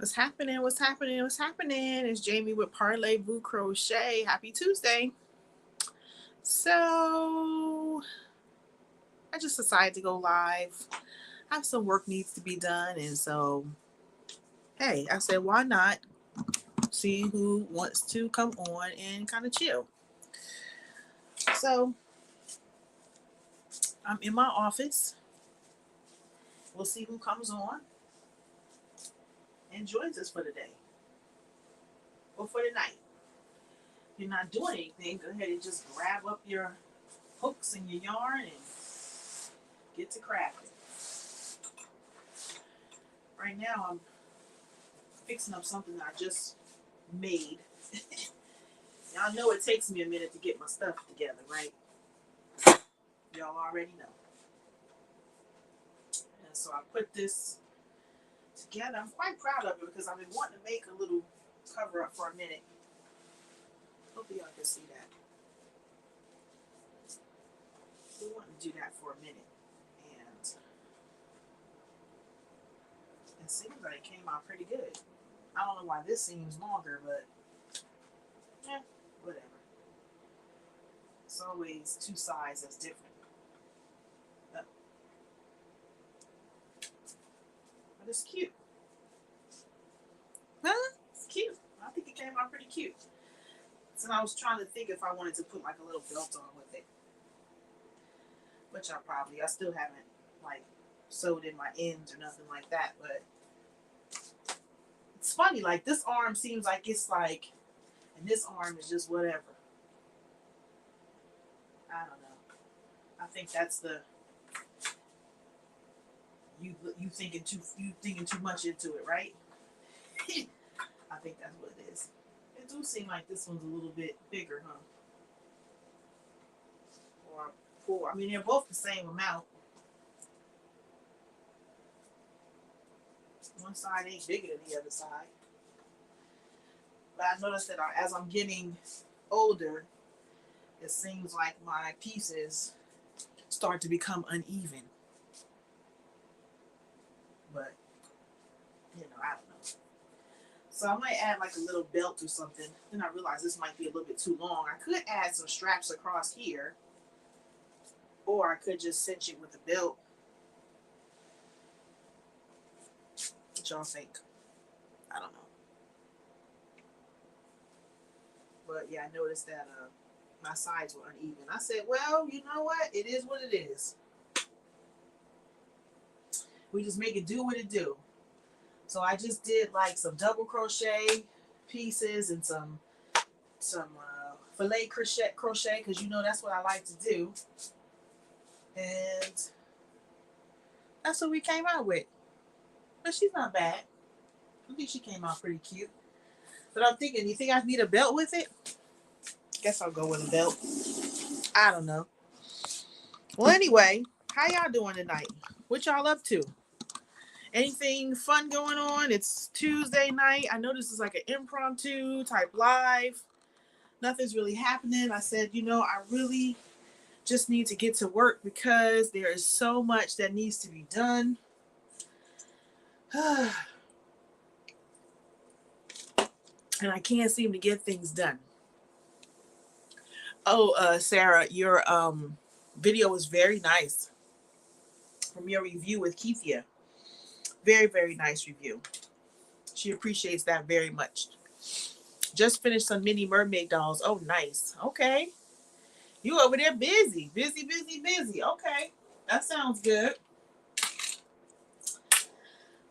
What's happening? What's happening? What's happening? It's Jamie with Parlez Vous Crochet. Happy Tuesday. So, I just decided to go live. I have some work needs to be done. And so, hey, I said, why not see who wants to come on and kind of chill? So, I'm in my office. We'll see who comes on and joins us for the day or for the night. If you're not doing anything, go ahead and just grab up your hooks and your yarn and get to crafting. Right now, I'm fixing up something that I just made. Y'all know it takes me a minute to get my stuff together, right? Y'all already know. And so I put this together. I'm quite proud of it because I've been wanting to make a little cover up for a minute. Hopefully y'all can see that. We want to do that for a minute. And it seems like it came out pretty good. I don't know why this seems longer, but whatever. It's always two sides that's different. But it's cute. Huh? It's cute. I think it came out pretty cute. So I was trying to think if I wanted to put like a little belt on with it. Which I still haven't like sewed in my ends or nothing like that. But it's funny, like this arm seems like it's like, and this arm is just whatever. I don't know. I think that's the you thinking too much into it, right? I think that's what it is. It do seem like this one's a little bit bigger, huh? Or four. I mean, they're both the same amount. One side ain't bigger than the other side. But I noticed that as I'm getting older, it seems like my pieces start to become uneven. But, I don't know. So I might add like a little belt or something. Then I realized this might be a little bit too long. I could add some straps across here. Or I could just cinch it with the belt. What y'all think? I don't know. But yeah, I noticed that my sides were uneven. I said, well, you know what? It is what it is. We just make it do what it do. So I just did like some double crochet pieces and some filet crochet because that's what I like to do. And that's what we came out with. But she's not bad. I think she came out pretty cute. But I'm thinking, you think I need a belt with it? Guess I'll go with a belt. I don't know. Well, anyway, how y'all doing tonight? What y'all up to? Anything fun going on? It's Tuesday night. I know this is like an impromptu type live. Nothing's really happening. I said, I really just need to get to work because there is so much that needs to be done. And I can't seem to get things done. Oh, Sarah, your video was very nice from your review with Keithia. Very, very nice review. She appreciates that very much. Just finished some mini mermaid dolls. Oh, nice. Okay. You over there busy. Busy. Okay. That sounds good.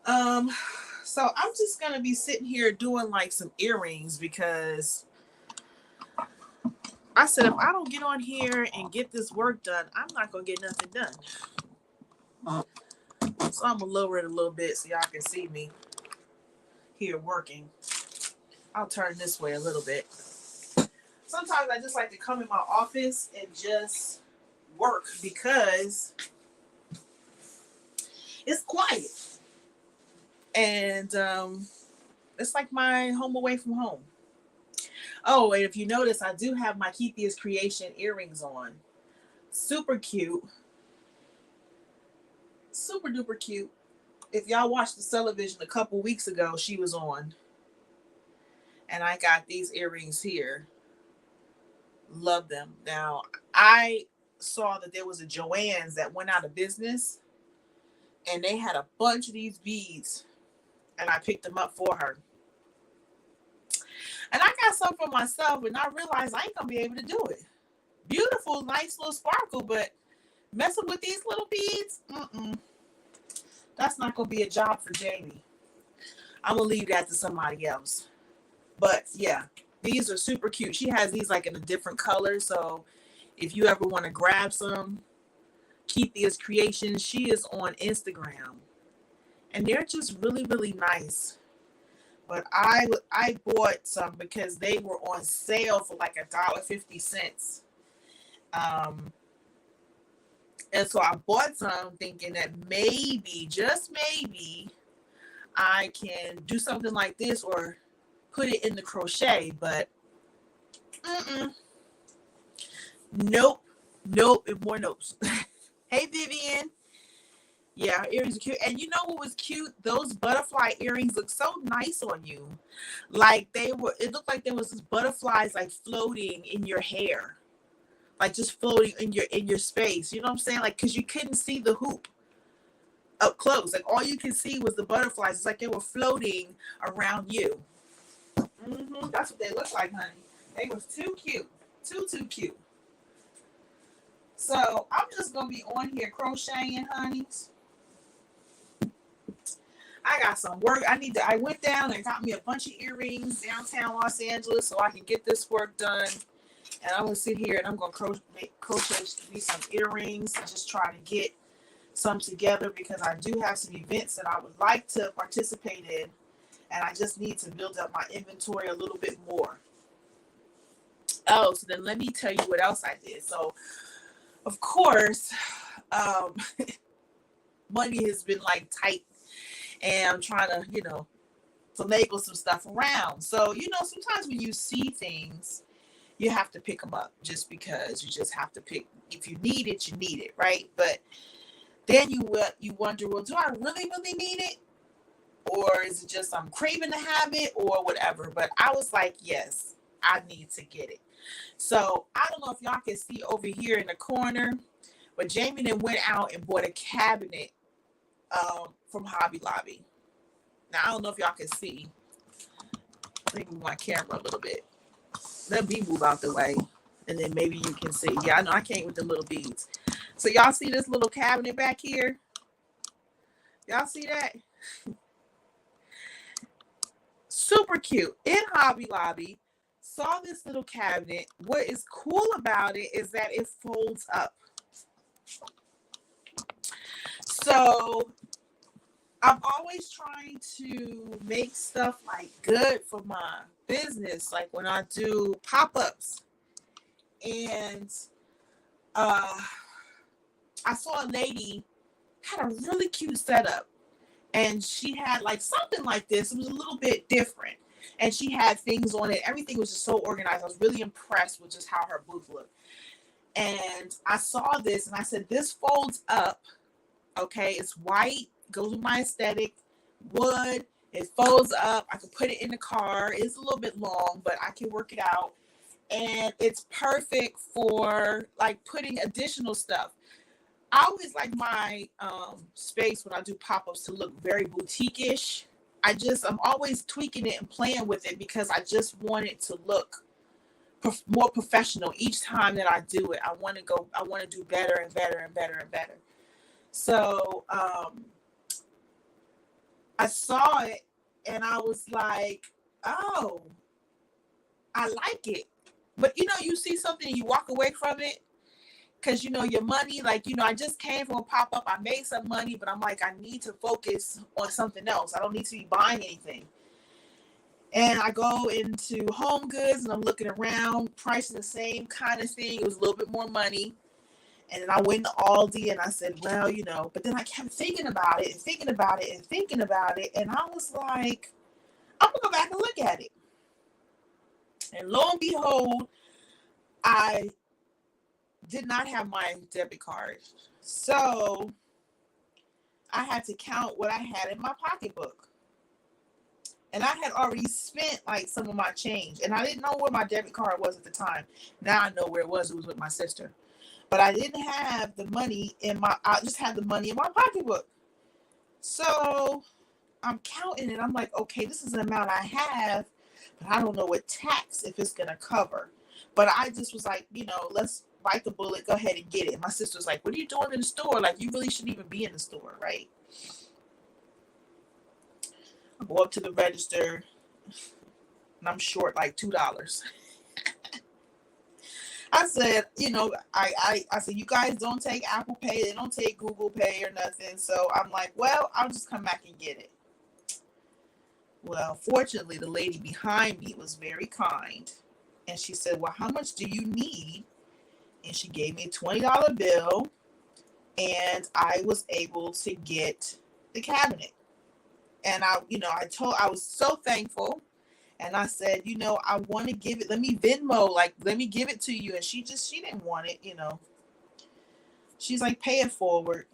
So I'm just gonna be sitting here doing like some earrings because I said if I don't get on here and get this work done, I'm not gonna get nothing done. So I'm gonna lower it a little bit so y'all can see me here working. I'll turn this way a little bit. Sometimes I just like to come in my office and just work because it's quiet. And it's like my home away from home. Oh, and if you notice, I do have my Keithia's Creation earrings on. Super cute. Super duper cute. if y'all watched the television a couple weeks ago, she was on. And I got these earrings here. Love them. Now, I saw that there was a Joann's that went out of business. And they had a bunch of these beads. And I picked them up for her. And I got some for myself. And I realized I ain't going to be able to do it. Beautiful, nice little sparkle. But messing with these little beads, that's not going to be a job for Jamie. I'm going to leave that to somebody else. But yeah, these are super cute. She has these like in a different color. So if you ever want to grab some, Keithia's Creations, she is on Instagram. And they're just really, really nice. But I bought some because they were on sale for like $1.50. And so I bought some thinking that maybe, just maybe, I can do something like this or put it in the crochet, but nope, and more notes. Hey, Vivian. Yeah, her earrings are cute. And you know what was cute? Those butterfly earrings look so nice on you. Like it looked like there was this butterflies like floating in your hair. Like just floating in your space. You know what I'm saying? Like, because you couldn't see the hoop up close. Like all you could see was the butterflies. It's like they were floating around you. That's what they look like, honey. They was too cute. Too cute. So I'm just gonna be on here crocheting, honeys. I got some work. I went down and got me a bunch of earrings downtown Los Angeles so I can get this work done. And I'm gonna sit here and I'm gonna crochet me some earrings and just try to get some together because I do have some events that I would like to participate in. And I just need to build up my inventory a little bit more. Oh, so then let me tell you what else I did. So, of course, money has been like tight. And I'm trying to, finagle some stuff around. So, sometimes when you see things, you have to pick them up just because you just have to pick. If you need it, you need it, right? But then you wonder, well, do I really, really need it? Or is it just I'm craving to have it or whatever? But I was like, yes, I need to get it. So I don't know if y'all can see over here in the corner, but Jamie then went out and bought a cabinet from Hobby Lobby. Now, I don't know if y'all can see. Let me move my camera a little bit. Let me move out the way. And then maybe you can see. Yeah, I know I can't with the little beads. So y'all see this little cabinet back here? Y'all see that? Super cute. In Hobby Lobby. Saw this little cabinet. What is cool about it is that it folds up. So I'm always trying to make stuff like good for my business, like when I do pop-ups. And I saw a lady had a really cute setup, and she had like something like this. It was a little bit different, and she had things on it. Everything was just so organized. I was really impressed with just how her booth looked. And I saw this, and I said, "This folds up. Okay, it's white. Goes with my aesthetic. Wood. It folds up. I can put it in the car. It's a little bit long, but I can work it out. And it's perfect for like putting additional stuff. I always like my space when I do pop-ups to look very boutique-ish. I'm always tweaking it and playing with it because I just want it to look more professional each time that I do it. I want to do better and better and better and better. So I saw it and I was like, oh, I like it. But you see something and you walk away from it because your money, like, I just came from a pop-up. I made some money, but I'm like, I need to focus on something else. I don't need to be buying anything. And I go into Home Goods and I'm looking around, pricing the same kind of thing. It was a little bit more money. And then I went to Aldi and I said, well, but then I kept thinking about it and thinking about it and thinking about it. And I was like, I'm going to go back and look at it. And lo and behold, I did not have my debit card. So I I had to count what I had in my pocketbook. And I had already spent like some of my change. And I didn't know where my debit card was at the time. Now I know where it was. It was with my sister. But I didn't have the money I just had the money in my pocketbook. So I'm counting it. I'm like, okay, this is the amount I have, but I don't know what tax if it's going to cover. But I just was like, let's bite the bullet, go ahead and get it. And my sister's like, what are you doing in the store? Like, you really shouldn't even be in the store, right? I go up to the register and I'm short like $2. I said, I said, you guys don't take Apple Pay. They don't take Google Pay or nothing. So I'm like, well, I'll just come back and get it. Well, fortunately, the lady behind me was very kind. And she said, well, how much do you need? And she gave me a $20 bill. And I was able to get the cabinet. And I was so thankful. And I said, I want to give it. Let me Venmo, let me give it to you. And she didn't want it, She's like, pay it forward.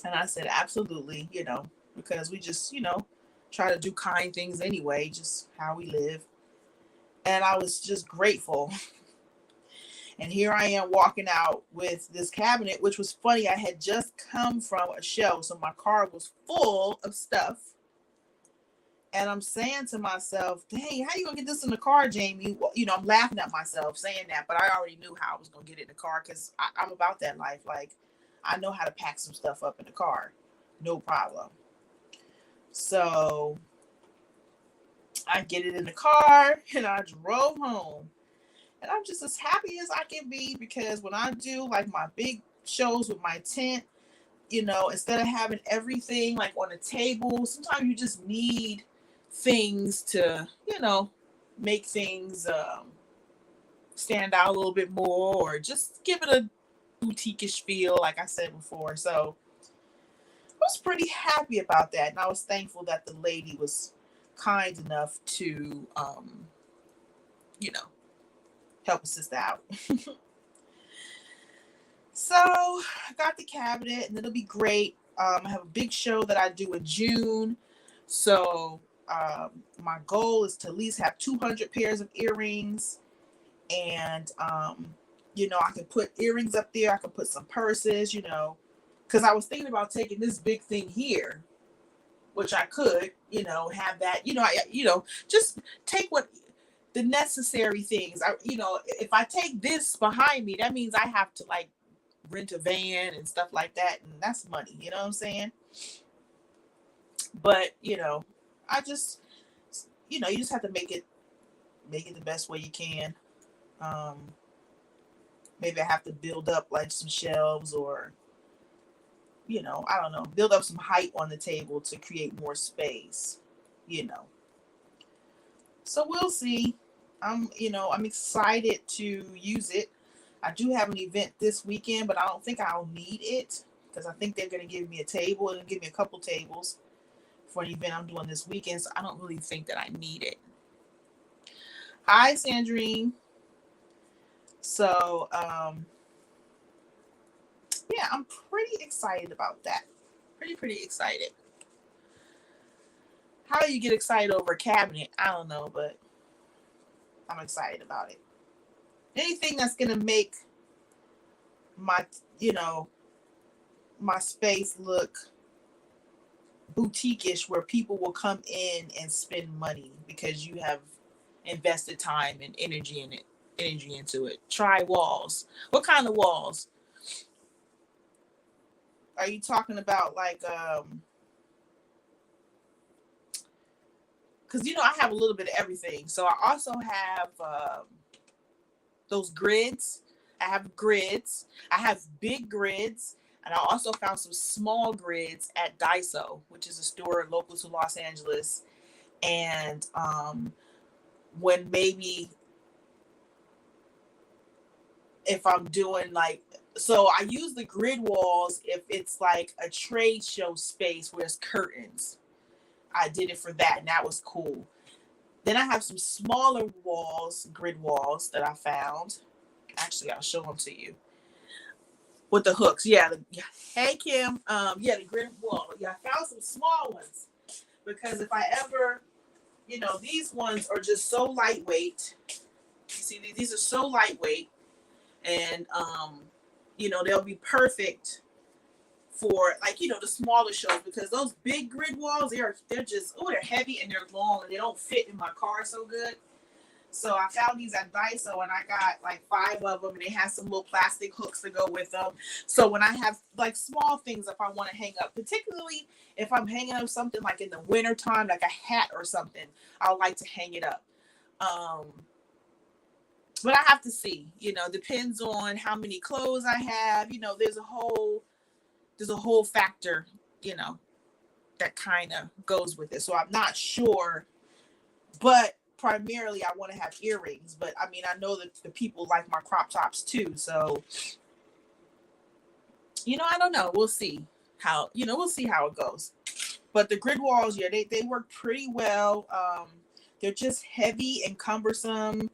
And I said, absolutely, because we just, try to do kind things anyway, just how we live. And I was just grateful. And here I am walking out with this cabinet, which was funny. I had just come from a show, so my car was full of stuff. And I'm saying to myself, dang, how you gonna get this in the car, Jamie? Well, I'm laughing at myself saying that, but I already knew how I was gonna get it in the car because I'm about that life. Like, I know how to pack some stuff up in the car, no problem. So I get it in the car and I drove home. And I'm just as happy as I can be because when I do like my big shows with my tent, instead of having everything like on a table, sometimes you just need things to, make things stand out a little bit more or just give it a boutique-ish feel, like I said before. So I was pretty happy about that. And I was thankful that the lady was kind enough to, help assist out. So I got the cabinet and it'll be great. I have a big show that I do in June. So my goal is to at least have 200 pairs of earrings. And, I can put earrings up there. I can put some purses, because I was thinking about taking this big thing here, which I could, have that, just take what the necessary things. If I take this behind me, that means I have to like rent a van and stuff like that, and that's money, you know what I'm saying? But I just, you just have to make it the best way you can. Maybe I have to build up like some shelves or I don't know, build up some height on the table to create more space, so we'll see. I'm excited to use it. I do have an event this weekend, but I don't think I'll need it because I think they're going to give me a table and give me a couple tables for an event I'm doing this weekend. So I don't really think that I need it. Hi, Sandrine. So, yeah, I'm pretty excited about that. Pretty excited. How do you get excited over a cabinet? I don't know, but I'm excited about it. Anything that's going to make my, my space look boutique-ish where people will come in and spend money because you have invested time and energy into it. Try walls. What kind of walls? Are you talking about like because I have a little bit of everything. So I also have those grids. I have grids. I have big grids. And I also found some small grids at Daiso, which is a store local to Los Angeles. And when maybe if I'm doing like, so I use the grid walls if it's like a trade show space where it's curtains. I did it for that, and that was cool. Then I have some smaller walls, grid walls that I found. Actually, I'll show them to you. with the hooks. Yeah. Hey Kim. Yeah, the grid wall. Yeah, I found some small ones because if I ever, these ones are just so lightweight. You see, these are so lightweight, and they'll be perfect for like the smaller shows, because those big grid walls, they're just they're heavy and they're long and they don't fit in my car so good. So I found these at Daiso and I got like 5 of them, and they have some little plastic hooks to go with them. So when I have like small things, if I want to hang up, particularly if I'm hanging up something like in the winter time, like a hat or something, I like to hang it up. But I have to see, depends on how many clothes I have. There's a whole factor, that kind of goes with it. So I'm not sure, but primarily I want to have earrings. But I mean, I know that the people like my crop tops too. So, I don't know. We'll see how it goes. But the grid walls, yeah, they work pretty well. They're just heavy and cumbersome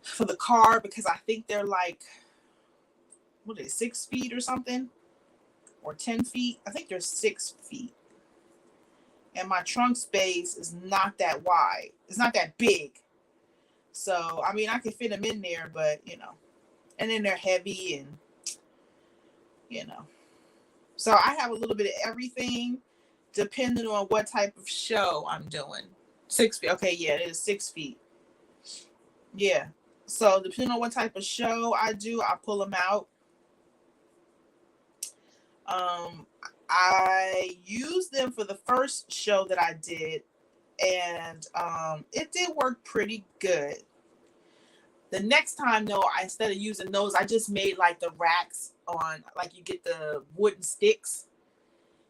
for the car, because I think they're like, what are they, 6 feet or something? Or 10 feet? I think they're 6 feet. And my trunk space is not that wide. It's not that big. So, I mean, I can fit them in there, but, and then they're heavy and, So I have a little bit of everything depending on what type of show I'm doing. 6 feet. Okay, yeah, it is 6 feet. Yeah. So depending on what type of show I do, I pull them out. I used them for the first show that I did, and it did work pretty good. The next time, though, instead of using those, I just made like the racks on, like you get the wooden sticks,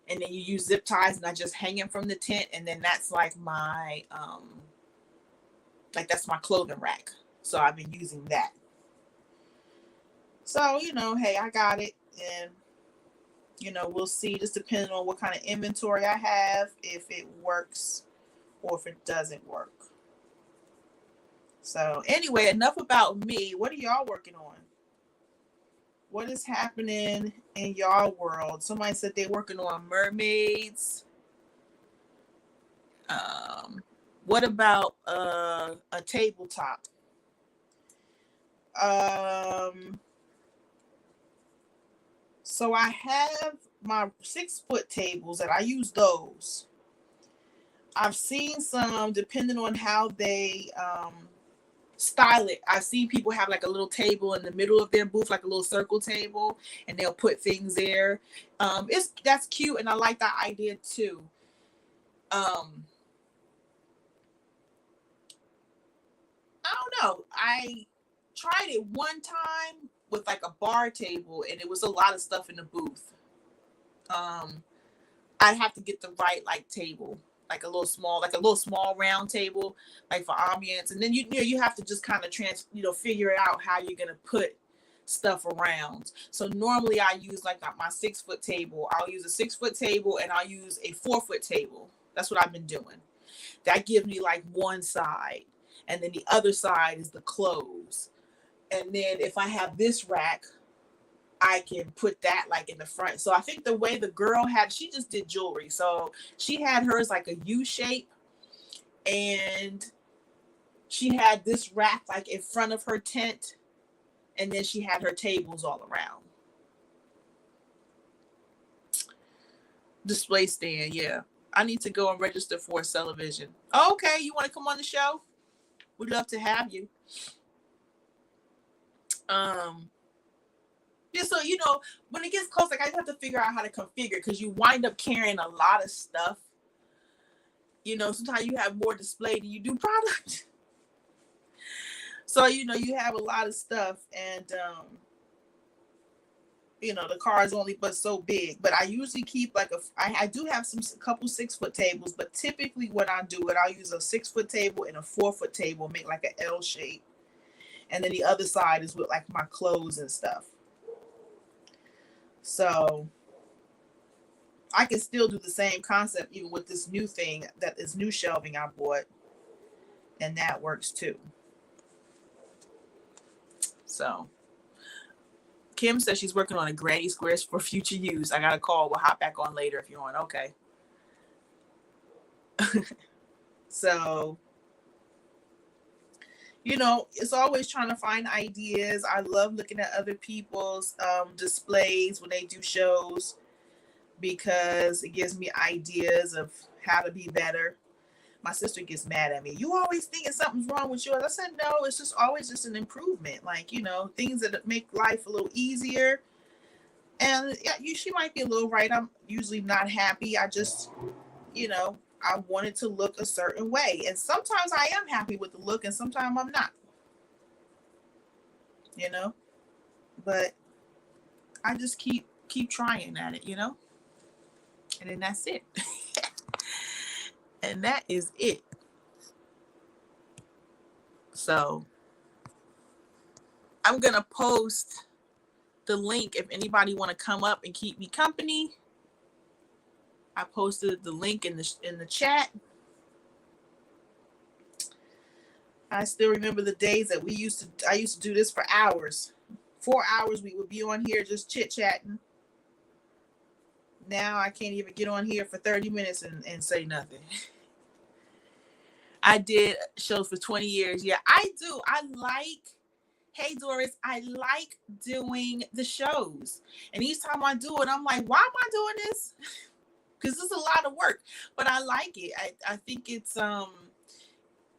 and then you use zip ties, and I just hang them from the tent, and then that's like my that's my clothing rack. So I've been using that. So, hey, I got it, and we'll see, just depending on what kind of inventory I have, if it works or if it doesn't work. So anyway, enough about me. What are y'all working on? What is happening in y'all world? Somebody said they're working on mermaids. What about a tabletop? So I have my 6-foot tables, and I use those. I've seen some, depending on how they style it. I've seen people have like a little table in the middle of their booth, like a little circle table, and they'll put things there. That's cute, and I like that idea too. I don't know. I tried it one time with like a bar table, and it was a lot of stuff in the booth. I'd have to get the right table, like a little small round table, like for ambience. And then you have to just kind of figure it out how you're gonna put stuff around. So normally I use like my 6-foot table. I'll use a 6-foot table, and I'll use a 4-foot table. That's what I've been doing. That gives me like one side, and then the other side is the clothes. And then if I have this rack, I can put that like in the front. So I think the way the girl she just did jewelry. So she had hers like a U shape, and she had this rack like in front of her tent, and then she had her tables all around. Display stand, yeah. I need to go and register for a television. Okay, you want to come on the show? We'd love to have you. Yeah, so when it gets close, like I have to figure out how to configure, because you wind up carrying a lot of stuff. Sometimes you have more display than you do product. So you have a lot of stuff, and the car is only but so big. But I usually keep like I do have a couple 6-foot tables, but typically when I do it, I'll use a 6-foot table and a 4-foot table, make like an L shape, and then the other side is with like my clothes and stuff. So I can still do the same concept even with this new thing, that is new shelving I bought, and that works too. So Kim says she's working on a granny squares for future use. I got a call. We'll hop back on later if you're on. Okay. So, you know, it's always trying to find ideas. I love looking at other people's displays when they do shows because it gives me ideas of how to be better. My sister gets mad at me. You always thinking something's wrong with yours. I said, no, it's just always just an improvement. Like, you know, things that make life a little easier. And yeah, she might be a little right. I'm usually not happy. I just, you know, I want it to look a certain way. And sometimes I am happy with the look and sometimes I'm not. You know? But I just keep trying at it, you know? And then that's it. And that is it. So I'm going to post the link if anybody want to come up and keep me company. I posted the link in the chat. I still remember the days that I used to do this for hours. 4 hours we would be on here just chit-chatting. Now I can't even get on here for 30 minutes and say nothing. I did shows for 20 years. Yeah, I do. Hey Doris, I like doing the shows. And each time I do it, I'm like, why am I doing this? Because it's a lot of work. But I like it. I think it's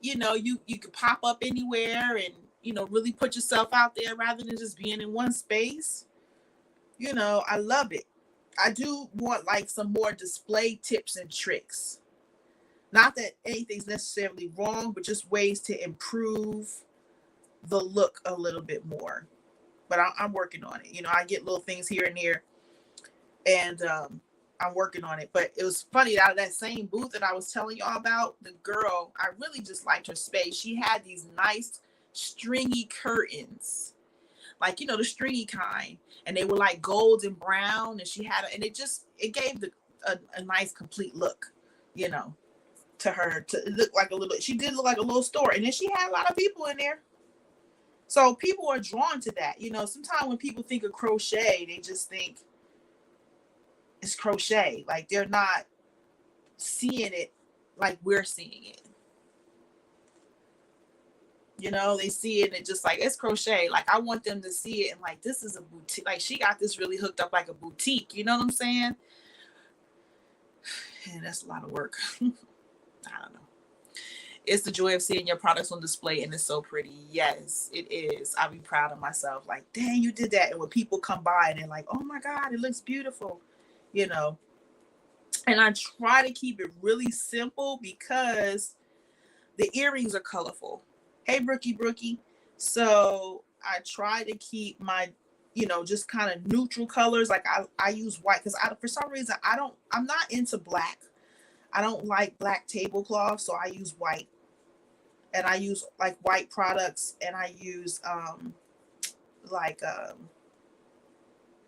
you know, you can pop up anywhere and, you know, really put yourself out there rather than just being in one space. You know, I love it. I do want like some more display tips and tricks. Not that anything's necessarily wrong, but just ways to improve the look a little bit more. But I'm working on it. You know, I get little things here and there, and I'm working on it. But it was funny, out of that same booth that I was telling y'all about, the girl, I really just liked her space. She had these nice stringy curtains, like, you know, the stringy kind, and they were like gold and brown, and she had and it gave a nice complete look, you know, to her, to look like she did look like a little store. And then she had a lot of people in there, so people are drawn to that. You know, sometimes when people think of crochet, they just think it's crochet, like they're not seeing it like we're seeing it. You know, they see it and just like, it's crochet. Like, I want them to see it and like, this is a boutique. Like, she got this really hooked up like a boutique. You know what I'm saying? And that's a lot of work. I don't know. It's the joy of seeing your products on display, and it's so pretty. Yes, it is. I'll be proud of myself. Like, dang, you did that. And when people come by and they're like, oh my God, it looks beautiful. You know, and I try to keep it really simple because the earrings are colorful. Hey, Brookie. So I try to keep my, you know, just kind of neutral colors. Like I use white because for some reason I'm not into black. I don't like black tablecloth, so I use white. And I use like white products, and I use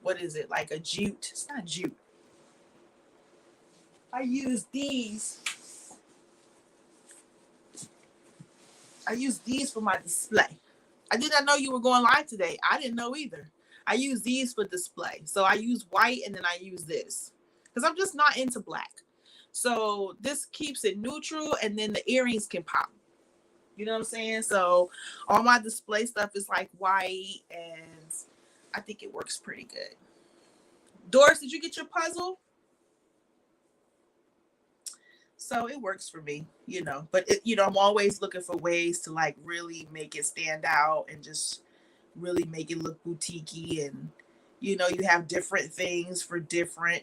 what is it? Like a jute. It's not jute. I use these. I use these for my display. I did not know you were going live today. I didn't know either. I use these for display. So I use white and then I use this because I'm just not into black. So this keeps it neutral, and then the earrings can pop. You know what I'm saying? So all my display stuff is like white, and I think it works pretty good. Doris, did you get your puzzle? So it works for me, you know, but you know, I'm always looking for ways to like really make it stand out and just really make it look boutique-y. And, you know, you have different things for different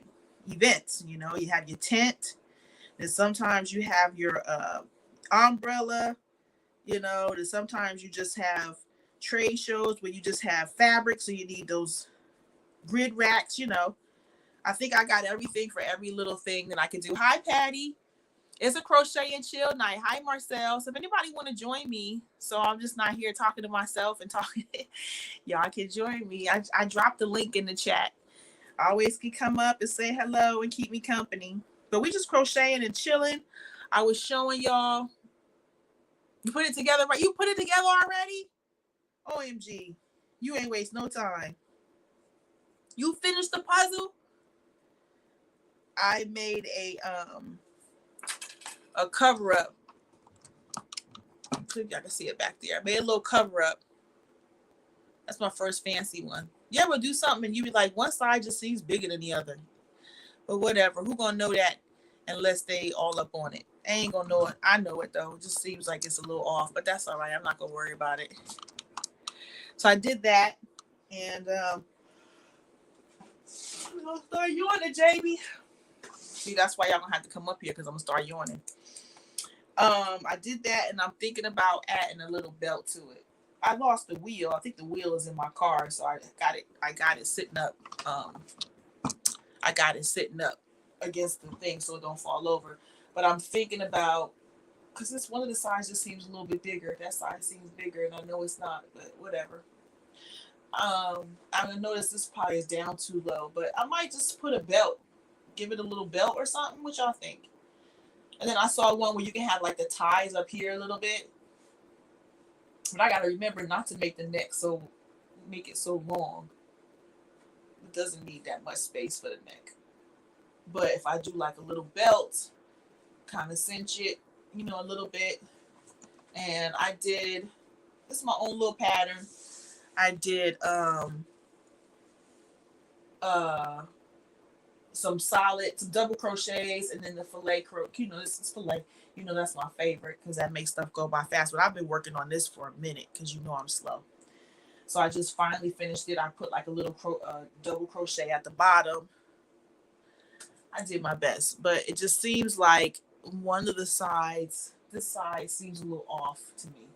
events. You know, you have your tent, and sometimes you have your umbrella, you know, and sometimes you just have trade shows where you just have fabric. So you need those grid racks, you know. I think I got everything for every little thing that I can do. Hi, Patty. It's a crochet and chill night. Hi, Marcel. So if anybody want to join me, so I'm just not here talking to myself and talking, y'all can join me. I dropped the link in the chat. I always can come up and say hello and keep me company. But we just crocheting and chilling. I was showing y'all. You put it together, right? You put it together already? OMG. You ain't waste no time. You finished the puzzle? I made a cover up. Maybe I can see it back there. I made a little cover up. That's my first fancy one. You ever do something and you be like, one side just seems bigger than the other. But whatever. Who gonna know that unless they all up on it? I ain't gonna know it. I know it though. It just seems like it's a little off, but that's all right. I'm not gonna worry about it. So I did that, and I'm gonna start yawning, JB. See, that's why y'all gonna have to come up here because I'm gonna start yawning. I did that, and I'm thinking about adding a little belt to it. I lost the wheel. I think the wheel is in my car, so I got it sitting up. I got it sitting up against the thing so it don't fall over. But I'm thinking about, because this one of the sides just seems a little bit bigger. That side seems bigger, and I know it's not, but whatever. I'm gonna notice this probably is down too low, but I might just put a belt, give it a little belt or something. What y'all think? And then I saw one where you can have like the ties up here a little bit. But I gotta remember not to make the neck make it so long. It doesn't need that much space for the neck. But if I do like a little belt, kind of cinch it, a little bit. And I did, this is my own little pattern. I did some double crochets, and then the fillet crochet. This is fillet. That's my favorite because that makes stuff go by fast. But I've been working on this for a minute because I'm slow. So I just finally finished it. I put like a little double crochet at the bottom. I did my best, but it just seems like one of the sides, this side seems a little off to me.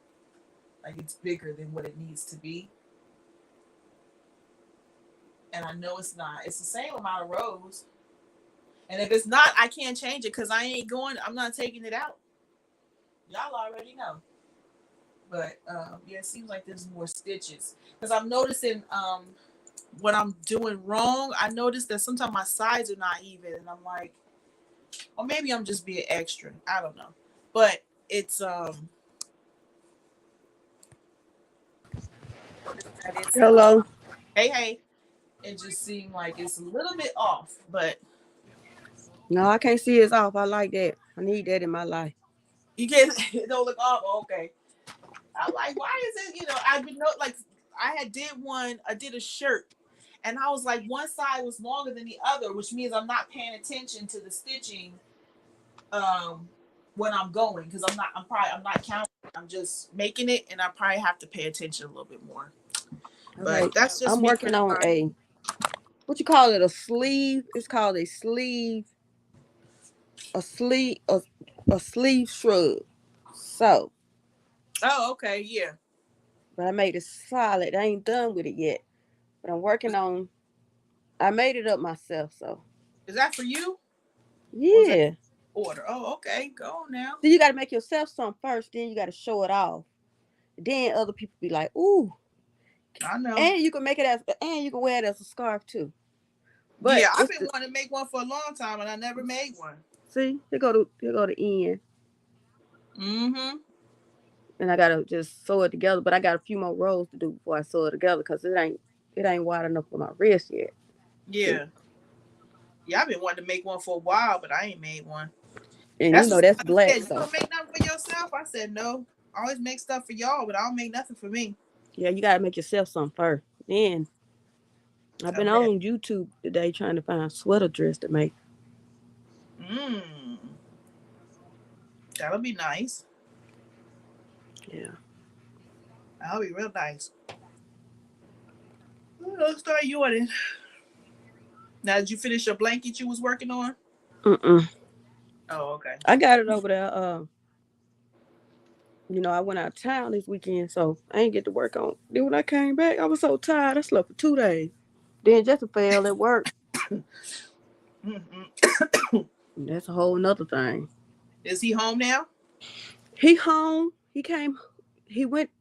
Like it's bigger than what it needs to be. And I know it's not. It's the same amount of rows. And if it's not, I can't change it because I'm not taking it out. Y'all already know. But yeah, it seems like there's more stitches. Because I'm noticing what I'm doing wrong. I noticed that sometimes my sides are not even. And I'm like, or maybe I'm just being extra. I don't know. But it's Hello. Hey. It just seemed like it's a little bit off, but No, I can't see it's off. I like that. I need that in my life. you can't. It don't look off. Okay. I'm like, why is it? I've been like, I did a shirt, and I was like, one side was longer than the other, which means I'm not paying attention to the stitching, when I'm going, because I'm not counting. I'm just making it, and I probably have to pay attention a little bit more. But that's just I'm me working on what you call it, a sleeve. It's called a sleeve shrug. So. Oh, okay, yeah. But I made it solid. I ain't done with it yet. But I'm working on. I made it up myself. So. Is that for you? Yeah. Order. Oh, okay. Go on now. So you got to make yourself something first. Then you got to show it off. Then other people be like, "Ooh." I know. And you can you can wear it as a scarf too. But yeah, I've been wanting to make one for a long time, and I never made one. See, here go the end. Mm-hmm. And I gotta just sew it together, but I got a few more rows to do before I sew it together because it ain't wide enough for my wrist yet. Yeah. Yeah, I've been wanting to make one for a while, but I ain't made one. And that's black. Said, you don't make nothing for yourself? I said no. I always make stuff for y'all, but I don't make nothing for me. Yeah, you gotta make yourself something first. Then I've been on YouTube today trying to find a sweater dress to make. That'll be nice. Yeah. That'll be real nice. Let's start yawning. Now, did you finish your blanket you was working on? Oh, okay. I got it over there. I went out of town this weekend, so I ain't get to work on it. Then when I came back, I was so tired. I slept for 2 days. Then Jessica fell at work. That's a whole nother thing. Is he home now? He home. He went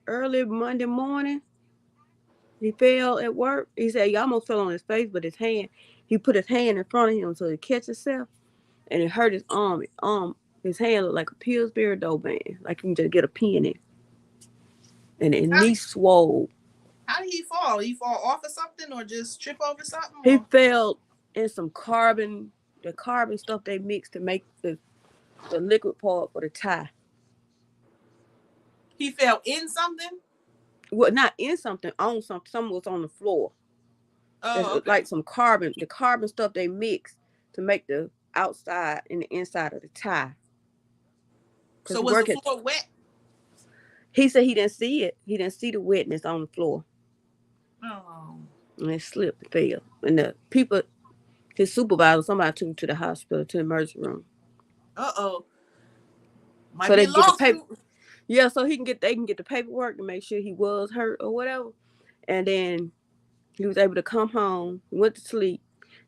early Monday morning. He fell at work. He said he almost fell on his face, but he put his hand in front of him so he catch himself, and it hurt his arm. His hand looked like a Pillsbury dough band, like you can just get a pin in. And his knee swole. How did he fall? He fall off of something or just trip over something? He Or? fell in some the carbon stuff they mix to make the liquid part for the tie. He fell in something? Well, not in something, on something. Something was on the floor. There's Oh, okay. like the carbon stuff they mix to make the outside and the inside of the tie. So Because was the floor wet? he said he didn't see it. He didn't see the wetness on the floor. Oh. And it slipped and fell. And the people, his supervisor, somebody took him to the hospital, to the emergency room. Uh-oh. Might So be they a can get the paper. lawsuit. Yeah, so they can get the paperwork to make sure he was hurt or whatever. And then he was able to come home, went to sleep.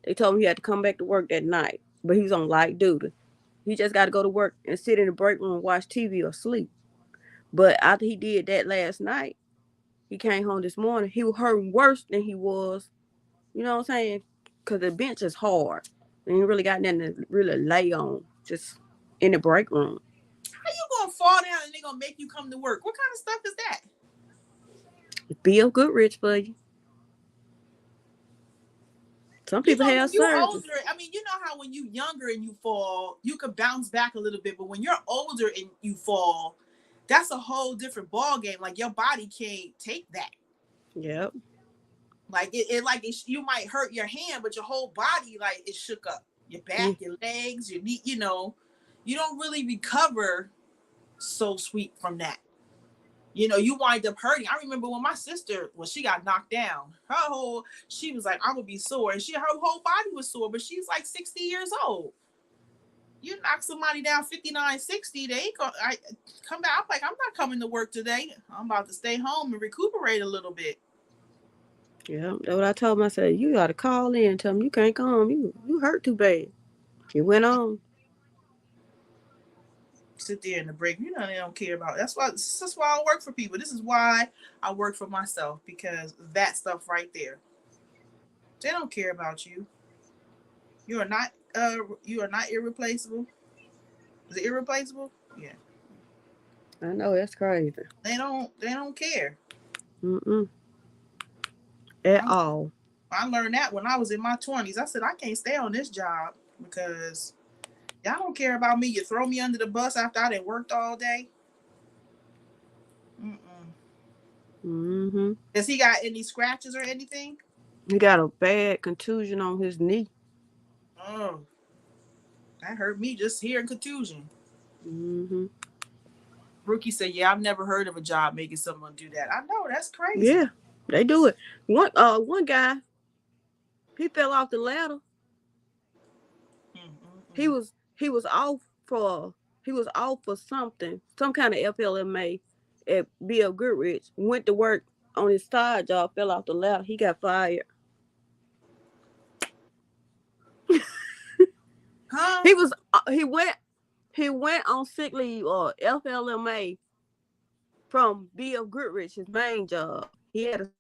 They told him he had to come back to work that night, but he was on light duty. He just got to go to work and sit in the break room and watch TV or sleep. But after he did that last night, he came home this morning. He was hurting worse than he was, you know what I'm saying? Because the bench is hard. And he really got nothing to really lay on, just in the break room. How you gonna fall down and they gonna make you come to work? What kind of stuff is that? Bill Goodrich for you. Some You people know, when have you surgery. older, I mean, you know how when you younger and you fall, you could bounce back a little bit, but when you're older and you fall, that's a whole different ball game. Like your body can't take that. Yep. Like you might hurt your hand, but your whole body like is shook up. Your back, your legs, your knee. You know, you don't really recover so sweet from that. You know, you wind up hurting. I remember when my sister, when she got knocked down, she was like, I'm gonna be sore. And her whole body was sore, but she's like 60 years old. You knock somebody down 59, 60, they ain't gonna come back. I'm like, I'm not coming to work today. I'm about to stay home and recuperate a little bit. Yeah, that's what I told him. I said, you got to call in and tell him you can't come. You hurt too bad. He went on. Sit there in the break. You know they don't care about. That's why I work for people. This is why I work for myself, because that stuff right there. They don't care about you. You are not irreplaceable. Is it irreplaceable? Yeah. I know, that's crazy. They don't care. Mm-mm. At all. I learned that when I was in my 20s. I said, I can't stay on this job because y'all don't care about me. You throw me under the bus after I done worked all day. Mm-hmm. Does he got any scratches or anything? He got a bad contusion on his knee. Oh, that hurt me just hearing contusion. Mm-hmm. Rookie said, yeah, I've never heard of a job making someone do that. I know, that's crazy. Yeah, they do it. One guy, he fell off the ladder. He was off for something, some kind of FLMA at Bill Goodrich. Went to work on his side job, fell off the ladder. He got fired. Huh? He went on sick leave or FLMA from Bill Goodrich, his main job. He had a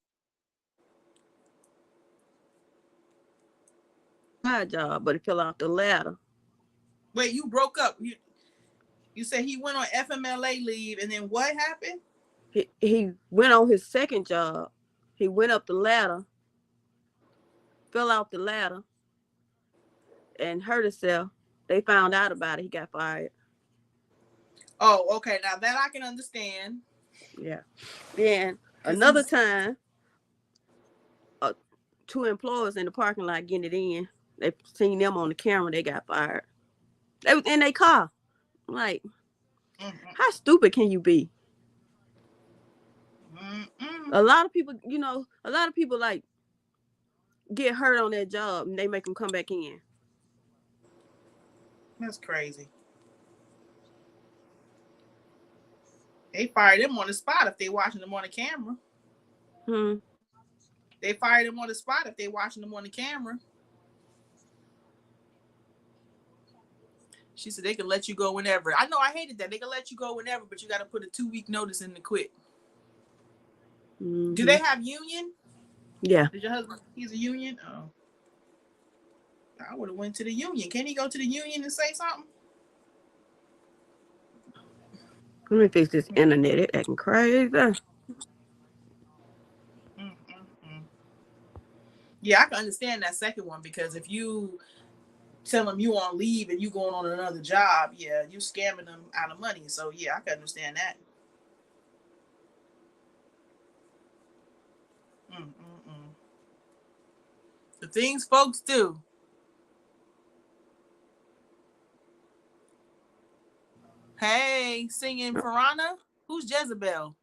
side job, but he fell off the ladder. Wait, you broke up. You said he went on FMLA leave, and then what happened? He went on his second job. He went up the ladder, fell off the ladder, and hurt himself. They found out about it. He got fired. Oh, okay. Now that I can understand. Yeah. Then another time, two employees in the parking lot getting it in. They seen them on the camera. They got fired. They was in their car. Like, how stupid can you be? A lot of people, like get hurt on their job and they make them come back in. That's crazy. They fired them on the spot if they watching them on the camera. They fired them on the spot if they watching them on the camera. She said they can let you go whenever. I know, I hated that. They can let you go whenever, but you got to put a 2-week notice in to quit. Do they have union? Yeah. Did your husband? He's a union? Oh. I would have went to the union. Can he go to the union and say something? Let me fix this internet. It acting crazy. Yeah, I can understand that second one, because if you tell them you on leave and you going on another job, yeah, you scamming them out of money. So yeah, I can understand that. Mm-mm-mm. The things folks do. Hey, singing Piranha. Who's Jezebel?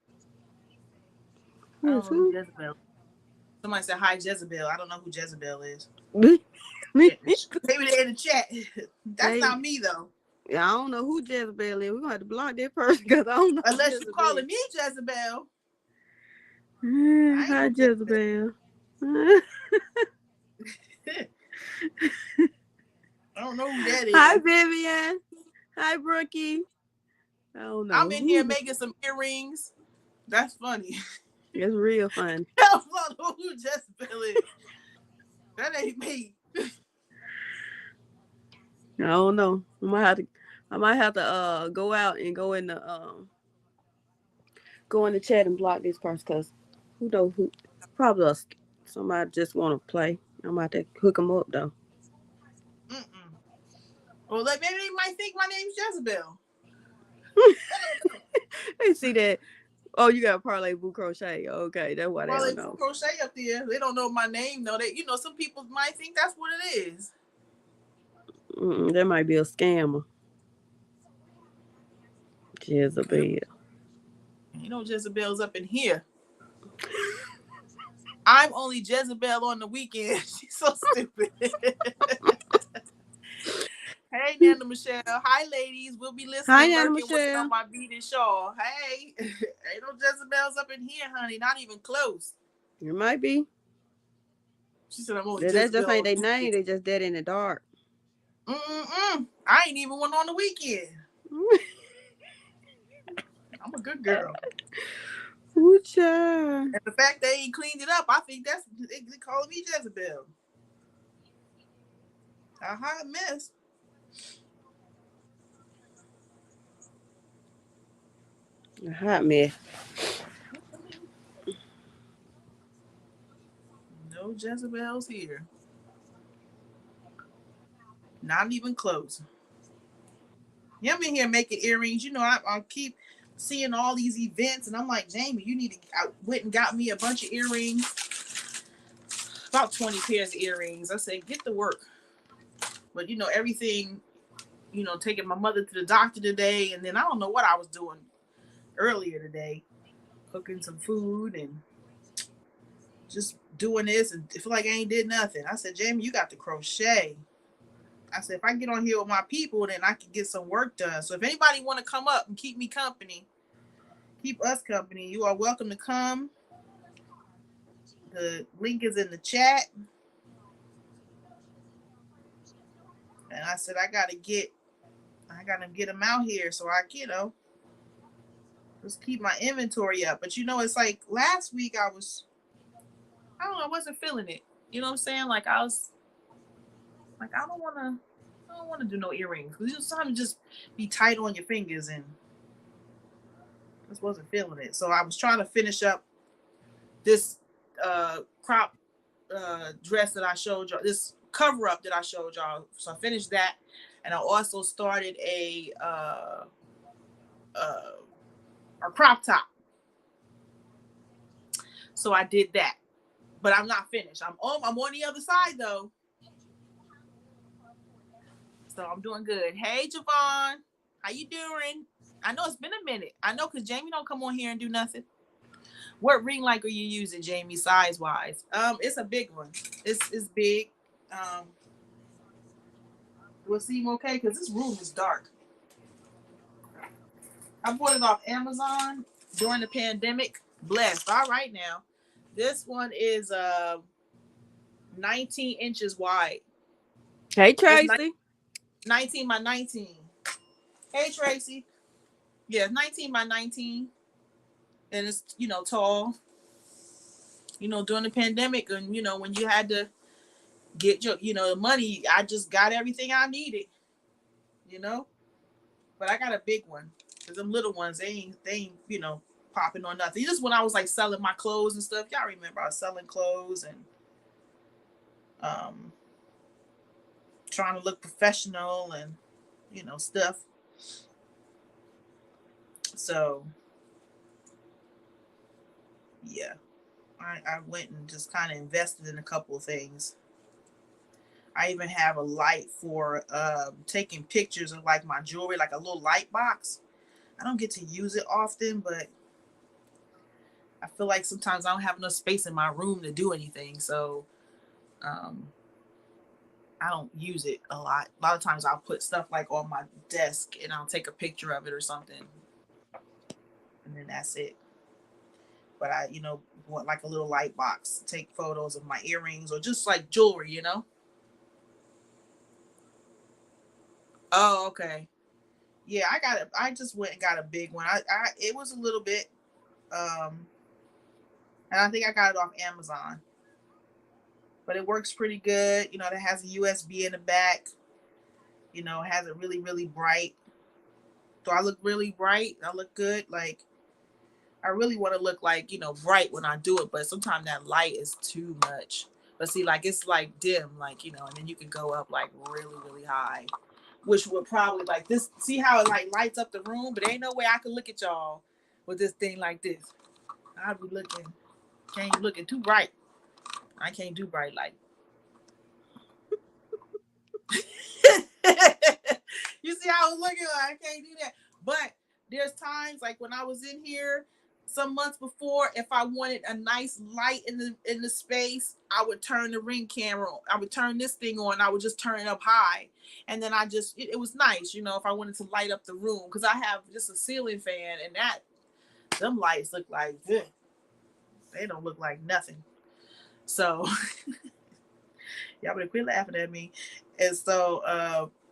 I Who don't is know who who? Jezebel is. Somebody said hi Jezebel. I don't know who Jezebel is. Me. Maybe they're in the chat. That's They, not me though. I don't know who Jezebel is. We're gonna have to block that person because I don't know who Unless you Jezebel calling is. me Jezebel. I ain't Hi no Jezebel. Jezebel. I don't know who that Hi is. Vivian. Hi Brookie. I don't I'm know in here who. making some earrings. That's funny. It's real fun. I don't know who Jezebel is. That ain't me. I don't know. I might have to go out and go in the chat and block this person because who knows who, probably somebody just want to play. I'm about to hook them up though. Mm-mm. Well, like, maybe they might think my name's Jezebel. They see that. Oh, you got Parlez Vous Crochet. Okay, that's why they Well, don't they know. crochet up there. They don't know my name though. They, some people might think that's what it is. That might be a scammer. Jezebel. Jezebel's up in here. I'm only Jezebel on the weekend. She's so stupid. Hey, Nana Michelle. Hi, ladies. We'll be Hi, listening, Nana lurking, working Michelle. on my beat and shawl. Hey, ain't no Jezebels up in here, honey. Not even close. It might be. She said I'm only That Jezebel just ain't on their the name. weekend. They just dead in the dark. I ain't even one on the weekend. I'm a good girl. Ooh, child. And the fact they ain't cleaned it up, I think that's they calling me Jezebel. A hot mess. A hot mess. No Jezebels here. Not even close. Yeah, I'm in here making earrings. I keep seeing all these events, and I'm like, Jamie, you need to. I went and got me a bunch of earrings, about 20 pairs of earrings. I said, get to work. But everything. Taking my mother to the doctor today, and then I don't know what I was doing earlier today, cooking some food and just doing this, and I feel like I ain't did nothing. I said, Jamie, you got to crochet. I said, if I get on here with my people, then I can get some work done. So if anybody want to come up and keep me company, keep us company, you are welcome to come. The link is in the chat. And I said, I gotta get them out here so I, just keep my inventory up. But it's like last week I don't know, I wasn't feeling it. You know what I'm saying? Like I was like, I don't want to do no earrings, because sometimes just be tight on your fingers, and just wasn't feeling it. So I was trying to finish up this crop dress that I showed y'all, this cover up that I showed y'all. So I finished that, and I also started a crop top. So I did that, but I'm not finished. I'm on the other side though. So I'm doing good. Hey, Javon, how you doing? I know it's been a minute. I know, because Jamie don't come on here and do nothing. What ring light are you using, Jamie, size wise? It's a big one. It's big. Will it seem okay? Because this room is dark. I bought it off Amazon during the pandemic. Blessed. All right now. This one is 19 inches wide. Hey, Tracy. 19 by 19. Hey, Tracy. Yeah, 19 by 19. And it's, tall. During the pandemic, and, when you had to get your, money, I just got everything I needed, But I got a big one, because them little ones, they ain't, popping on nothing. Just when I was like selling my clothes and stuff. Y'all remember I was selling clothes, and um, trying to look professional and, stuff. So, yeah, I went and just kind of invested in a couple of things. I even have a light for taking pictures of like my jewelry, like a little light box. I don't get to use it often, but I feel like sometimes I don't have enough space in my room to do anything. So um, I don't use it a lot. A lot of times I'll put stuff like on my desk and I'll take a picture of it or something. And then that's it. But I, want like a little light box to take photos of my earrings or just like jewelry. Oh, okay. Yeah, I just went and got a big one. It was a little bit, and I think I got it off Amazon. But it works pretty good. It has a USB in the back. It has it really, really bright. Do I look really bright? I look good. Like, I really want to look like, bright when I do it, but sometimes that light is too much. But see, like, it's like dim, like, and then you can go up like really, really high, which would probably like this. See how it like lights up the room, but ain't no way I can look at y'all with this thing like this. I'll be looking too bright. I can't do bright light. You see how I was looking? I can't do that. But there's times like when I was in here some months before, if I wanted a nice light in the space, I would turn the Ring camera. I would turn this thing on. I would just turn it up high, and then it was nice, if I wanted to light up the room, because I have just a ceiling fan, and them lights look like this. They don't look like nothing. So y'all better quit laughing at me. And so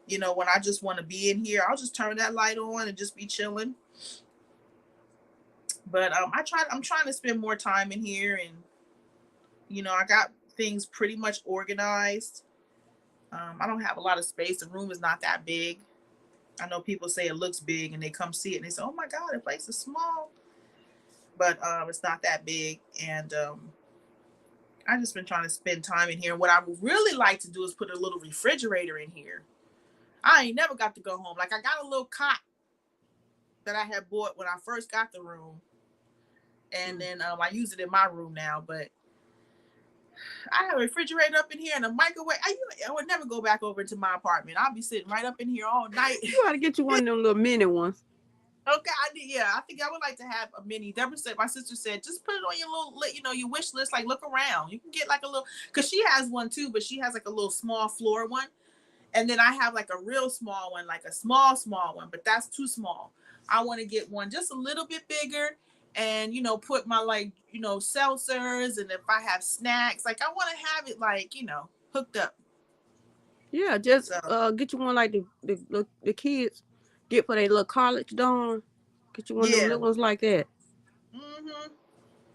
when I just want to be in here, I'll just turn that light on and just be chilling. But I'm trying to spend more time in here, and I got things pretty much organized. I don't have a lot of space. The room is not that big. I know people say it looks big and they come see it and they say, oh my God, the place is small. But it's not that big. And I just been trying to spend time in here. And what I would really like to do is put a little refrigerator in here. I ain't never got to go home. Like, I got a little cot that I had bought when I first got the room. And then I use it in my room now. But I have a refrigerator up in here and a microwave. I would never go back over to my apartment. I'll be sitting right up in here all night. You gotta get you one of them little mini ones. Okay, I think I would like to have a mini. My sister said, just put it on your little, your wish list. Like, look around. You can get like a little, because she has one too, but she has like a little small floor one. And then I have like a real small one, like a small one, but that's too small. I want to get one just a little bit bigger and, put my like, seltzers. And if I have snacks, like, I want to have it like, hooked up. Yeah, just get you one like the kids get for their little college dorm. Get you one of them little ones like that. Mm-hmm.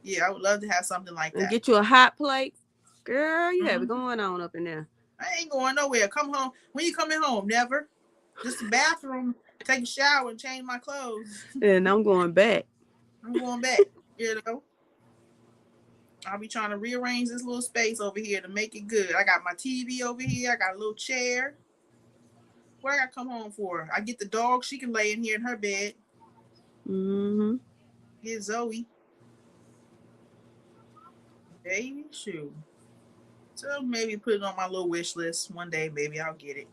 Yeah, I would love to have something like that. And get you a hot plate. Girl, you have it going on up in there. I ain't going nowhere. Come home. When you coming home? Never. Just the bathroom, take a shower, and change my clothes. And I'm going back. I'll be trying to rearrange this little space over here to make it good. I got my TV over here. I got a little chair. What I got to come home for? I get the dog. She can lay in here in her bed. Mm-hmm. Get Zoe. Baby shoe. So maybe put it on my little wish list one day. Maybe I'll get it.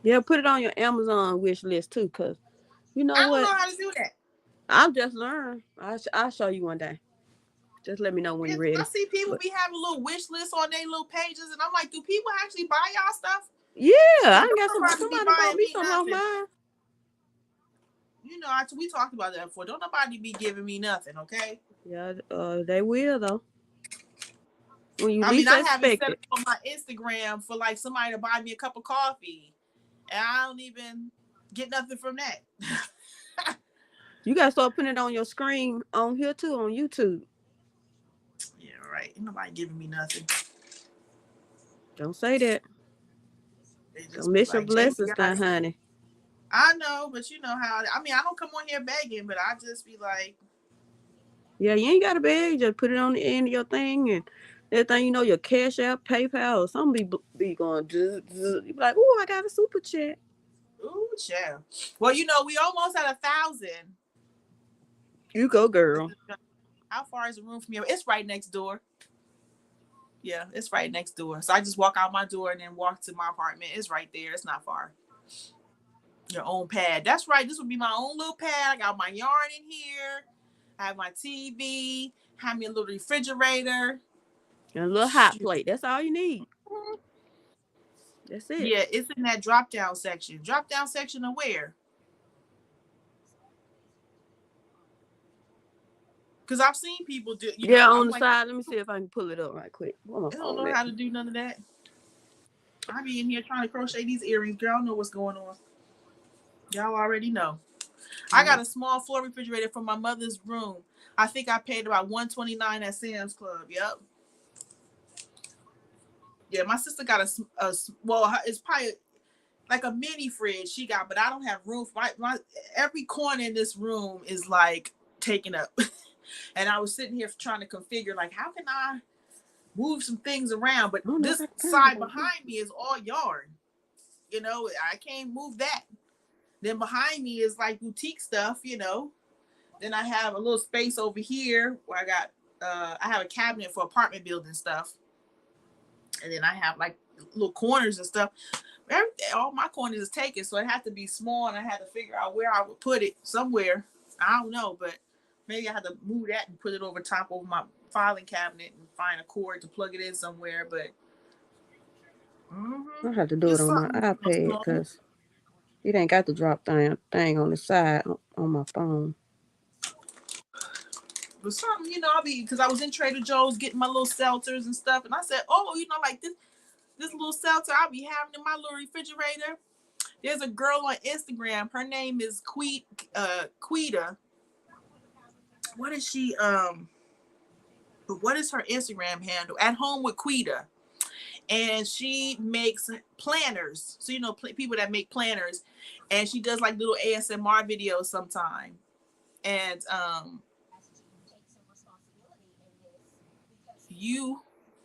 Yeah, put it on your Amazon wish list too, cause you know I what? don't know how to do that. I'll just learn. I'll show you one day. Just let me know when you're ready. I see people be having little wish lists on their little pages, and I'm like, do people actually buy y'all stuff? Yeah, I got somebody bought me some off mine. We talked about that before. Don't nobody be giving me nothing, okay? Yeah, they will though. When you I have it set up on my Instagram for like somebody to buy me a cup of coffee, and I don't even get nothing from that. You gotta start putting it on your screen on here too, on YouTube. Yeah, right. Ain't nobody giving me nothing. Don't say that. Don't miss your blessings now, honey. I know, but you know how. I don't come on here begging, but I just be like, yeah, you ain't gotta beg. Just put it on the end of your thing and That thing, you know, your Cash App, PayPal, or something be going. You be like, oh, I got a super chat. Ooh, child. Well, you know, we almost at 1,000. You go, girl. How far is the room from you? It's right next door. Yeah, it's right next door. So I just walk out my door and then walk to my apartment. It's right there. It's not far. Your own pad. That's right. This would be my own little pad. I got my yarn in here. I have my TV. Have me a little refrigerator. And a little hot plate. That's all you need. That's it. Yeah, it's in that drop down section. Drop down section of where? Because I've seen people do, you Yeah, know, on I'm the like, side. Let me see if I can pull it up right quick. Where my I don't phone know at? how to do none of that. I be in here trying to crochet these earrings. Girl, I know what's going on. Y'all already know. I got a small floor refrigerator from my mother's room. I think I paid about $129 at Sam's Club. Yep. Yeah, my sister got well, it's probably like a mini fridge she got, but I don't have room. Every corner in this room is like taken up. And I was sitting here trying to configure, like, how can I move some things around? But this side behind me is all yarn. You know, I can't move that. Then behind me is like boutique stuff, you know. Then I have a little space over here where I have a cabinet for apartment building stuff. And then I have like little corners and stuff. All my corners is taken, so it had to be small, and I had to figure out where I would put it somewhere. I don't know, but maybe I had to move that and put it over top over my filing cabinet and find a cord to plug it in somewhere. But I have to do it on my iPad because it ain't got the drop thing on the side on my phone. But something, you know, because I was in Trader Joe's getting my little seltzers and stuff, and I said, oh, you know, like this little seltzer I'll be having in my little refrigerator. There's a girl on Instagram. Her name is Quita. What is she? What is her Instagram handle? At Home with Quita. And she makes planners. So, you know, people that make planners. And she does like little ASMR videos sometime. And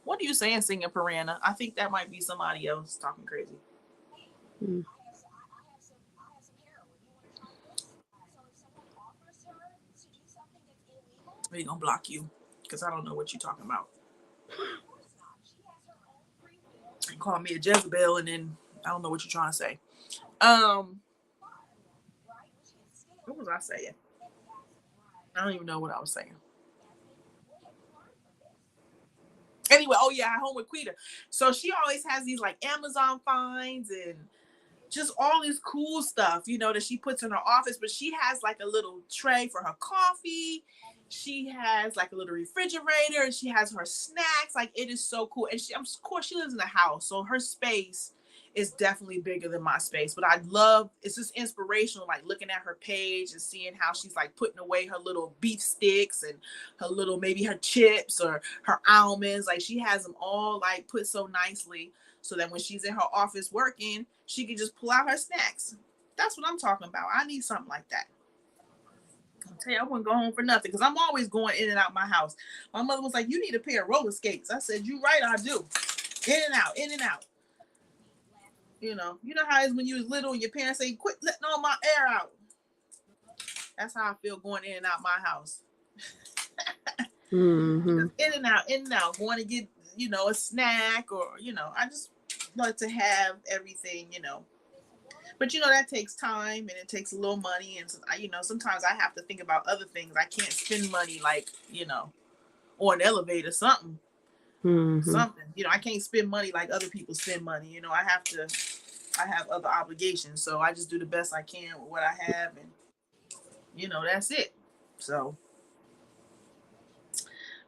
what are you saying, singing Piranha? I think that might be somebody else talking crazy. We're gonna block you because I don't know what you're talking about. You call me a Jezebel, and then I don't know what you're trying to say. What was I saying? I don't even know what I was saying. Anyway, oh yeah, Home with Quita. So she always has these like Amazon finds and just all this cool stuff, you know, that she puts in her office. But she has like a little tray for her coffee. She has like a little refrigerator, and she has her snacks. Like, it is so cool. And of course, she lives in a house, so her space is definitely bigger than my space. But it's just inspirational, like looking at her page and seeing how she's like putting away her little beef sticks and her little, maybe her chips or her almonds. Like, she has them all like put so nicely, so that when she's in her office working, she can just pull out her snacks. That's what I'm talking about. I need something like that. I'll tell you, I wouldn't go home for nothing, because I'm always going in and out my house. My mother was like, you need a pair of roller skates. I said, you right, I do. In and out, in and out. You know how it is when you was little and your parents say, quit letting all my air out. That's how I feel going in and out my house. Mm-hmm. In and out, going to get, a snack, or, I just like to have everything, But, that takes time, and it takes a little money. And, sometimes I have to think about other things. I can't spend money like, on an elevator, something. Mm-hmm. Something. I can't spend money like other people spend money. I have other obligations. So I just do the best I can with what I have. And, that's it. So,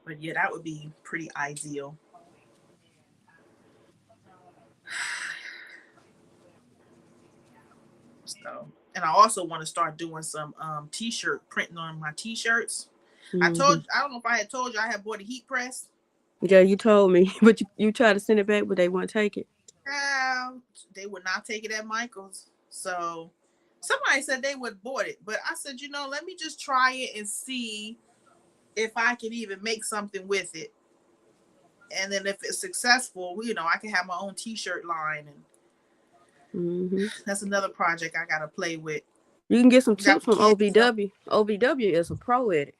but yeah, that would be pretty ideal. So, and I also want to start doing some t-shirt printing on my t-shirts. Mm-hmm. I don't know if I had told you I had bought a heat press. Yeah, you told me, but you tried to send it back, but they wouldn't take it. They would not take it at Michael's. So somebody said they would bought it, but I said, let me just try it and see if I can even make something with it. And then if it's successful, you know, I can have my own t-shirt line, and that's another project I gotta play with. You can get some Got tips the from kids up. OVW. OVW is a pro at it.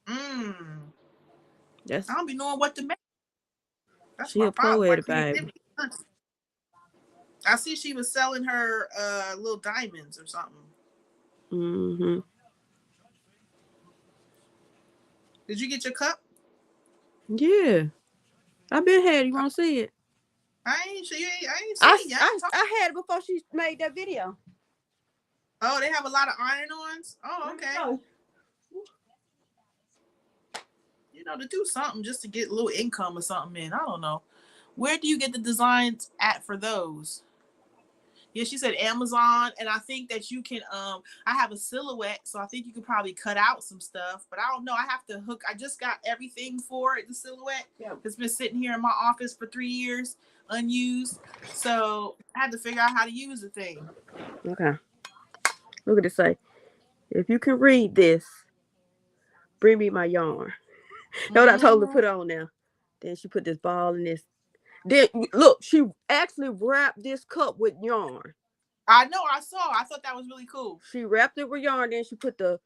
I That's don't be knowing what to make. That's she my a pro problem. My at it, baby. creativity. I see she was selling her little diamonds or something. Did you get your cup? Yeah, I been had. You want to see it? I ain't see it yet. I had it before she made that video. Oh, they have a lot of iron-ons. Oh, okay. You know, to do something just to get a little income or something in. I don't know. Where do you get the designs at for those? Yeah, she said Amazon, and I think that you can I have a silhouette, so I think you could probably cut out some stuff, but I don't know. I have to hook. I just got everything for it, the silhouette. Yeah. It's been sitting here in my office for 3 years unused. So I had to figure out how to use the thing. Okay. Look at it say. If you can read this, bring me my yarn. Know what I told her to put on there. Then she put this ball in this. Then look, she actually wrapped this cup with yarn. I know, I saw. I thought that was really cool. She wrapped it with yarn, then she put the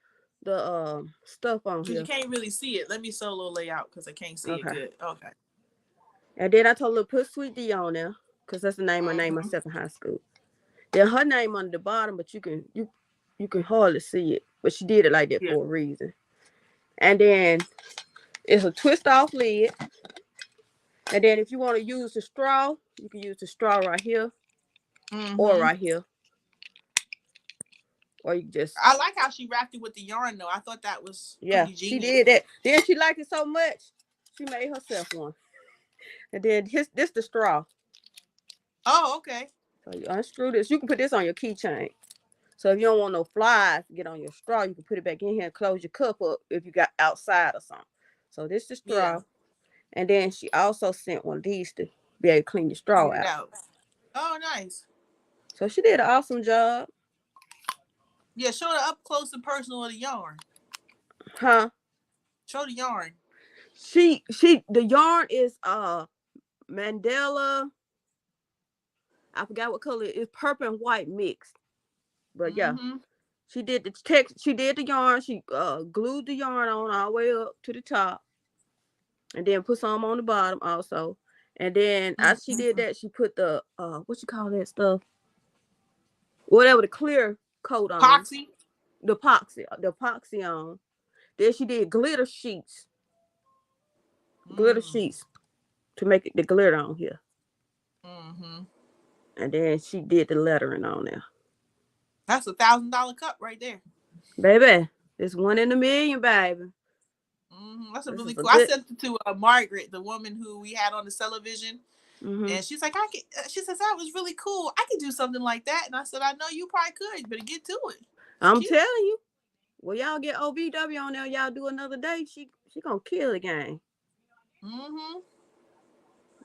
stuff on here. You can't really see it. Let me solo lay out because I can't see it good. Okay. And then I told her to put Sweet D on there, because that's the name I named myself in high school. Then her name on the bottom, but you can hardly see it. But she did it like that for a reason. And then it's a twist off lid. And then if you want to use the straw, you can use the straw right here. Or right here. Or you just... I like how she wrapped it with the yarn, though. I thought that was pretty genius. She did that. Then she liked it so much, she made herself one. And then this the straw. Oh, okay. So you unscrew this. You can put this on your keychain. So if you don't want no flies to get on your straw, you can put it back in here and close your cup up if you got outside or something. So this is the straw. Yeah. And then she also sent one of these to be able to clean your straw out. Oh, nice. So she did an awesome job. Yeah, show the up close and personal of the yarn. Huh? Show the yarn. The yarn is Mandela. I forgot what color it is. Purple and white mixed. But yeah. She did the text. She did the yarn. She glued the yarn on all the way up to the top. And then put some on the bottom also. And then as she did that, she put the what you call that stuff? Whatever, the clear coat on. Epoxy. The epoxy on. Then she did glitter sheets. Glitter sheets to make it the glitter on here. And then she did the lettering on there. That's $1,000 cup right there. Baby, it's one in a million, baby. That's a really cool. I sent it to Margaret, the woman who we had on the television, and she's like, she says that was really cool. I could do something like that, and I said, I know you probably could. You better get to it. I'm telling you. Well, y'all get OVW on there. Y'all do another day. She gonna kill the game.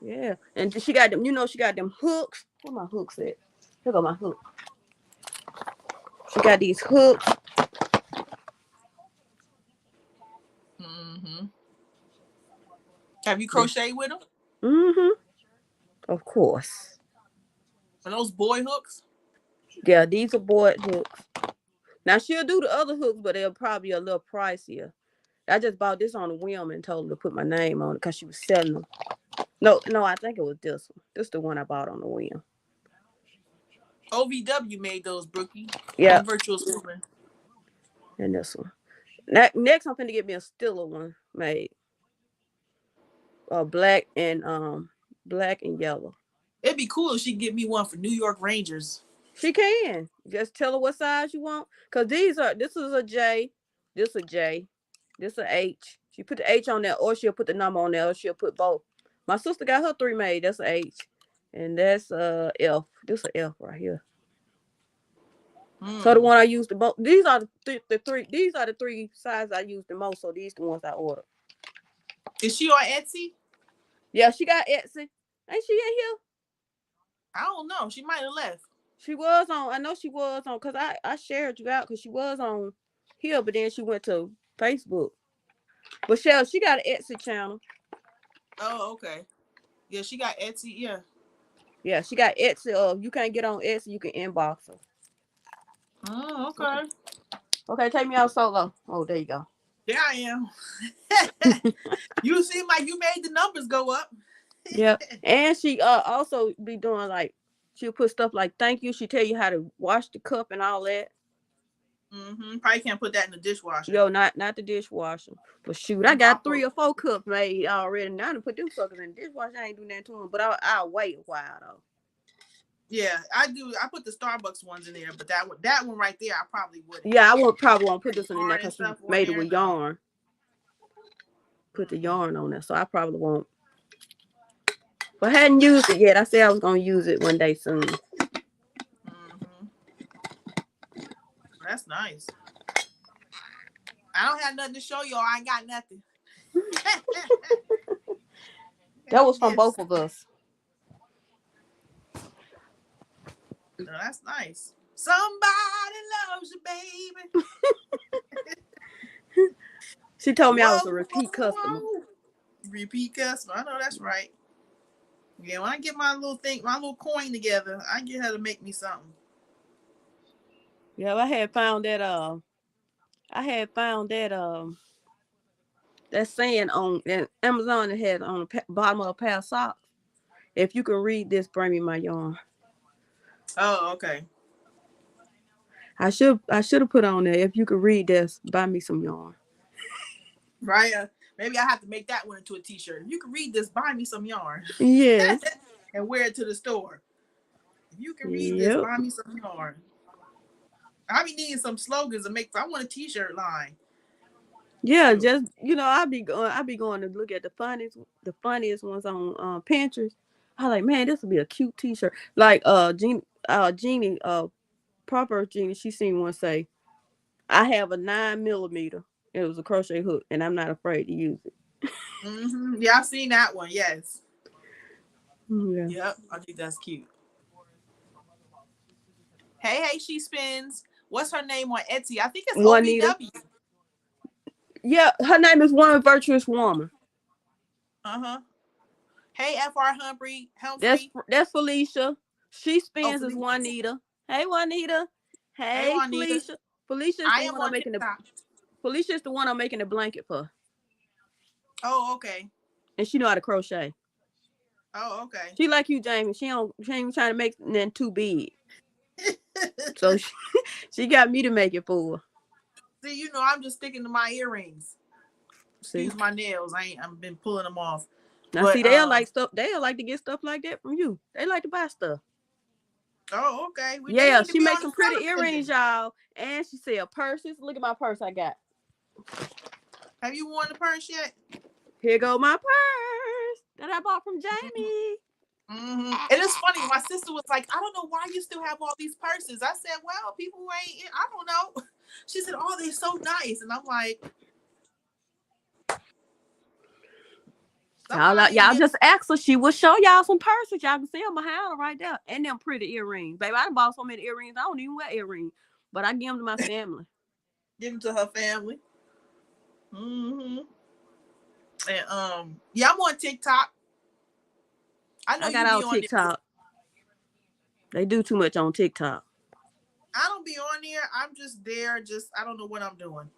Yeah, and she got them. You know, she got them hooks. Where my hooks at? Here go my hook. She got these hooks. Have you crocheted with them? Of course. Are those boy hooks? Yeah, these are boy hooks. Now she'll do the other hooks, but they're probably a little pricier. I just bought this on a whim and told her to put my name on it because she was selling them. No, I think it was this one. This is the one I bought on a whim. OVW made those, Brookie. Yeah. Virtual Swimming. And this one. Next, I'm finna get me a Stiller one made. Black and yellow. It'd be cool if she could get me one for New York Rangers. She can. Just tell her what size you want. Cause this is a J, this a J, this a H. She put the H on there, or she'll put the number on there, or she'll put both. My sister got her 3 made. That's a H, and that's F. This a F right here. So the one I used the most. These are the three. These are the 3 sizes I use the most. So these the ones I ordered. Is she on Etsy? Yeah, she got Etsy. Ain't she in here? I don't know. She might have left. She was on. I know she was on because I shared you out because she was on here, but then she went to Facebook. But she got an Etsy channel. Oh, okay. Yeah, she got Etsy. Yeah. Yeah, she got Etsy. You can't get on Etsy, you can inbox her. Oh, Okay. okay. Okay, take me out solo. Oh, there you go. There I am. You seem like you made the numbers go up. Yeah. And she also be doing like she'll put stuff like thank you. She tell you how to wash the cup and all that. Probably can't put that in the dishwasher. Yo, not the dishwasher. But shoot, I got 3 or 4 cups made already. Now to put them suckers in the dishwasher, I ain't doing that to them. But I'll wait a while though. Yeah, I do. I put the Starbucks ones in there, but that one right there, I probably wouldn't. Yeah, I probably won't put this one in there Yarn and because she stuff on made it there, with no. yarn. Put the yarn on there, so I probably won't. But I hadn't used it yet. I said I was gonna use it one day soon. That's nice. I don't have nothing to show y'all. I ain't got nothing. That was from both of us. No, that's nice. Somebody loves you, baby. She told me I was a repeat customer. Repeat customer. I know that's right. Yeah, when I get my little coin together, I get her to make me something. Yeah, I had found that that saying on Amazon that had on the bottom of a pair of socks. If you can read this, bring me my yarn. Oh, okay. I should have put on there. If you could read this, buy me some yarn. Right. Maybe I have to make that one into a t-shirt. If you can read this, buy me some yarn. Yes. And wear it to the store. If you can read this, buy me some yarn. I be needing some slogans to make. I want a t-shirt line. Yeah, just I be going to look at the funniest ones on Pinterest. I like, man, this would be a cute t-shirt. Like Jeannie, proper Jeannie, she seen one say, I have a 9mm. It was a crochet hook, and I'm not afraid to use it. Yeah, I've seen that one. Yes. Yeah. Yep, I think that's cute. Hey, she spins. What's her name on Etsy? I think it's Juanita. OVW. Yeah, her name is One Virtuous Woman. Hey, FR Humphrey. That's Felicia. She spins as Juanita. Hey, Juanita. Hey, Felicia. Felicia's the one I'm making Felicia's the one I'm making the blanket for. Oh, okay. And she know how to crochet. Oh, okay. She like you, Jamie. She ain't trying to make nothing too big. So she got me to make it for her. See, I'm just sticking to my earrings. Excuse my nails. I've been pulling them off. Now, but, see, they'll like to get stuff like that from you. They like to buy stuff. Oh, okay. Yeah, she makes some pretty earrings, y'all. And she sell purses. Look at my purse I got. Have you worn the purse yet? Here go my purse that I bought from Jamie. It is funny. My sister was like, I don't know why you still have all these purses. I said, well, people ain't, I don't know. She said, oh, they're so nice. And I'm like, y'all just ask her. She will show y'all some purses. Y'all can see them behind her right there. And them pretty earrings. Baby, I done bought so many earrings. I don't even wear earrings. But I give them to my family. Give them to her family. And yeah, I'm on TikTok. I got on TikTok. They do too much on TikTok. I don't be on there. I'm just there. I don't know what I'm doing.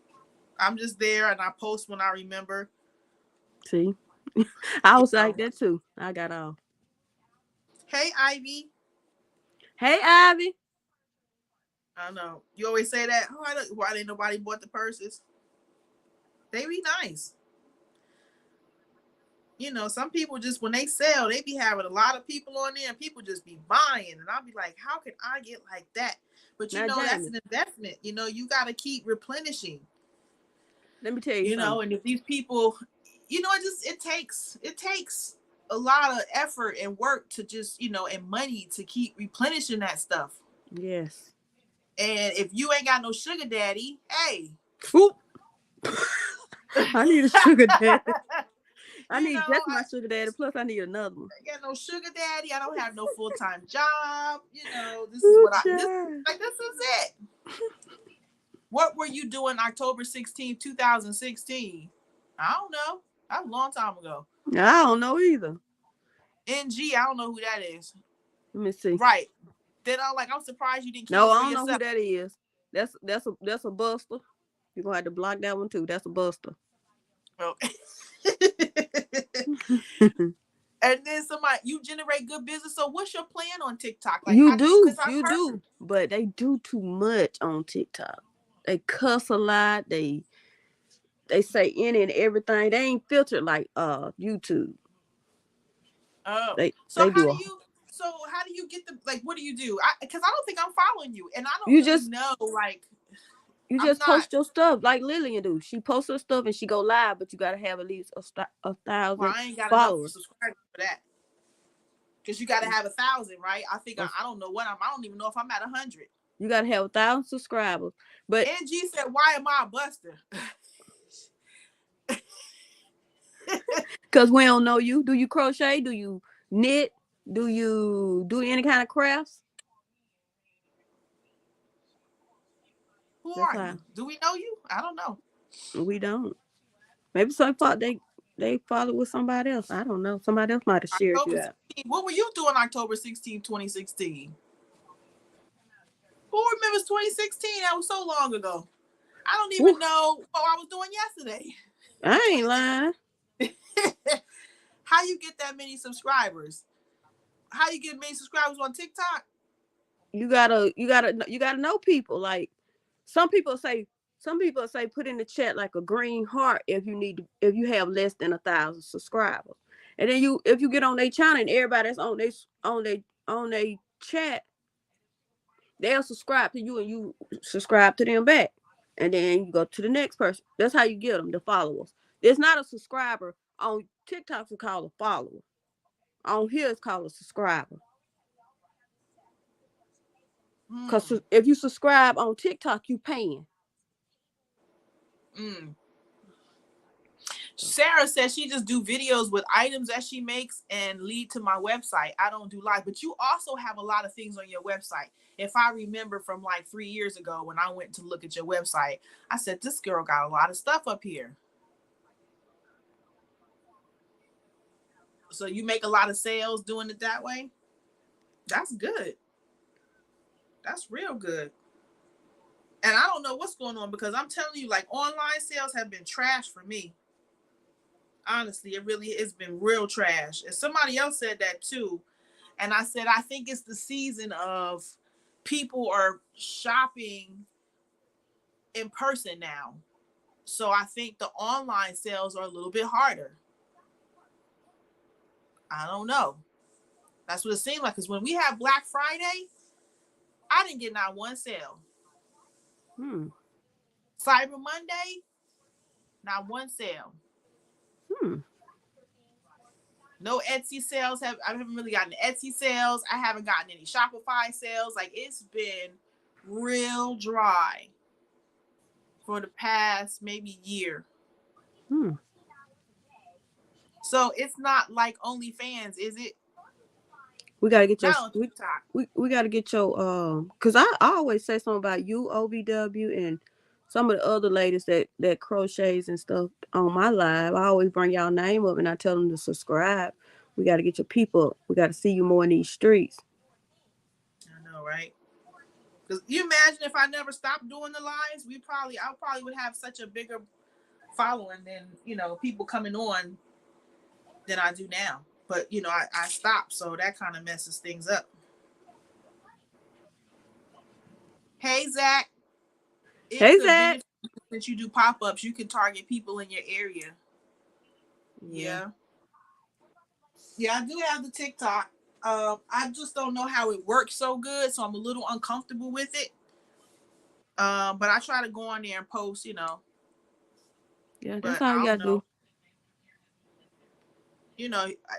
I'm just there and I post when I remember. See? I was like that too. I got off. Hey, Ivy. Hey, Ivy. I know. You always say that. Oh, why didn't nobody bought the purses? They be nice. Some people just, when they sell, they be having a lot of people on there and people just be buying. And I'll be like, how can I get like that? But that's an investment. You got to keep replenishing. Let me tell you something. And if these people, it takes a lot of effort and work to just, and money to keep replenishing that stuff. Yes. And if you ain't got no sugar daddy, hey. Oop. I need a sugar daddy. I need just my sugar daddy. Plus, I need another one. I got no sugar daddy. I don't have no full-time job. This is what this is it. What were you doing October 16, 2016? I don't know. That was a long time ago. I don't know either. NG, I don't know who that is. Let me see. Right. Then I'm surprised you didn't keep No, it I for don't know who yourself. that is. That's a buster. You're gonna have to block that one too. That's a buster. Oh. And then you generate good business. So what's your plan on TikTok? Like, how do you? Because I've You heard. do. But they do too much on TikTok. They cuss a lot. They say any and everything. They ain't filtered like YouTube. Oh, so They how do do a you? So how do you get the like? What do you do? Because I don't think I'm following you, and I don't you really just know. Like, you I'm just not. post your stuff like Lillian do. She posts her stuff and she go live, but you gotta have at least a Well, thousand I ain't got enough followers. subscribers for that. Because you got to have 1,000, right? I think Or I don't know what I'm. I don't even know if I'm at 100. you gotta have 1,000 subscribers. But NG said, "Why am I a buster?" because we don't know you. Do you crochet? Do you knit? Do you do any kind of crafts? Who That's are how you? Do we know you? I don't know. we don't. Maybe some thought they follow with somebody else. I don't know. Somebody else might have shared October you out. 16th. What were you doing October 16, 2016? Who remembers 2016? That was so long ago. I don't Woo, even know what I was doing yesterday. I ain't lying. How you get that many subscribers? How you get many subscribers on TikTok? You gotta know people. Like some people say put in the chat like a green heart if you have less than 1,000 subscribers. And then if you get on their channel and everybody that's on they chat, they'll subscribe to you and you subscribe to them back. And then you go to the next person. That's how you get them, the followers. It's not a subscriber. On TikTok, it's called a follower. On here, it's called a subscriber. Because Hmm. if you subscribe on TikTok, you paying. Mm. Sarah says she just do videos with items that she makes and lead to my website. I don't do live, but you also have a lot of things on your website. If I remember from like 3 years ago when I went to look at your website, I said, this girl got a lot of stuff up here. So you make a lot of sales doing it that way? That's good. That's real good. And I don't know what's going on because I'm telling you, like online sales have been trash for me. Honestly, it really has been real trash. And somebody else said that too. And I said, I think it's the season of people are shopping in person now. So I think the online sales are a little bit harder. I don't know. That's what it seemed like. Because when we had Black Friday, I didn't get not one sale. Hmm. Cyber Monday, not one sale. Hmm. No Etsy sales. I haven't really gotten Etsy sales. I haven't gotten any Shopify sales. Like it's been real dry for the past maybe year. Hmm. So it's not like OnlyFans, is it? We gotta get your Not on TikTok. we gotta get your because I always say something about you, OVW, and some of the other ladies that crochets and stuff on my live. I always bring y'all name up and I tell them to subscribe. We gotta get your people. We gotta see you more in these streets. I know, right? Because you imagine if I never stopped doing the lives, I probably would have such a bigger following than people coming on than I do now. But I stopped, so that kind of messes things up. Hey Zach, it Hey could Zach. benefit that you do pop-ups. You can target people in your area. Yeah. Yeah, yeah, I do have the TikTok. I just don't know how it works so good, so I'm a little uncomfortable with it. But I try to go on there and post, Yeah, that's but all I you don't gotta know. do.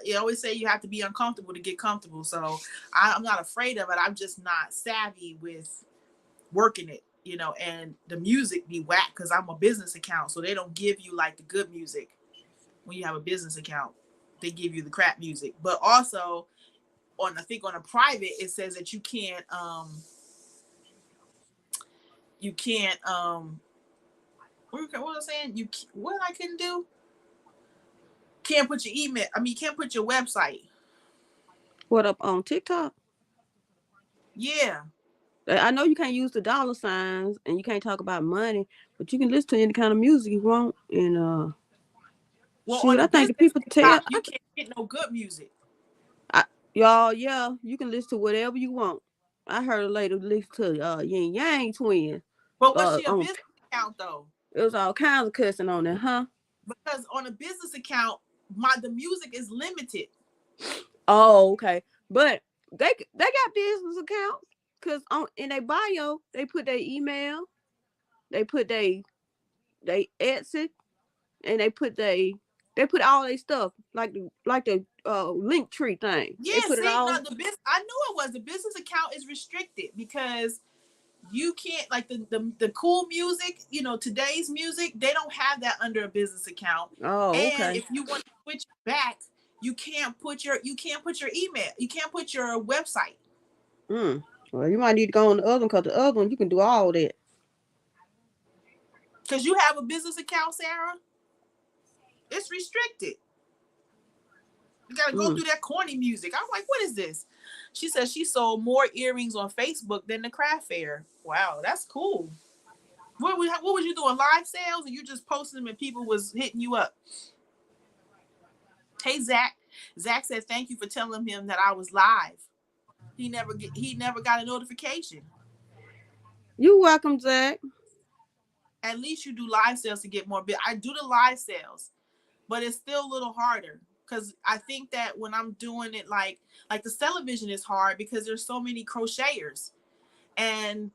You always say you have to be uncomfortable to get comfortable. So I'm not afraid of it. I'm just not savvy with working it, and the music be whack because I'm a business account. So they don't give you like the good music when you have a business account. They give you the crap music. But also I think on a private, it says that you can't, what was I saying? What I couldn't do? Can't put your email. I mean, you can't put your website. What up on TikTok? Yeah. I know you can't use the dollar signs and you can't talk about money, but you can listen to any kind of music you want. And Well, on shoot, the I think business the people tell TikTok, you can't get no good music. y'all, yeah, you can listen to whatever you want. I heard a lady listen to Yin Yang Twins. But was she a On business account though? it was all kinds of cussing on there, huh? Because on a business account, the music is limited. Oh, okay. But they got business accounts because on in their bio they put their email, they put they Etsy, and they put all their stuff like the link tree thing. They Yeah, put it see, all. no, the business. I knew it was the business account is restricted because you can't like the cool music. You know, today's music, they don't have that under a business account. Oh, And okay. if you want to switch back, you can't put your email. You can't put your website. Well, you might need to go on the other one because the other one you can do all that. Because you have a business account, Sarah, it's restricted. You gotta go through that corny music. I'm like, what is this? She says she sold more earrings on Facebook than the craft fair. Wow, that's cool. What was you doing? Live sales, or you just posting them and people was hitting you up? Hey Zach. Zach said thank you for telling him that I was live. He never got a notification. You welcome, Zach. At least you do live sales to get more bit. I do the live sales, but it's still a little harder because I think that when I'm doing it like the television is hard because there's so many crocheters and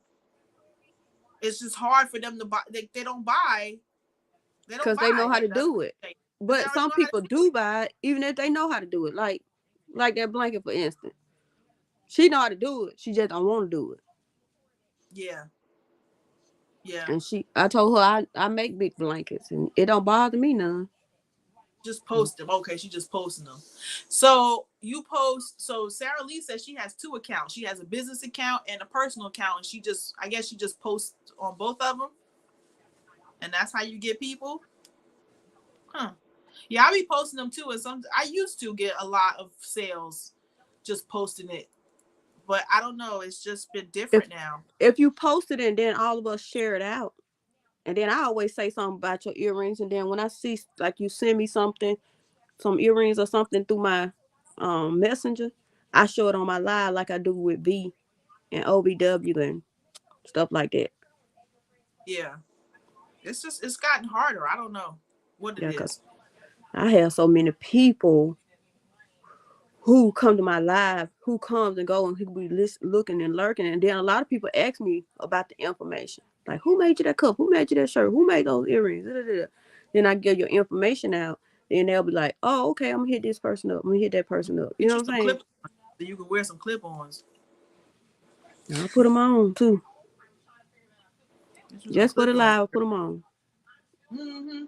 it's just hard for them to buy. They don't buy. They don't Because they know buy how to like us. do it. They But already some know how to people do do it. buy it, even if they know how to do it. Like that blanket, for instance. She know how to do it. She just don't want to do it. Yeah. Yeah. And I told her I make big blankets and it don't bother me none. Just post them. Okay, she just posting them. So you post. So Sarah Lee says she has two accounts. She has a business account and a personal account, and I guess she just posts on both of them, and that's how you get people. Huh? Yeah, I be posting them too. And I used to get a lot of sales just posting it, but I don't know. It's just been If different now. if you post it and then all of us share it out, and then I always say something about your earrings, and then when I see like you send me something, some earrings or something through my messenger, I show it on my live like I do with V and OBW and stuff like that. Yeah, it's gotten harder. I don't know what it Yeah, cause is. I have so many people who come to my live, who comes and go and who be looking and lurking, and then a lot of people ask me about the information, like who made you that cup, who made you that shirt, who made those earrings. Da, da, da. Then I give your information out, then they'll be like, oh, okay, I'm gonna hit this person up, I'm gonna hit that person up. You Get know you what I'm some saying? clip so you can wear some clip-ons. I'll put them on too. Get you some Just for the clip-ons. live, I'll put them on. Mm-hmm.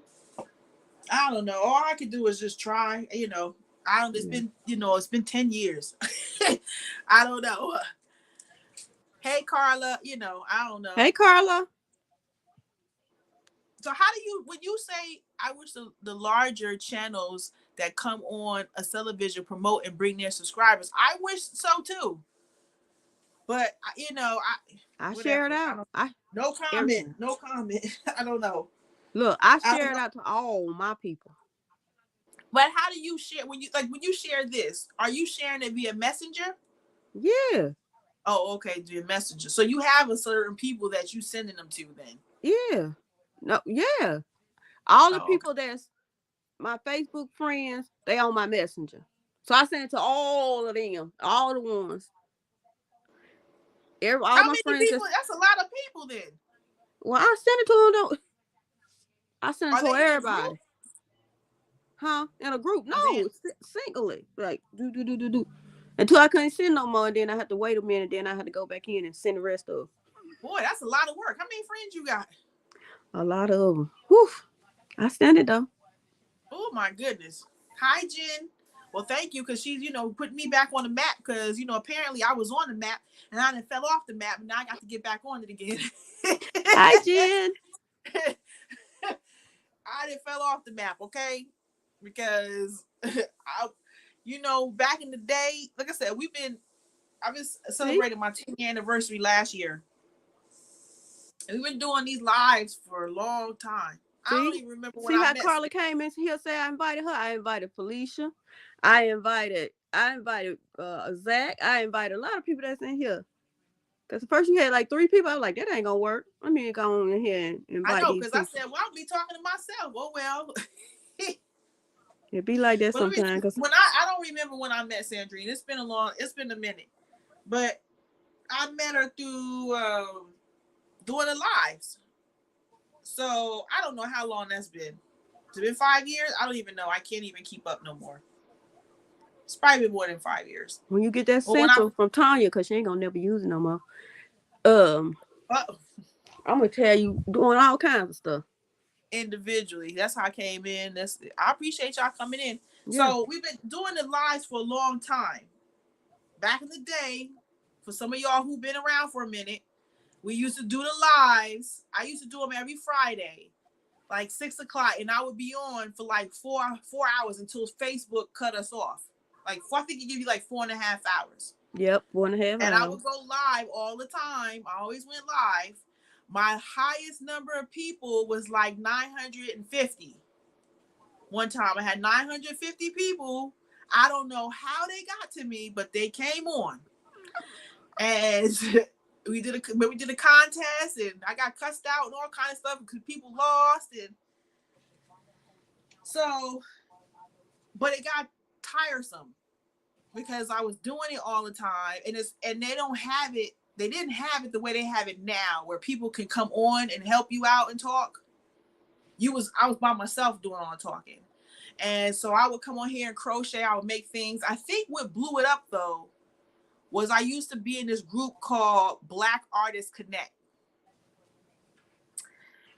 I don't know. All I can do is just try. I don't. It's Yeah. been it's been 10 years. I don't know. Hey Carla, I don't know. Hey, Carla. So how do you when you say I wish the larger channels that come on a television promote and bring their subscribers? I wish so too. But I share it whatever. I out. don't. I No comment. everything. No comment. I don't know. Look, I I don't share it know. out to all my people. But how do you share when you share this? Are you sharing it via Messenger? Yeah, Oh, okay, via Messenger. So you have a certain people that you sending them to then. yeah. No, yeah. All the Oh, okay. people that's my Facebook friends, they on my messenger. So I send it to all of them, all the ones. All How my many friends people? just That's a lot of people then. well, I send it to them. I send it Are to they in a group? everybody. Huh? In a group. Are they in? No, singly. Like do. Until I couldn't send no more, and then I had to wait a minute, then I had to go back in and send the rest of Boy, that's a lot of work. How many friends you got? a lot of them. Whew. I send it though. Oh my goodness. Hi, Jen. Well, thank you because she's putting me back on the map because apparently I was on the map and I done fell off the map and now I got to get back on it again. Hi, Jen. I done fell off the map. Okay. because back in the day, like I said, I've been See, celebrating my 10th anniversary last year. And we've been doing these lives for a long time. I see, don't even remember when see I how met. Carla came in here. Say I invited her. I invited Felicia. I invited Zach. I invited a lot of people that's in here. Cause the first you had like 3 people, I was like, that ain't gonna work. Let me go on in here and I invite know, these because I people. said, well, I'll be talking to myself. Oh, well. It be like that But let me, sometimes. Cause when I don't remember when I met Sandrine. It's been a minute. But I met her through doing the lives. So I don't know how long that's been. It's been 5 years. I don't even know. I can't even keep up no more. It's probably been more than 5 years. when you get that But when I central from Tanya, cause she ain't gonna never use it no more. Um, uh, I'm gonna tell you doing all kinds of stuff. individually, that's how I came in. I appreciate y'all coming in. Yeah. So we've been doing the lives for a long time. Back in the day, for some of y'all who've been around for a minute, we used to do the lives. I used to do them every Friday, like 6 o'clock, and I would be on for like four hours until Facebook cut us off. Like I think it give you like 4.5 hours. Yep. 1.5 And I hours. would go live all the time. I always went live. My highest number of people was like 950. One time I had 950 people. I don't know how they got to me, but they came on. And we did a contest, and I got cussed out and all kind of stuff because people lost. And so, but it got tiresome because I was doing it all the time, and they don't have it. They didn't have it the way they have it now, where people can come on and help you out and talk. I was by myself doing all the talking, and so I would come on here and crochet. I would make things. I think what blew it up though was I used to be in this group called Black Artists Connect.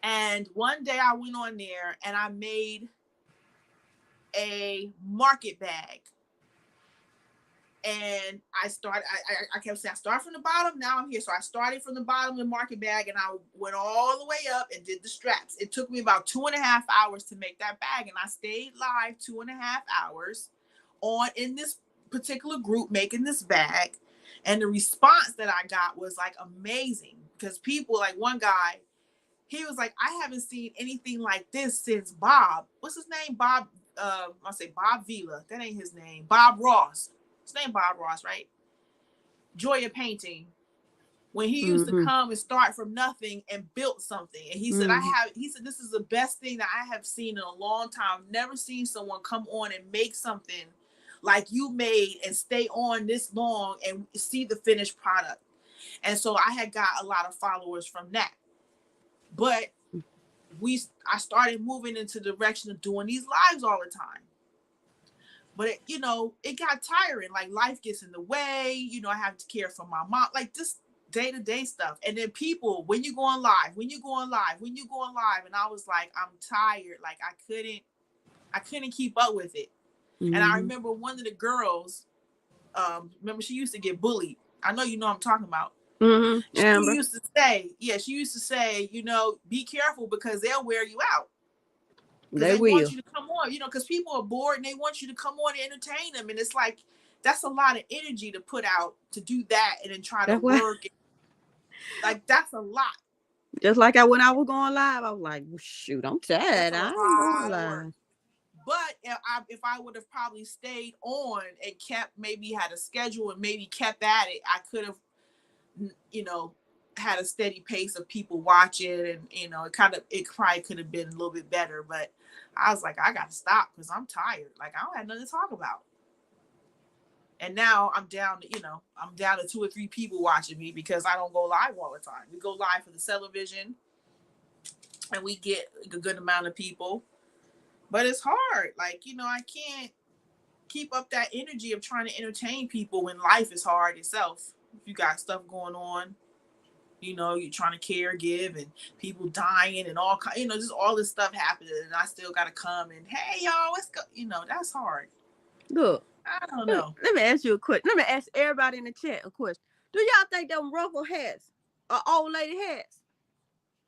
And one day I went on there and I made a market bag. And I kept saying, I started from the bottom, now I'm here. So I started from the bottom of the market bag and I went all the way up and did the straps. It took me about 2.5 hours to make that bag. And I stayed live 2.5 hours in this particular group making this bag. And the response that I got was like amazing, because people, like one guy, he was like, I haven't seen anything like this since Bob. What's his name? Bob. I'll say Bob Vila. That ain't his name. Bob Ross. His name Bob Ross, right? Joy of Painting. When he used to come and start from nothing and built something. And he said, this is the best thing that I have seen in a long time. I've never seen someone come on and make something like you made and stay on this long and see the finished product. And so I had got a lot of followers from that. But I started moving into the direction of doing these lives all the time. But it got tiring. Like life gets in the way. I have to care for my mom. Like just day-to-day stuff. And then people, when you going live, and I was like, I'm tired. Like I couldn't keep up with it. And I remember one of the girls, remember she used to get bullied. I know you know what I'm talking about. Amber. She used to say, be careful because they'll wear you out. They will. Want you will. to come on, because people are bored and they want you to come on and entertain them. And it's like, that's a lot of energy to put out to do that and then try to work. Like, that's a lot. Just like when I was going live, I was like, shoot, I'm tired. I ain't going live. But if I would have probably stayed on and maybe had a schedule and maybe kept at it, I could have, had a steady pace of people watching, and it probably could have been a little bit better. But I was like, I gotta stop because I'm tired. Like I don't have nothing to talk about. And now I'm down to 2 or 3 people watching me because I don't go live all the time. We go live for the television and we get a good amount of people. But it's hard. Like, I can't keep up that energy of trying to entertain people when life is hard itself. If you got stuff going on, you're trying to give and people dying and all, just all this stuff happening. And I still got to come and, hey, y'all, let's go. That's hard. Look, I don't know. Let me ask you a question. Let me ask everybody in the chat a question. Do y'all think them ruffle hats are old lady hats?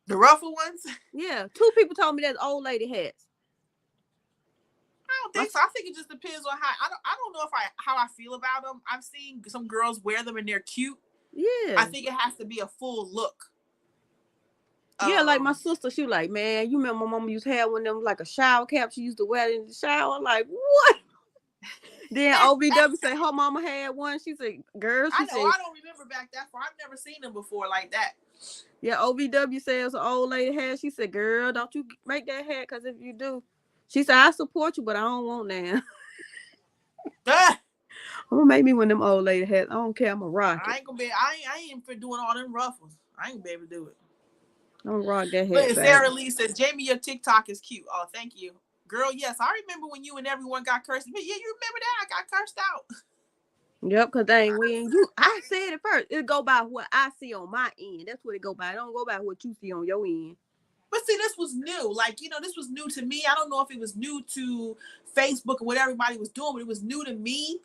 The ruffle ones? Yeah. 2 people told me that's old lady hats. don't think so. I think it just depends on I don't know if how I feel about them. I've seen some girls wear them and they're cute. Yeah. I think it has to be a full look. Yeah, like my sister, she was like, man, you remember my mama used to have one of them like a shower cap. She used to wear it in the shower. Like, what? Then OVW say her mama had one. She said, girl, she said, I don't remember back that far. I've never seen them before like that. Yeah, OVW says an old lady hat. She said, girl, don't you make that hat, because if you do, she said, I support you, but I don't want that. I'm gonna make me one of them old lady hats. I don't care. I'm gonna rock it. I ain't for doing all them ruffles. I ain't gonna be able to do it. I'm gonna rock that hat. But Sarah Lee says, Jamie, your TikTok is cute. Oh, thank you. Girl, yes. I remember when you and everyone got cursed. But yeah, you remember that? I got cursed out. Yep, because they ain't win. I said it first. It go by what I see on my end. That's what it go by. It don't go by what you see on your end. But see, this was new. Like, this was new to me. I don't know if it was new to Facebook or what everybody was doing, but it was new to me.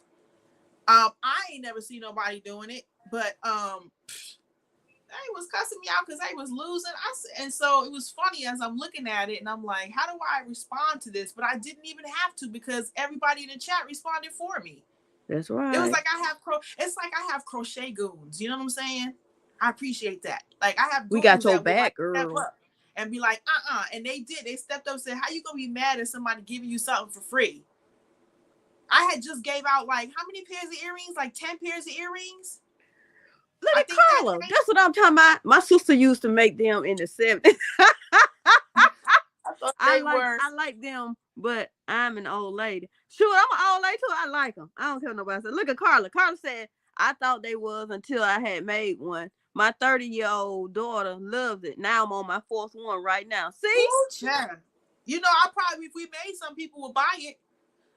I ain't never seen nobody doing it, but they was cussing me out because they was losing. And so it was funny as I'm looking at it, and I'm like, how do I respond to this? But I didn't even have to, because everybody in the chat responded for me. That's right. It was like I have crochet goons. You know what I'm saying? I appreciate that. Like, I have. We got your back, girl. And be like, and they did. They stepped up and said, how you gonna be mad at somebody giving you something for free? I had just gave out, like, how many pairs of earrings? Like 10 pairs of earrings. Look at Carla. That's what I'm talking about. My sister used to make them in the 70s. I like them, but I'm an old lady. Sure, I'm an old lady too. I like them. I don't care what nobody said. Look at Carla. Carla said, I thought they was until I had made one. My 30-year-old daughter loves it. Now I'm on my 4th one right now. See? Ooh, I probably, if we made some, people would buy it.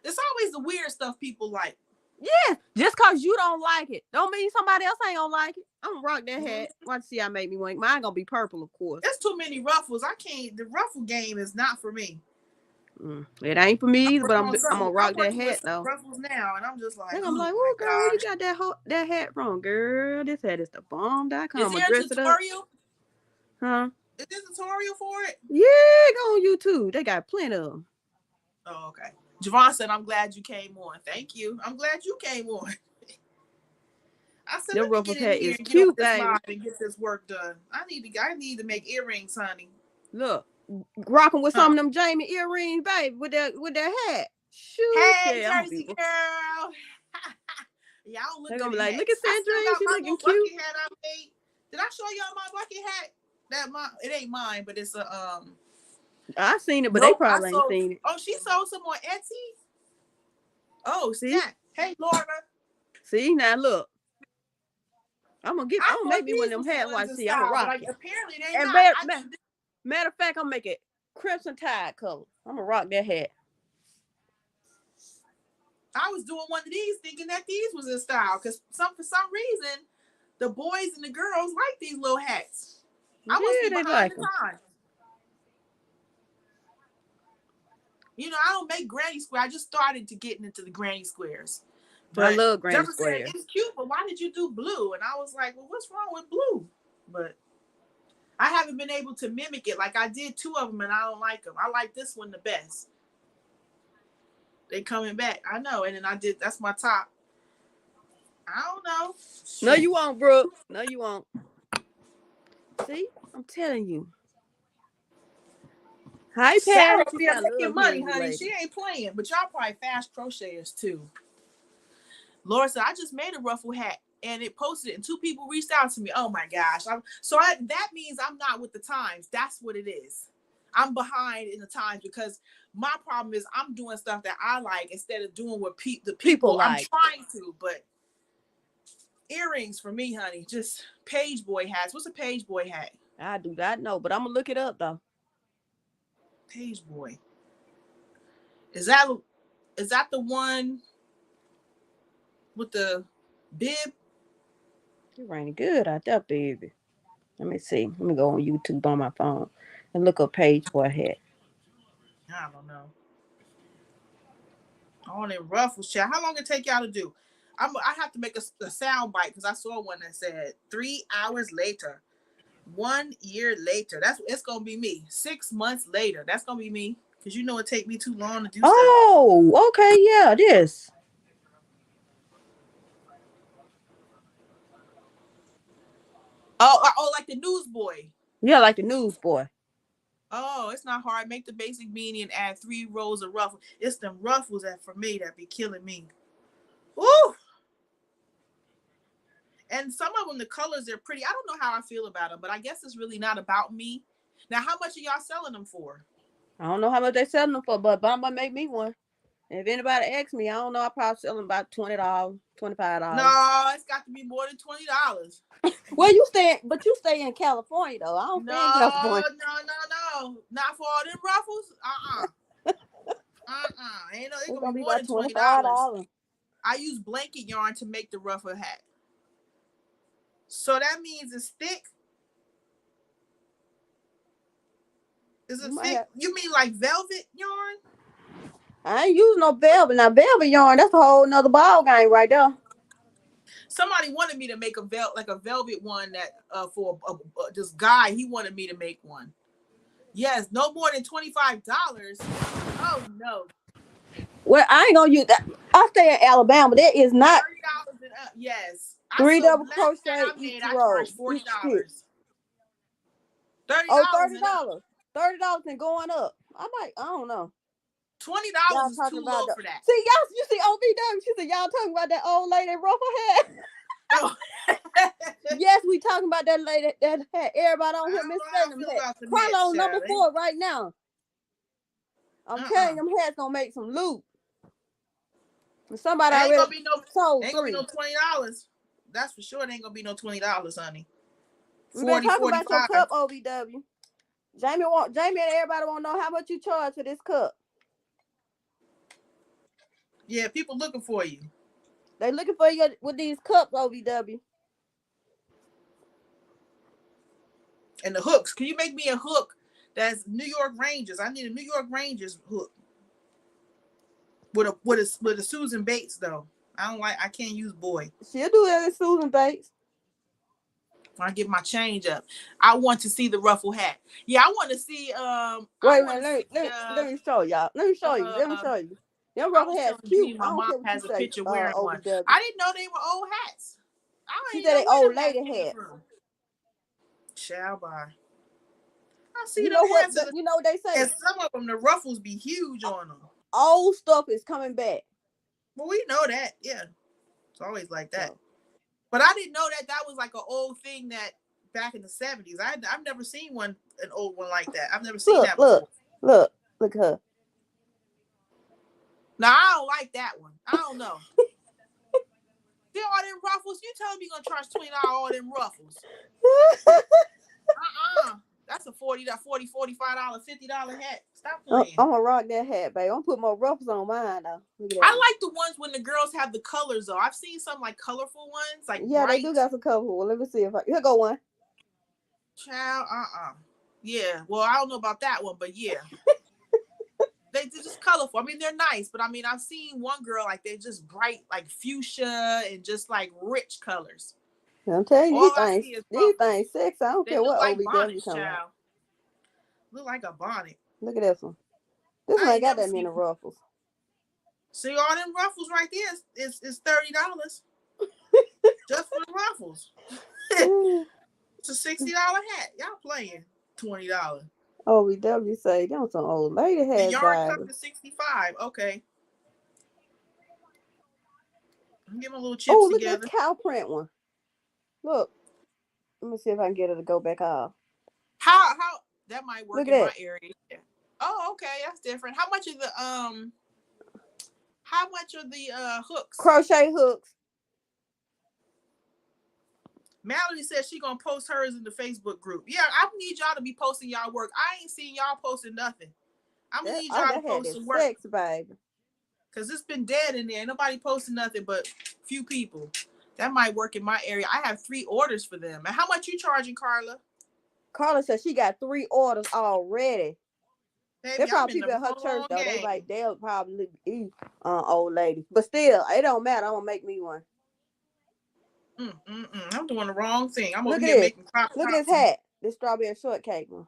It's always the weird stuff people like. Yeah, just because you don't like it don't mean somebody else ain't gonna like it. I'm gonna rock that hat. Watch, see, I make me one. Mine gonna be purple, of course. There's too many ruffles. I can't. The ruffle game is not for me. It ain't for me either, but I'm gonna rock that hat though. Ruffles now, and I'm just like, I'm like, oh girl, where you got that hat from, girl? This hat is the bomb.com. Is there a tutorial? Huh? Is there a tutorial for it? Yeah, go on YouTube. They got plenty of them. Oh, okay. Javon said, I'm glad you came on. Thank you. I'm glad you came on. I said, your ruffle hat is cute, baby. And get this work done. I need to make earrings, honey. Look, rocking with some of them Jamie earrings, baby, with their hat. Shoot, hey, Jersey girl. Y'all look. They're gonna be like, look at Sandra, she's looking cute. Hat I made. Did I show y'all my bucket hat? It ain't mine, but it's a I seen it, but they probably ain't seen it. Oh, she sold some on Etsy. Oh, see? Hey, Laura. See, now look. I'm gonna make me one of them hats. Watch, see, I'm gonna rock it. Apparently they not. Matter of fact, I'm gonna make it crimson tide color. I'm gonna rock that hat. I was doing one of these thinking that these was in style, because for some reason the boys and the girls like these little hats. I must be behind the time. I don't make granny square. I just started to getting into the granny squares. But I love granny squares. It's cute, but why did you do blue? And I was like, well, what's wrong with blue? But I haven't been able to mimic it. Like, I did 2 of them and I don't like them. I like this one the best. They coming back. I know. And then that's my top. I don't know. No, you won't, Brooke. No, you won't. See? I'm telling you. Hi, Sarah. She making money, honey. She ain't playing. But y'all probably fast crocheters too. Laura said, I just made a ruffle hat and it posted it and 2 people reached out to me. Oh my gosh. That means I'm not with the times. That's what it is. I'm behind in the times, because my problem is I'm doing stuff that I like instead of doing what the people like. I'm trying to, but earrings for me, honey, just page boy hats. What's a page boy hat? I do not know, but I'm gonna look it up though. Page boy. Is that the one with the bib? You're raining good out there, baby. Let me see. Let me go on YouTube on my phone and look up page boy hat. I don't know. On them ruffles, child. How long it take y'all to do? I have to make a sound bite, because I saw one that said 3 hours later, 1 year later. It's gonna be me. 6 months later. That's gonna be me. Because you know it take me too long to do stuff. Oh, okay, yeah, this. Oh, like the newsboy. Yeah, like the newsboy. Oh, it's not hard. Make the basic beanie and add 3 rows of ruffles. It's them ruffles that for me that be killing me. Woo! And some of them, the colors, they're pretty. I don't know how I feel about them, but I guess it's really not about me. Now, how much are y'all selling them for? I don't know how much they selling them for, but I'm gonna make me one. If anybody asks me, I don't know. I probably sell them about $20, $25. No, it's got to be more than $20. Well, you stay, but you stay in California though. I don't stay in California. No. Not for all them ruffles. Ain't no. It's It's gonna gonna be be more about than $20. $25. I use blanket yarn to make the ruffle hat. So that means it's thick. Is it thick? You mean like velvet yarn? I ain't using no velvet. Now velvet yarn, that's a whole nother ball game right there. Somebody wanted me to make a velvet one that for this guy. He wanted me to make one. Yes, no more than $25. Oh no. Well, I ain't gonna use that. I stay in Alabama. That is not $30 and up. Yes. 3 double Last crochet I each made, I row. charged $40. $30. Oh, $30. $30 and going up. I don't know. $20 y'all is talking too about low for that. See, you see OVW. She said y'all talking about that old lady ruffle hat. Oh. Yes, we talking about that lady that had everybody on here misspelling them hats. Carla on number 4 right now. I'm telling you, them hats gonna make some loot. Somebody ain't already sold ain't 3. Gonna be no $20. That's for sure. It ain't gonna be no $20, honey. We been talking about your cup, OVW. Jamie and everybody want to know how much you charge for this cup. Yeah, people looking for you. They looking for you with these cups, OVW. And the hooks. Can you make me a hook that's New York Rangers? I need a New York Rangers hook. With a Susan Bates though. I can't use boy. She'll do that in Susan Bates. When I get my change up. I want to see the ruffle hat. Yeah, I want to see wait a minute, let me show y'all. Let me show you. Your ruffle hat's cute. My mom has a picture wearing one. I didn't know they were old hats. She said they old lady hats. Shall buy. I see you them know hats. You know what they say? And some of them, the ruffles be huge on them. Old stuff is coming back. Well, we know that. Yeah. It's always like that. But I didn't know that was like an old thing that back in the 70s. I've never seen an old one like that. I've never seen that before. Look at her. Now, I don't like that one. I don't know. See all them ruffles? You telling me you're going to charge $20 all them ruffles? That's a $40, $45, $50 hat. Stop playing. I'm gonna rock that hat, babe. I'm gonna put more ruffles on mine though. I like the ones when the girls have the colors though. I've seen some like colorful ones, like bright. They do got some colorful. Let me see if here go one. Child, yeah. Well, I don't know about that one, but yeah. They're just colorful. I mean, they're nice, but I mean, I've seen one girl like they're just bright, like fuchsia and just like rich colors. I'm telling you, these things sexy. I don't care what like OVW talking about. Look like a bonnet. Look at this one. This one ain't got that many ruffles. See all them ruffles right there is $30 just for the ruffles. It's a $60 hat. Y'all playing $20. OVW say them some old lady hats. The yarn comes to $65. Okay. I'm getting a little chips together. Look at this cow print one. Look. Let me see if I can get her to go back off. How that might work in my area. Oh, okay, that's different. How much are the hooks? Crochet hooks. Mallory says she gonna post hers in the Facebook group. Yeah, I need y'all to be posting y'all work. I ain't seen y'all posting nothing. I'm gonna need y'all to post some work. Sex, baby. Cause it's been dead in there. Nobody posting nothing but few people. That might work in my area. I have 3 orders for them. And how much you charging, Carla? Carla said she got 3 orders already. Baby, they're probably people at her church though. They'll probably be old lady. But still, it don't matter. I'm gonna make me one. I'm doing the wrong thing. I'm over here making crop. Look at this hat. This strawberry shortcake one.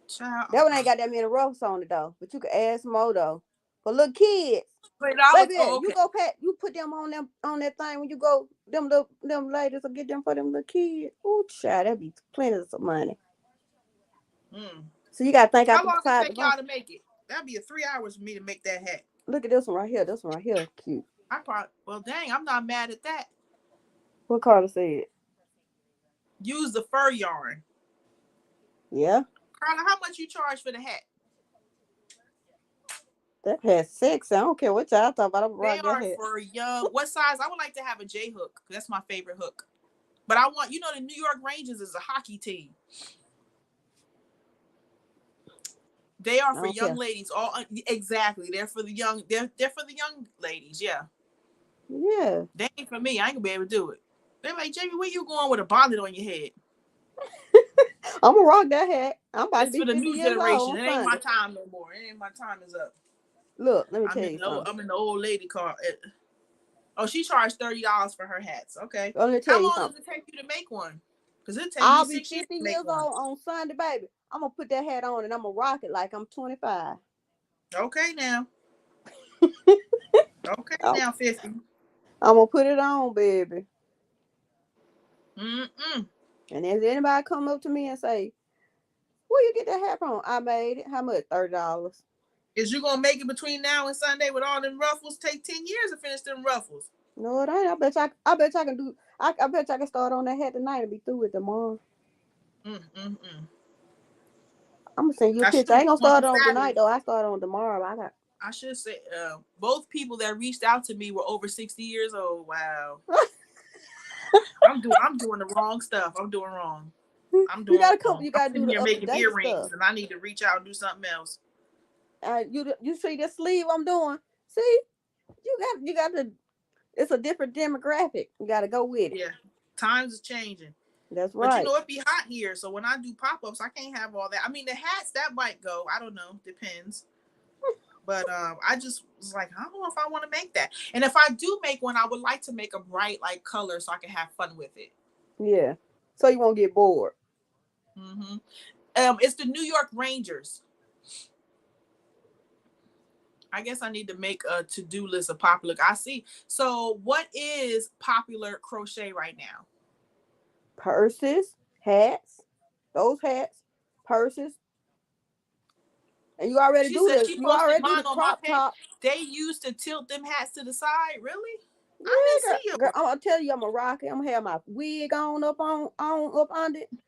Child, That one ain't got that many ruffles on it though, but you can add some more though. For little kids, $20. baby, Oh, you okay. go you put them on that thing when you go. Them ladies will get them for them little kids. Ooh, child, that'd be plenty of some money. Mm. So you gotta think How long it outside the take y'all box. to make it? That'd be 3 hours for me to make that hat. Look at this one right here. This one right here, cute. I probably, well, dang, I'm not mad at that. What Carla said? Use the fur yarn. Yeah, Carla, how much you charge for the hat? that has sex. I don't care what y'all talk about. I'm They rock that are hat. for young. What size? I would like to have a J hook. That's my favorite hook. But I want, the New York Rangers is a hockey team. They are I for don't young care. ladies. All exactly. They're for the young. They're for the young ladies. Yeah. Yeah, They ain't for me. I ain't gonna be able to do it. They're like, Jamie, where you going with a bonnet on your head? I'm gonna rock that hat. I'm about to It's be for the 50 new years old generation. on It ain't my Sunday. time no more. It ain't my time is up. Look, let me tell you something. I'm in the old lady car. Oh, she charged $30 for her hats. Okay. Let me tell How you long something. does it take you to make one? Because it takes me I'll be 6 years 50 to years make one. old on Sunday, baby. I'm gonna put that hat on and I'm gonna rock it like I'm 25. Okay now. Okay I'm, now, 50. I'm gonna put it on, baby. Mm-mm. And if anybody come up to me and say, "Where you get that hat from?" I made it. How much? $30. Is you gonna make it between now and Sunday with all them ruffles? Take 10 years to finish them ruffles. No, it ain't. I bet I can do. I bet I can start on that hat tonight and be through with tomorrow. Mm-mm-mm. I'm gonna send you a I should picture. I have ain't gonna one start for on tonight Saturday. though. I start on tomorrow. I got. I should say both people that reached out to me were over 60 years old. Wow. I'm doing the wrong stuff. I'm doing wrong. I'm You doing gotta come. wrong. You I'm gotta do sitting the here up to making date earrings stuff. and I need to reach out and do something else. You see this sleeve I'm doing? See, you got to. It's a different demographic. You got to go with it. Yeah. Times is changing. That's But right. it be hot here. So when I do pop-ups, I can't have all that. I mean the hats that might go. I don't know. Depends. But I just was like, I don't know if I want to make that. And if I do make one, I would like to make a bright like color so I can have fun with it. Yeah. So you won't get bored. Mm-hmm. It's the New York Rangers. I guess I need to make a to-do list of popular. I see. So what is popular crochet right now? Purses, hats, those hats, purses. And you already She do said the she you posted already do the mine on my crop page. top. They used to tilt them hats to the side. Really? I didn't Yeah, see girl, yours. I'm gonna tell you, I'm gonna rock it. I'm gonna have my wig on up under it. And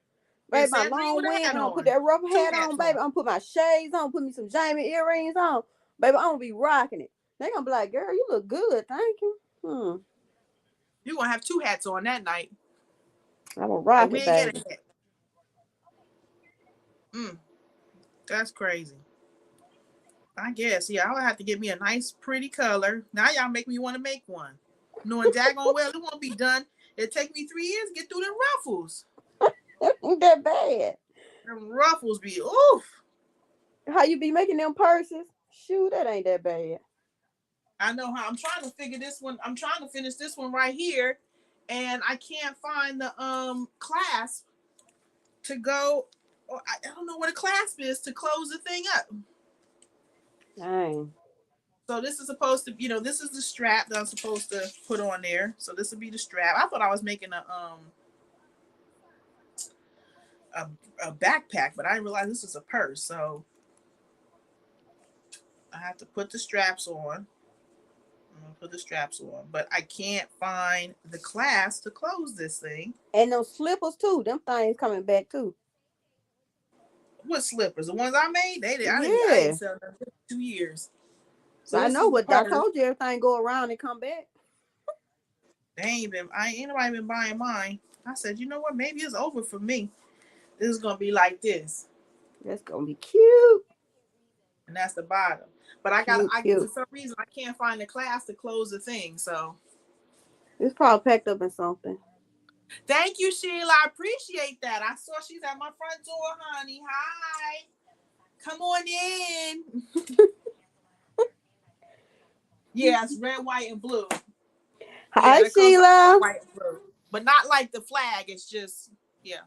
Baby, my Sandrine long with a wig. hat I'm gonna put on. that rubber Two hat on, hats baby. on. I'm gonna put my shades on, put me some Jamie earrings on. Baby, I'm gonna be rocking it. They gonna be like, girl, you look good, thank you. You're gonna have two hats on that night. I'm gonna A rock it, wig and baby. a hat. That's crazy. I guess. Yeah, I'll have to get me a nice pretty color. Now y'all make me want to make one. Knowing daggone well it won't be done. It'll take me 3 years to get through the ruffles. That ain't that bad. Them ruffles be oof. How you be making them purses? Shoot, that ain't that bad. I know how I'm trying to figure this one. I'm trying to finish this one right here. And I can't find the clasp to go. Or I don't know what a clasp is to close the thing up. Dang. So this is supposed to, this is the strap that I'm supposed to put on there. So this would be the strap. I thought I was making a backpack, but I didn't realize this is a purse. So I have to put the straps on. I'm gonna put the straps on, but I can't find the clasp to close this thing. And those slippers too. Them things coming back too. What slippers? The ones I made? I ain't Yeah. selling them for 2 years. So I this know is the what I purse. told you. Everything go around and come back. Ain't nobody been buying mine. I said, you know what? Maybe it's over for me. This is gonna be like this. That's gonna be cute. And that's the bottom. But Cute, for cute. some reason I can't find the clasp to close the thing. So It's probably packed up in something. thank you, Sheila. I appreciate that. I saw she's at my front door, honey. Hi. Come on in. Yeah, it's red, white, and blue. Yeah, Hi, that colors Sheila. white and blue. But not like the flag. It's just, yeah.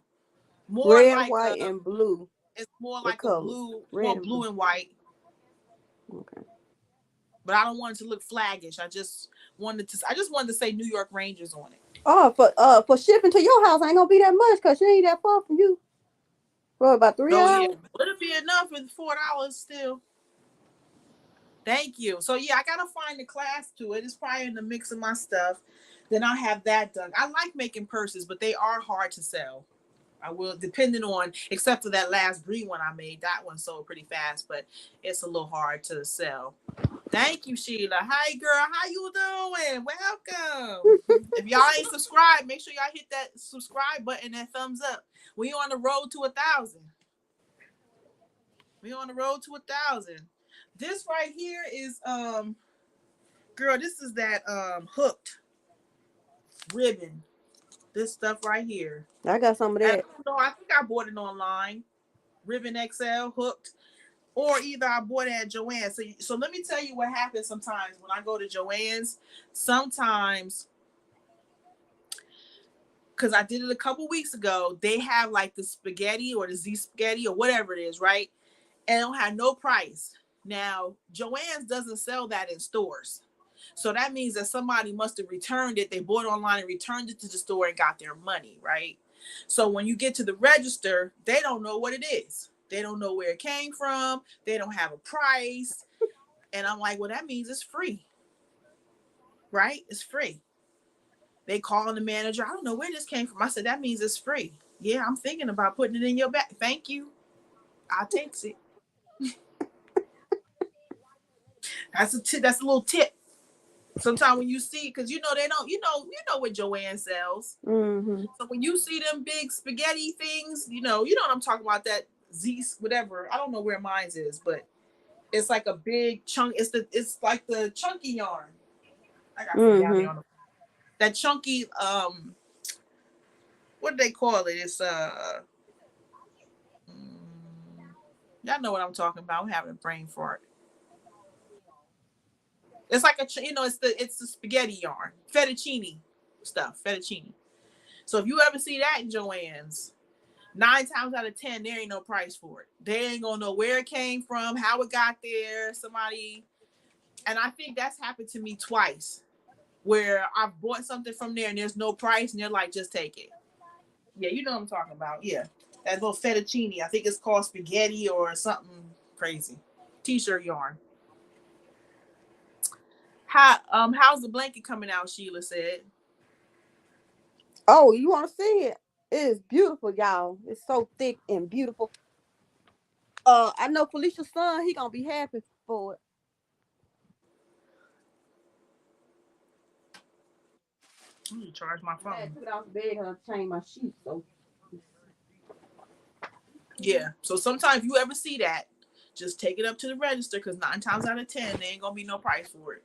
More Red, like white, and blue. It's more What like a colors? blue, Red more and blue blue. and white. Okay. But I don't want it to look flaggish. I just wanted to say New York Rangers on it. Oh, for shipping to your house ain't gonna be that much because she ain't that far from you. For about 3 Oh yeah, hours. but it'll be enough with $4 still. Thank you. So yeah, I gotta find the class to it. It's probably in the mix of my stuff. Then I'll have that done. I like making purses, but they are hard to sell. I will, depending on, except for that last green one I made. That one sold pretty fast, but it's a little hard to sell. Thank you, Sheila. Hi, girl. How you doing? Welcome. If y'all ain't subscribed, make sure y'all hit that subscribe button and thumbs up. We on the road to 1,000. We on the road to 1,000. This right here is girl. This is that hooked ribbon. This stuff right here. I got some of And I that. don't know. I think I bought it online. Ribbon XL hooked. Or either I bought it at Joann's. So let me tell you what happens sometimes when I go to Joann's. Sometimes, because I did it a couple weeks ago, they have like the spaghetti or the Z spaghetti or whatever it is, right? And it don't have no price. Now, Joann's doesn't sell that in stores. So that means that somebody must have returned it. They bought it online and returned it to the store and got their money, right? So when you get to the register, they don't know what it is. They don't know where it came from. They don't have a price. And I'm like, well, that means it's free, right? It's free. They call the manager. I don't know where this came from. I said, that means it's free. Yeah, I'm thinking about putting it in your bag. Thank you. I'll take it. That's a little tip. Sometimes when you see, because they don't, what Joanne sells. Mm-hmm. So when you see them big spaghetti things, you know what I'm talking about. That Z whatever. I don't know where mine's is, but it's like a big chunk. It's like the chunky yarn. I got some down here on that chunky. What do they call it? It's y'all know what I'm talking about. I'm having a brain fart. It's like it's the spaghetti yarn, fettuccine stuff, fettuccine. So if you ever see that in Joann's, 9 times out of 10, there ain't no price for it. They ain't gonna know where it came from, how it got there. Somebody, and I think that's happened to me twice, where I've bought something from there and there's no price, and they're like, just take it. Yeah, you know what I'm talking about. Yeah, that little fettuccine. I think it's called spaghetti or something crazy. T-shirt yarn. How's the blanket coming out? Sheila said. Oh, you want to see it? It is beautiful, y'all. It's so thick and beautiful. I know Felicia's son. He gonna be happy for it. I need to charge my phone. I took it off the bed and I changed my sheet. So yeah. So sometimes you ever see that, just take it up to the register because 9 times out of 10, there ain't gonna be no price for it.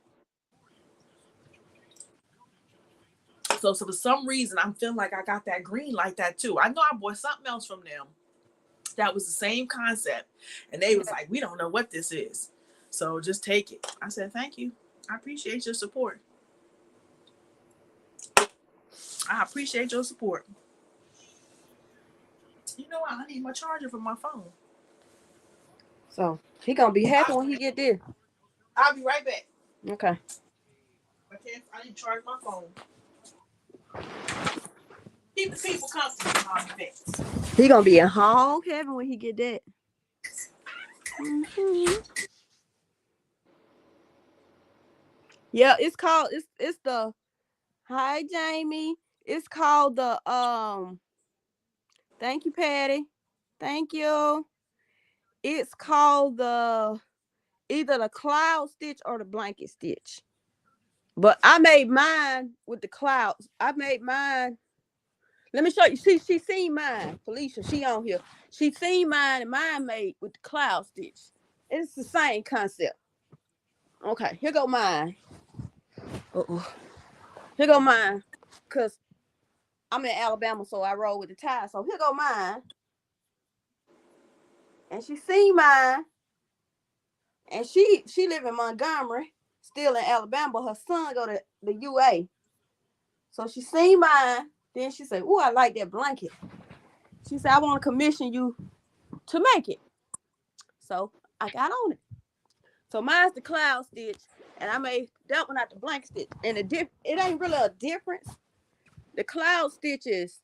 So for some reason, I'm feeling like I got that green like that too. I know I bought something else from them that was the same concept, and they was like, we don't know what this is, so just take it. I said, thank you. I appreciate your support. I appreciate your support. You know what? I need my charger for my phone. So he gonna be happy when he get there. I'll be right back. Okay. I need to charge my phone. Keep the people comfortable. I'll be back. He gonna be in hog heaven when he get that. Mm-hmm. Yeah, it's the hi Jamie. It's called the thank you, Patty. Thank you. It's called the either the cloud stitch or the blanket stitch. But I made mine with the clouds. I made mine. Let me show you. She seen mine. Felicia, she on here. She seen mine and mine made with the cloud stitch. It's the same concept. Okay, here go mine. Uh-oh. Here go mine. Cause I'm in Alabama, so I roll with the tide. So here go mine. And she seen mine. And she live in Montgomery, still in Alabama. Her son go to the UA. So she seen mine. Then she said, "Oh, I like that blanket." She said, "I want to commission you to make it. So I got on it. So mine's the cloud stitch, and I made that one out the blanket stitch. And it ain't really a difference. The cloud stitch is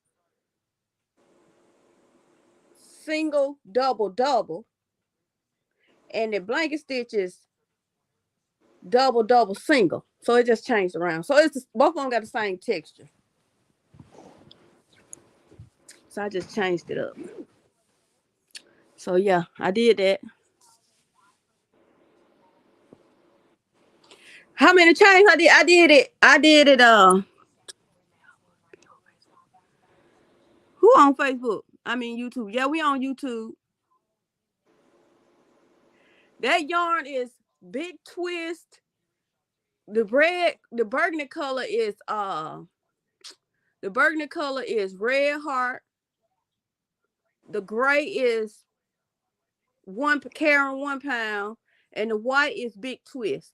single, double, double, and the blanket stitch is double, double, single. So it just changed around. So it's both of them got the same texture. So I just changed it up. So yeah, I did that. How many chains I did? I did it. Who on Facebook? I mean YouTube. Yeah, we on YouTube. That yarn is Big Twist. The burgundy color is Red Heart. The gray is Karen 1 pound, and the white is Big Twist.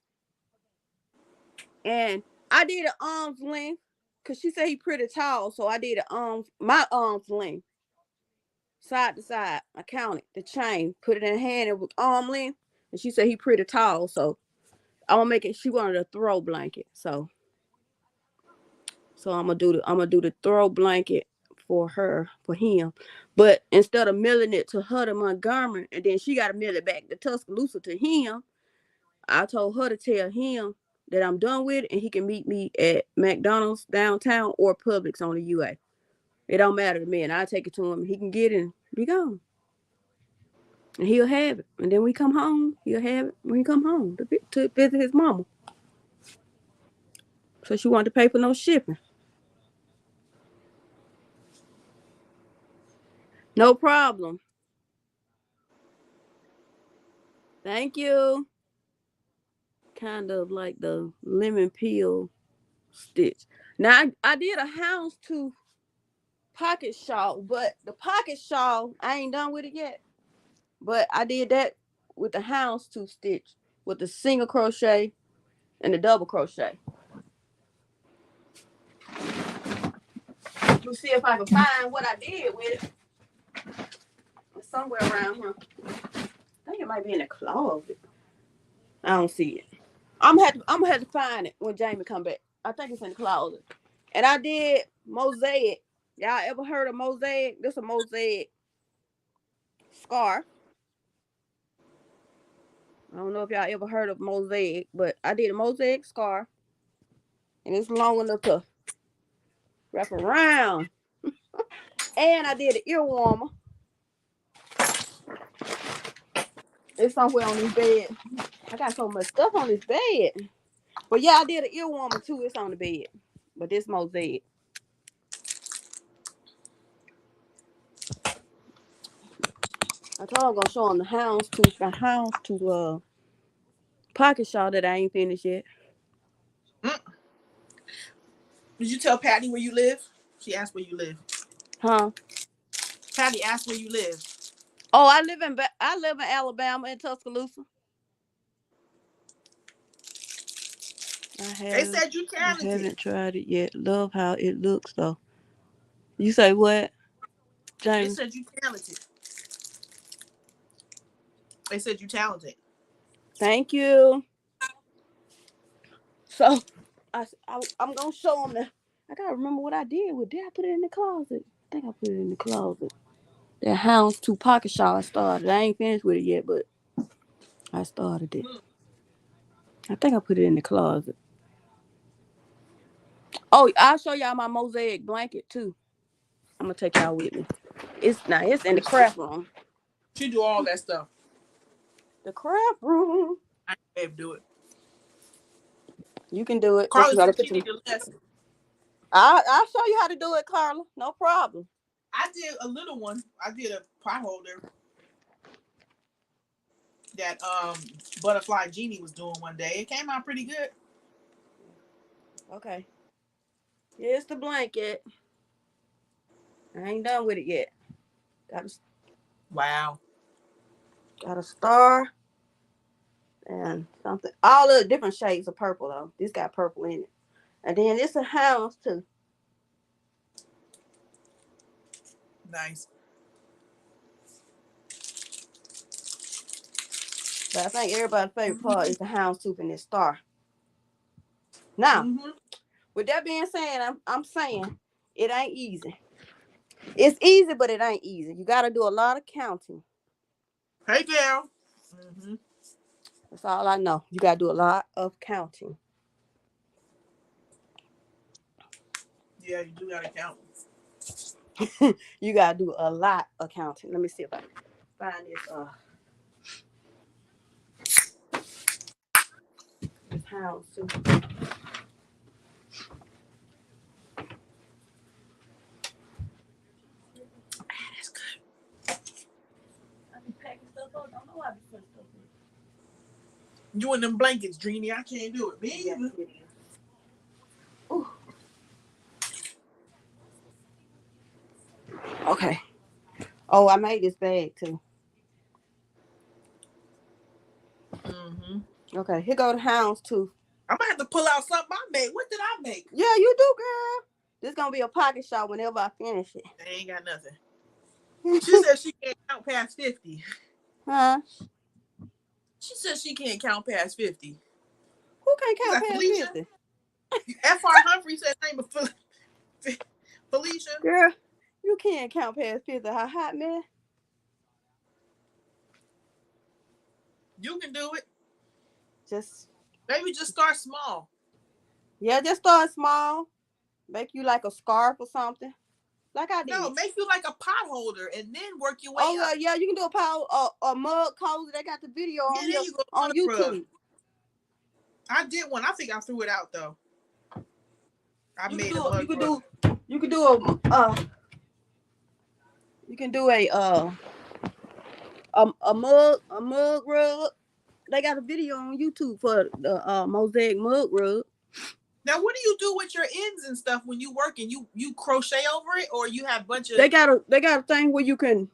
And I did an arm's length because she said he pretty tall, so I did my arm's length, side to side. I counted the chain, put it in her hand, it was arm length, and she said he pretty tall, so I'm gonna make it. She wanted a throw blanket, so I'm gonna do the throw blanket for him, but instead of milling it to her to Montgomery, and then she got to mill it back to Tuscaloosa to him, I told her to tell him that I'm done with it and he can meet me at McDonald's downtown or Publix on the UA. It don't matter to me, and I take it to him. He can get it and be gone, and he'll have it. And then we come home, he'll have it when he come home to visit his mama. So she wanted to pay for no shipping. No problem. Thank you. Kind of like the lemon peel stitch. Now I did a houndstooth pocket shawl, but the pocket shawl I ain't done with it yet. But I did that with the houndstooth stitch with the single crochet and the double crochet. Let me see if I can find what I did with it. It's somewhere around here. I think it might be in the closet. I don't see it. I'm gonna have to find it when Jamie come back. I think it's in the closet. And I did mosaic. Y'all ever heard of mosaic? This is a mosaic scarf. I don't know if y'all ever heard of mosaic, but I did a mosaic scarf. And it's long enough to wrap around. And I did an ear warmer. It's somewhere on this bed. I got so much stuff on this bed. But yeah, I did an ear warmer too. It's on the bed. But this mosaic. I told I'm gonna show them the houndstooth pocket shawl that I ain't finished yet. Did you tell Patty where you live? She asked where you live. Huh? Patty asked where you live. Oh, I live in Alabama, in Tuscaloosa. They said you talented. I haven't tried it yet. Love how it looks though. You say what, James? They said you talented. They said you talented. Thank you. So I'm gonna show them that. I gotta remember what I did with. Did I put it in the closet? I think I put it in the closet. That houndstooth pocket shawl I started. I ain't finished with it yet, but I started it. I think I put it in the closet. Oh, I'll show y'all my mosaic blanket too. I'm gonna take y'all with me. It's in the craft room. She do all that stuff. The craft room. I can't able to do it. You can do it. Carla said she need a lesson. I'll show you how to do it, Carla. No problem. I did a little one. I did a pot holder that Butterfly Genie was doing one day. It came out pretty good. Okay. Here's the blanket. I ain't done with it yet. Wow. Got a star and something. All the different shades of purple though. This got purple in it. And then it's a house too. Nice. But I think everybody's favorite part is the houndstooth and the star. Now, with that being said, I'm saying it ain't easy. It's easy, but it ain't easy. You got to do a lot of counting. Hey, girl. That's all I know. You got to do a lot of counting. Yeah, you do got to count. You got to do a lot of counting. Let me see if I can find this houndstooth. That's good. I be packing stuff up. Don't know why I be putting stuff in. You and them blankets, Dreamy. I can't do it. Me either. Ooh. Okay. Oh, I made this bag too. Okay, here go the houndstooth. I'm gonna have to pull out something I made. What did I make? Yeah, you do, girl. This gonna be a pocket shot whenever I finish it. I ain't got nothing. She said she can't count past 50. Huh? She said she can't count past 50. Who can't count past Felicia? 50? F.R. Humphrey said name of Felicia. Girl, you can't count past 50. How hot, man? You can do it. Just Maybe just start small. Yeah, just start small. Make you like a scarf or something. Like I did. No, make you like a pot holder and then work your way up. Oh, yeah, you can do a pot or mug cozy. They got the video on, there you go, on YouTube. I did one. I think I threw it out though. You can do a mug rug. They got a video on YouTube for the mosaic mug rug. Now, what do you do with your ends and stuff when you work and you crochet over it, or you have a bunch of? They got a thing where you can.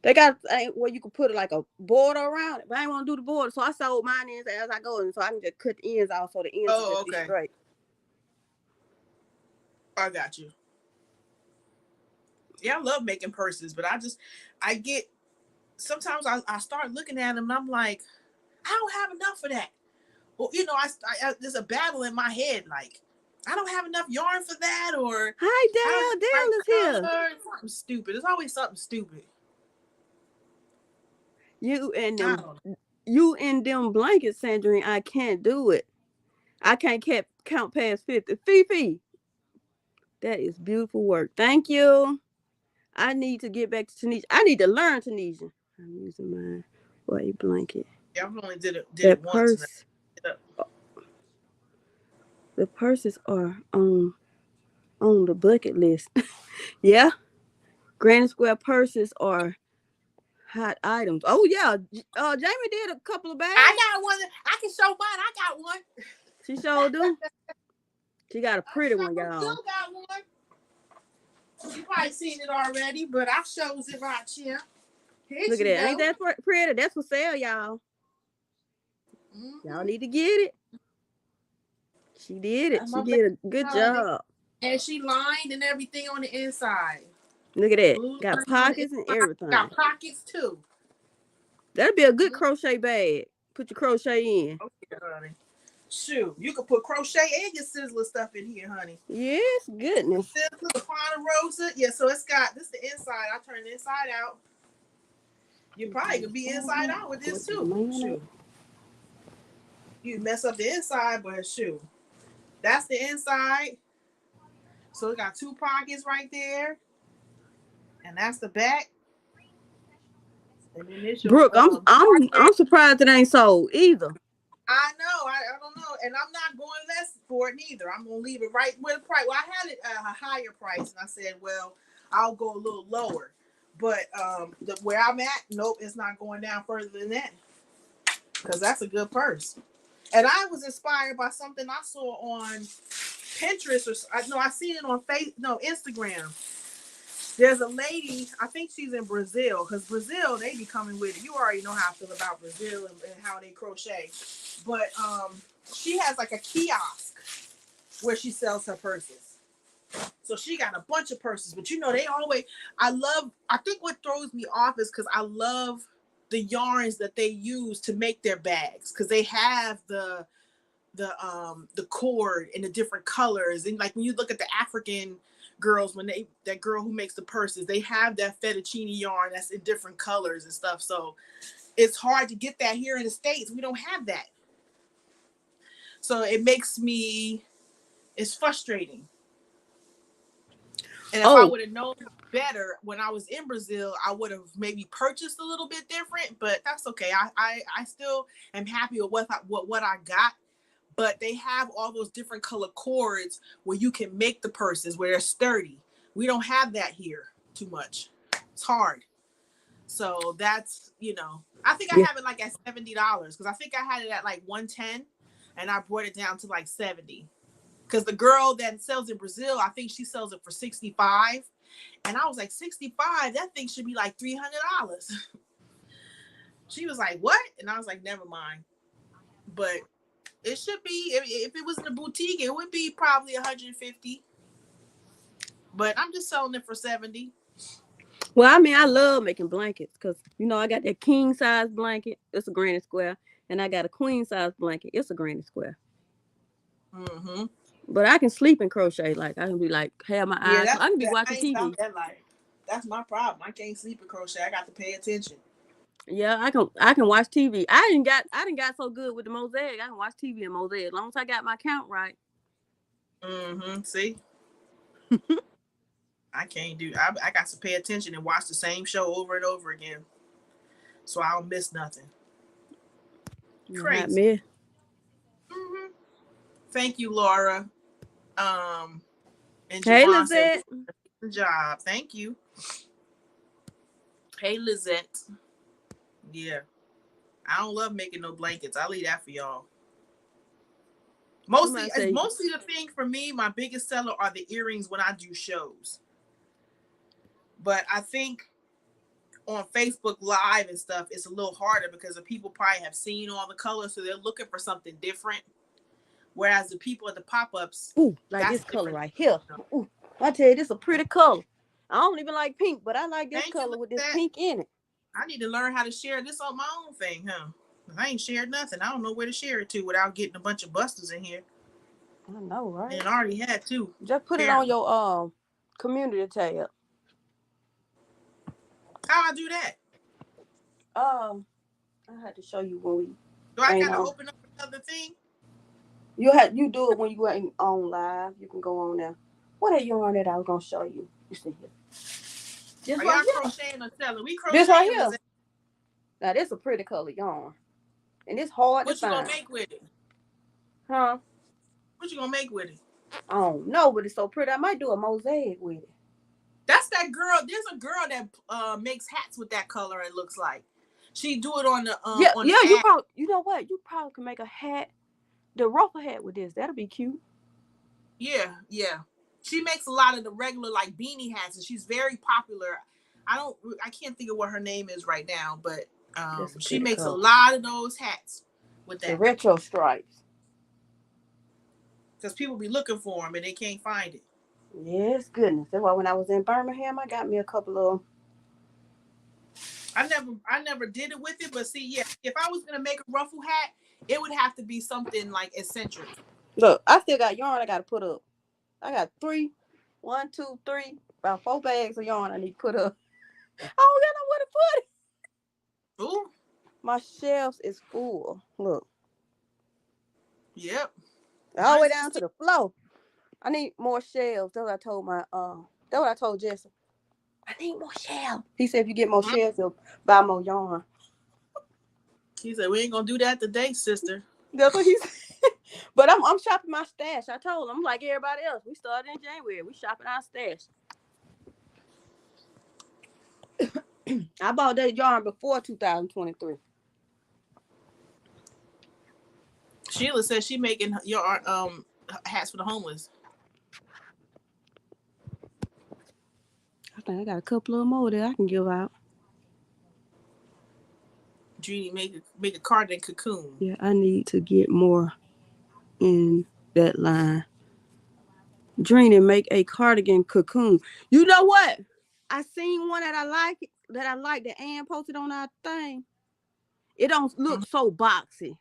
They got a thing where you can put like a border around it, but I ain't want to do the border, so I sewed mine ends as I go, and so I can just cut the ends off so the ends will be straight. I got you. Yeah, I love making purses, but I get sometimes I start looking at them and I'm like, I don't have enough of that. Well, you know, I there's a battle in my head, like I don't have enough yarn for that, or hi Dale is here. Something stupid. It's always something stupid. You and them blankets, Sandrine, I can't do it. I can't count past 50. Fifi, that is beautiful work. Thank you. I need to get back to Tunisia. I need to learn Tunisian. I'm using my white blanket. Yeah, I've only did that it purse, once. The purses are on the bucket list. Yeah. Granny Square purses are hot items. Oh yeah. Jamie did a couple of bags. I got one. I can show mine. I got one. She sure do. She got a pretty one, y'all. Still got one. You probably seen it already, but I shows it right here. Look at that. Ain't that pretty? That's for sale, y'all. Y'all need to get it. She did it. She did a good job. And she lined and everything on the inside. Look at that. Got pockets and everything. Got pockets too. That'd be a good crochet bag. Put your crochet in. Okay, honey. Shoot, you can put crochet and your sizzler stuff in here, honey. Yes, goodness. Sizzler, the Ponderosa. Yeah, so it's got this the inside. I turn the inside out. You probably could be inside out with this too. Shoot. You mess up the inside, but shoot. That's the inside. So it got two pockets right there. And that's the back. And then this Brooke, I'm surprised it ain't sold either. I know. I don't know. And I'm not going less for it neither. I'm going to leave it right where the price. Well, I had it at a higher price. And I said, well, I'll go a little lower. But where I'm at, nope, it's not going down further than that. Because that's a good purse. And I was inspired by something I saw on Pinterest. I seen it on Instagram. There's a lady, I think she's in Brazil, because Brazil, they be coming with it. You already know how I feel about Brazil and how they crochet. But she has like a kiosk where she sells her purses. So she got a bunch of purses. But you know, I think what throws me off is because I love yarns that they use to make their bags, because they have the cord in the different colors. And like when you look at the African girls, when that girl who makes the purses, they have that fettuccine yarn that's in different colors and stuff. So it's hard to get that here in the States. We don't have that. So it's frustrating. And if I would have known better when I was in Brazil, I would have maybe purchased a little bit different, but that's okay. I still am happy with what I got. But they have all those different color cords where you can make the purses where they're sturdy. We don't have that here too much. It's hard. So that's, I think I have it like at $70, because I think I had it at like 110 and I brought it down to like 70. Because the girl that sells in Brazil, I think she sells it for 65. And I was like, 65? That thing should be like $300. She was like, what? And I was like, never mind. But it should be, if it was in a boutique, it would be probably 150. But I'm just selling it for 70. Well, I mean, I love making blankets because, I got that king size blanket. It's a granny square. And I got a queen size blanket. It's a granny square. Mm-hmm. But I can sleep and crochet. Like, I can be like, have my eyes. I can be watching TV. That's my problem. I can't sleep and crochet. I got to pay attention. Yeah, I can watch TV. I didn't got so good with the mosaic. I can watch TV and mosaic as long as I got my count right. Mm-hmm. See? I can't do. I got to pay attention and watch the same show over and over again, so I don't miss nothing. Crazy. Me. Mm-hmm. Thank you, Laura. And hey, Lizette. Good job. Thank you. Hey, Lizette. Yeah, I don't love making no blankets. I'll leave that for y'all. Mostly the thing for me, my biggest seller are the earrings when I do shows. But I think on Facebook Live and stuff, it's a little harder because the people probably have seen all the colors, so they're looking for something different. Whereas the people at the pop-ups, like this color right here. Ooh, I tell you, this is a pretty color. I don't even like pink, but I like this color with this pink in it. I need to learn how to share this on my own thing, huh? I ain't shared nothing. I don't know where to share it to without getting a bunch of busters in here. I know, right? And I already had two. Just put it on your community tab. How I do that? I had to show you when we. Do I gotta open up another thing? You do it when you ain't on live. You can go on there. What are you on that I was gonna show you? You see here. Are y'all crocheting or selling? We crocheting. This right here. Now this is a pretty color yarn, and it's hard to find. What you gonna make with it? Huh? What you gonna make with it? I don't know, but it's so pretty. I might do a mosaic with it. That's that girl. There's a girl that makes hats with that color. It looks like she do it on the You know what? You probably can make a hat, the ruffle hat with this. That'll be cute. Yeah. She makes a lot of the regular like beanie hats, and she's very popular. I can't think of what her name is right now, but she makes a lot of those hats with that. The retro stripes. Because people be looking for them and they can't find it. Yes, goodness. That's why when I was in Birmingham, I got me a couple of. I never did it with it, but see, yeah, if I was gonna make a ruffle hat, it would have to be something like eccentric. Look, I still got yarn I gotta put up. I got about 4 bags of yarn I need to put up. I don't got nowhere to put it. Ooh. My shelves is full. Look. Yep. All the way down to the floor. I need more shelves. That's what I told Jesse. I need more shelves. He said if you get more shelves, you'll buy more yarn. He said we ain't gonna do that today, sister. That's what he said. But I'm shopping my stash. I told him, I'm like everybody else. We started in January. We shopping our stash. I bought that yarn before 2023. Sheila says she making your hats for the homeless. I think I got a couple of more that I can give out. Judy, make a cardigan cocoon. Yeah, I need to get more in that line. Dreamy, make a cardigan cocoon. You know what? I seen one that I like that Ann posted on our thing. It don't look so boxy.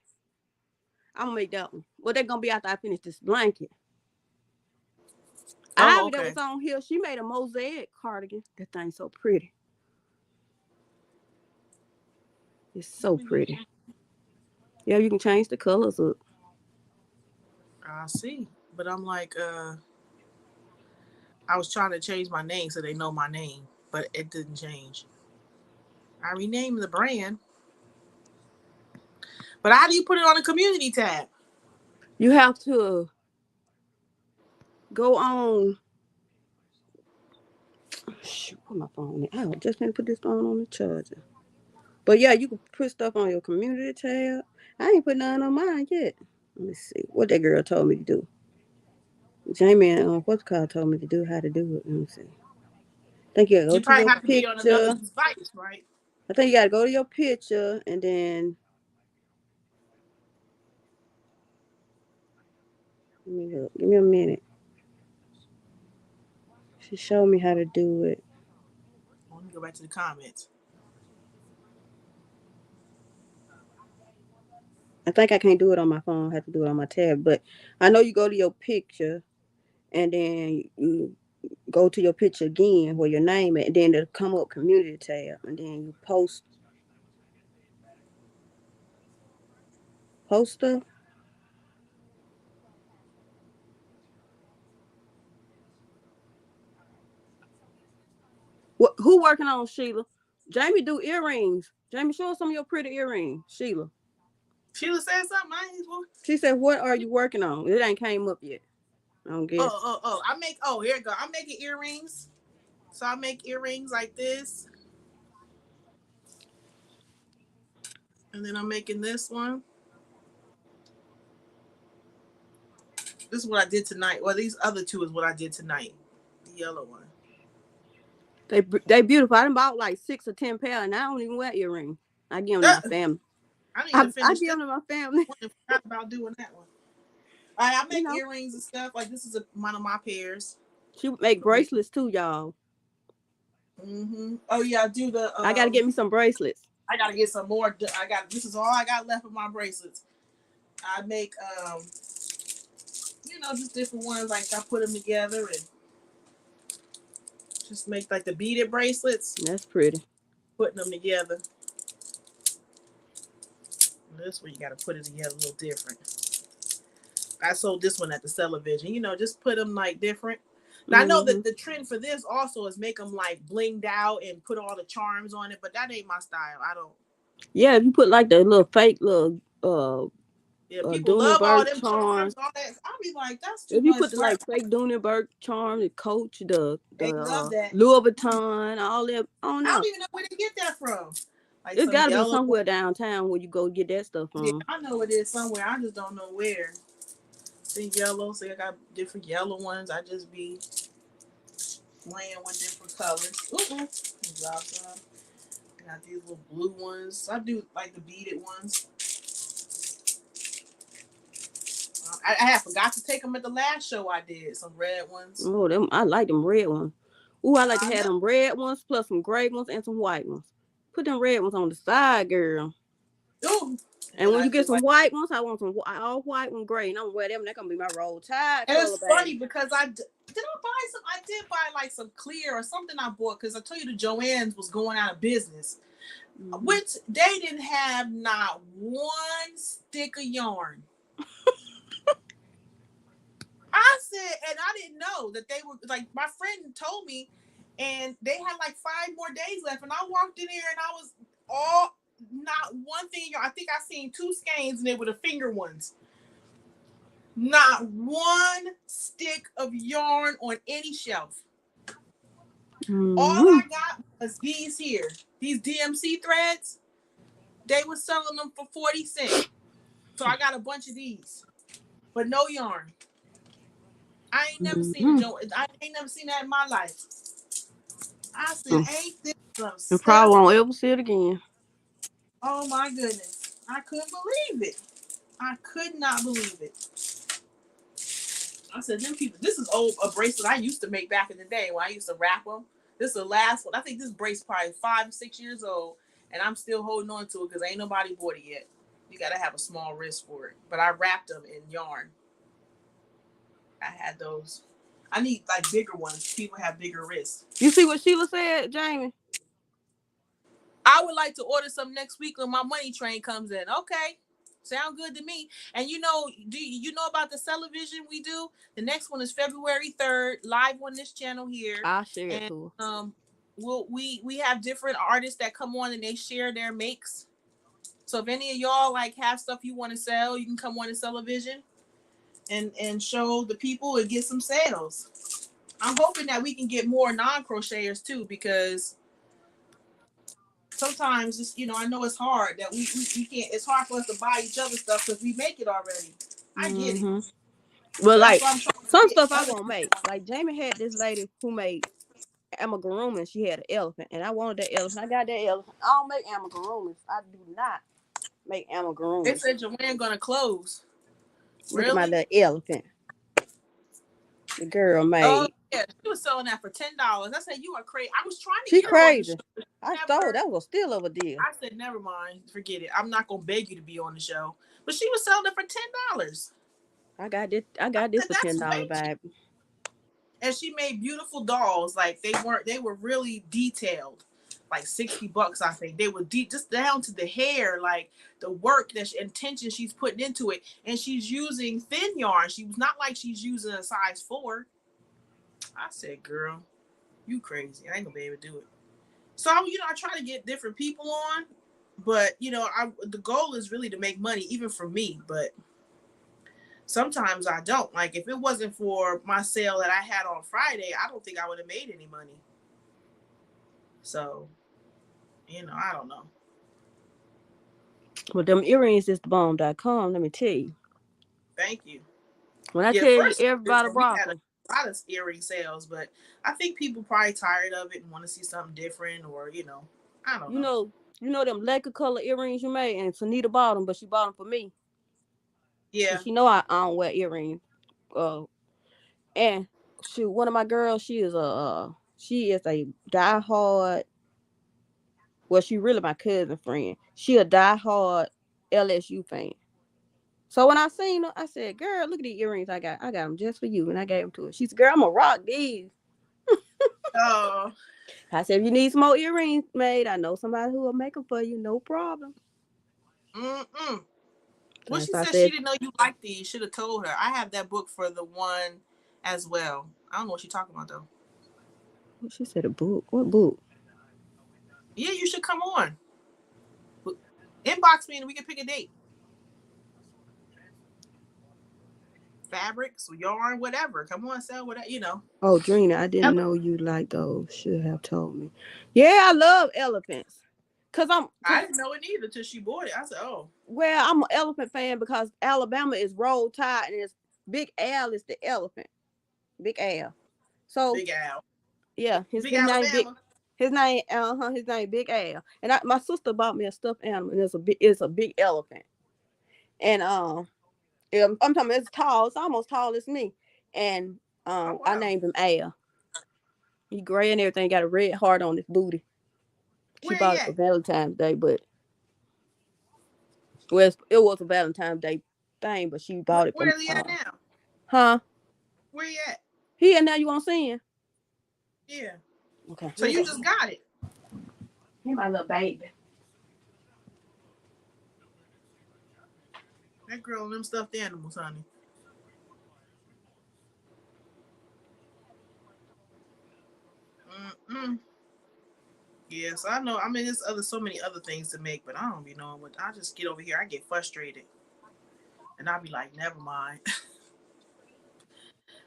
I'm gonna make that one. Well, they're gonna be after I finish this blanket. Oh, Ivy that okay. was on here, she made a mosaic cardigan. That thing's so pretty. It's so pretty. Yeah, you can change the colors up. I see. But I'm like, I was trying to change my name so they know my name, but it didn't change. I renamed the brand. But how do you put it on the community tab? You have to go on. Shoot, put my phone in. I just can't put this phone on the charger. But yeah, you can put stuff on your community tab. I ain't put nothing on mine yet. Let me see what that girl told me to do. Jamie and what's called told me to do how to do it. Let me see. I think you gotta go You to probably your have to be on another picture. device, right? I think you gotta go to your picture and then let me look. Give me a minute. She showed me how to do it. Let me go back to the comments. I think I can't do it on my phone. I have to do it on my tab. But I know you go to your picture and then you go to your picture again where your name at, and then it'll come up community tab, and then you post stuff. What? Who working on Sheila? Jamie do earrings. Jamie, show us some of your pretty earrings, Sheila. Sheila said something. I ain't well. She said, "What are you working on?" It ain't came up yet. I don't guess. Oh. I make. Oh, here it go. I'm making earrings. So I make earrings like this, and then I'm making this one. This is what I did tonight. Well, these other two is what I did tonight. The yellow one. They beautiful. I done bought like 6 or 10 pairs, and I don't even wear earrings. I give them to my family. I need I, to I finish give this them to my family. one. I forgot about doing that one. All right, I You make know, earrings and stuff. Like this is one of my pairs. she would make bracelets too, y'all. Oh yeah, I do the. I gotta get me some bracelets. I gotta get some more. I got. This is all I got left of my bracelets. I make just different ones. Like I put them together and just make like the beaded bracelets. That's pretty. Putting them together. This one you gotta put it together a little different. I sold this one at the television. Just put them like different. Now I know that the trend for this also is make them like blinged out and put all the charms on it, but that ain't my style. I don't. Yeah, if you put like the little fake little Yeah, people love all Dunenberg them charm. charms, all that. I'll be like, that's too If you much put the work. like fake Dunenberg charm, the Coach, the They love that. Louis Vuitton, all that. Oh I no, don't even know where to get that from. Like it's some got to be yellow. somewhere downtown where you go get that stuff Yeah, from. I know it is somewhere. I just don't know where. See yellow. See, I got different yellow ones. I just be playing with different colors. Ooh, drop some. I got these little blue ones. I do like the beaded ones. I had forgot to take them at the last show I did. Some red ones. Oh, them I like them red ones. Ooh, I like to I have know. them red ones plus some gray ones and some white ones. Put them red ones on the side, girl. Ooh. And And then when I you get do some like. white ones, I want some all white and gray, and I'm gonna wear them. They're gonna be my roll tide And color, it's funny baby. because I buy some. I did buy like some clear or something I bought because I told you the Joann's was going out of business, which they didn't have not one stick of yarn. I said, and I didn't know that they were like my friend told me, and they had like 5 more days left, and I walked in there and I was all not one thing. I think I seen 2 skeins and they were the finger ones. Not one stick of yarn on any shelf. All I got was these here. These DMC threads. They were selling them for 40 cents. So I got a bunch of these. But no yarn. I ain't never seen I ain't never seen that in my life. I said, ain't this some And probably stuff? won't ever see it again. Oh my goodness. I couldn't believe it. I could not believe it. I said, them people, this is a bracelet I used to make back in the day when I used to wrap them. This is the last one. I think this bracelet probably 5 or 6 years old. and I'm still holding on to it because ain't nobody bought it yet. You gotta have a small wrist for it. But I wrapped them in yarn. I had those. I need like bigger ones. People have bigger wrists. You see what Sheila said, Jamie? I would like to order some next week when my money train comes in. Okay. Sound good to me. And you know, do you know about the television we do? The next one is February 3rd, live on this channel here. I'll share it And to her. we have different artists that come on and they share their makes. So if any of y'all like have stuff you want to sell, you can come on this television and show the people and get some sales. I'm hoping that we can get more non-crocheters too, because sometimes it's, you know, I know it's hard that we can't, it's hard for us to buy each other stuff because we make it already. I get it. Well, So like some get stuff I other won't make. Like Jamie had this lady who made amigurumis. She had an elephant, and I wanted that elephant. I got that elephant. I don't make amigurumis. I do not make They amigurumis. said Joanne gonna close. Look at my Really? little elephant. The girl made. Oh yeah, she was selling that for $10. I said, you are crazy. I was trying to She get her on the crazy. show. I stole. That was still of a deal. I said, never mind, forget it. I'm not gonna beg you to be on the show. But she was selling it for $10. I got this for $10, baby. And she made beautiful dolls. Like they were really detailed. Like $60, I think. They were deep, just down to the hair, like the work, that intention she's putting into it. And she's using thin yarn. She was not like she's using a size 4. I said, girl, you crazy. I ain't gonna be able to do it. So, you know, I try to get different people on, but you know, the goal is really to make money, even for me. But sometimes I don't. Like if it wasn't for my sale that I had on Friday, I don't think I would have made any money. So, you know, I don't know. Well, them earrings is thebomb.com. Let me tell you. Thank you. When I tell you everybody rock had them. a lot of earring sales, but I think people probably tired of it and want to see something different, or you know, I don't know. You know them Laker color earrings you made, and Sunita bought them, but she bought them for me. Yeah. She know I don't wear earrings. And shoot, one of my girls, she is a diehard. Well, she really my cousin friend. She a diehard LSU fan. So when I seen her, I said, "Girl, look at these earrings I got. I got them just for you." And I gave them to her. She said, "Girl, I'm gonna rock these." Oh. I said, "If you need some more earrings made, I know somebody who will make them for you. No problem." Well, she said she didn't know you liked these. Should have told her. I have that book for the one as well. I don't know what she's talking about though. She said a book. What book? Yeah, you should come on. Inbox me and we can pick a date. Fabrics, yarn, whatever. Come on, sell whatever, you know. Oh, Drina, I didn't know you like those. Should have told me. Yeah, I love elephants. I didn't know it either till she bought it. I said, oh. Well, I'm an elephant fan because Alabama is Roll Tide and it's Big Al is the elephant. Big Al. So Big Al. Yeah, his name Big Al. And my sister bought me a stuffed animal, and it's a big elephant. And I'm talking about it's tall, it's almost tall as me. And wow. I named him Al. He gray and everything, got a red heart on his booty. She bought it for Valentine's Day, but it was a Valentine's Day thing, but she bought it for Where is he at now? Huh? Where you at? He and now you want to see him? Yeah. Okay. So you just got it. He my little baby. That girl and them stuffed animals, honey. Yes, I know. I mean, there's so many other things to make, but I don't be knowing what. I just get over here, I get frustrated, and I'll be like, never mind.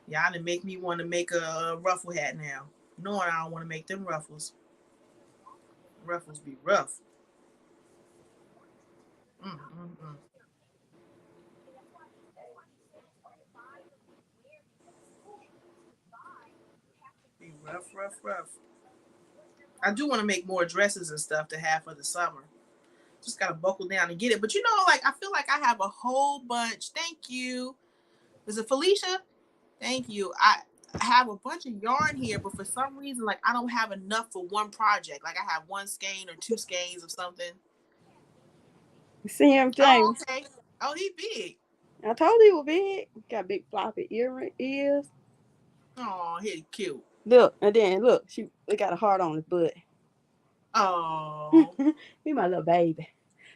Y'all didn't make me want to make a ruffle hat now, knowing I don't want to make them ruffles. Ruffles be rough. Be rough. I do want to make more dresses and stuff to have for the summer. Just gotta buckle down and get it. But you know, like I feel like I have a whole bunch. Thank you. Is it Felicia? Thank you. I have a bunch of yarn here, but for some reason, like I don't have enough for one project. Like I have one skein or two skeins of something. You see him, Oh, James? okay. Oh, he big. I told you he was big. Got big floppy ears. Oh, he cute. Look, and then look, they got a heart on his butt. Oh. He my little baby.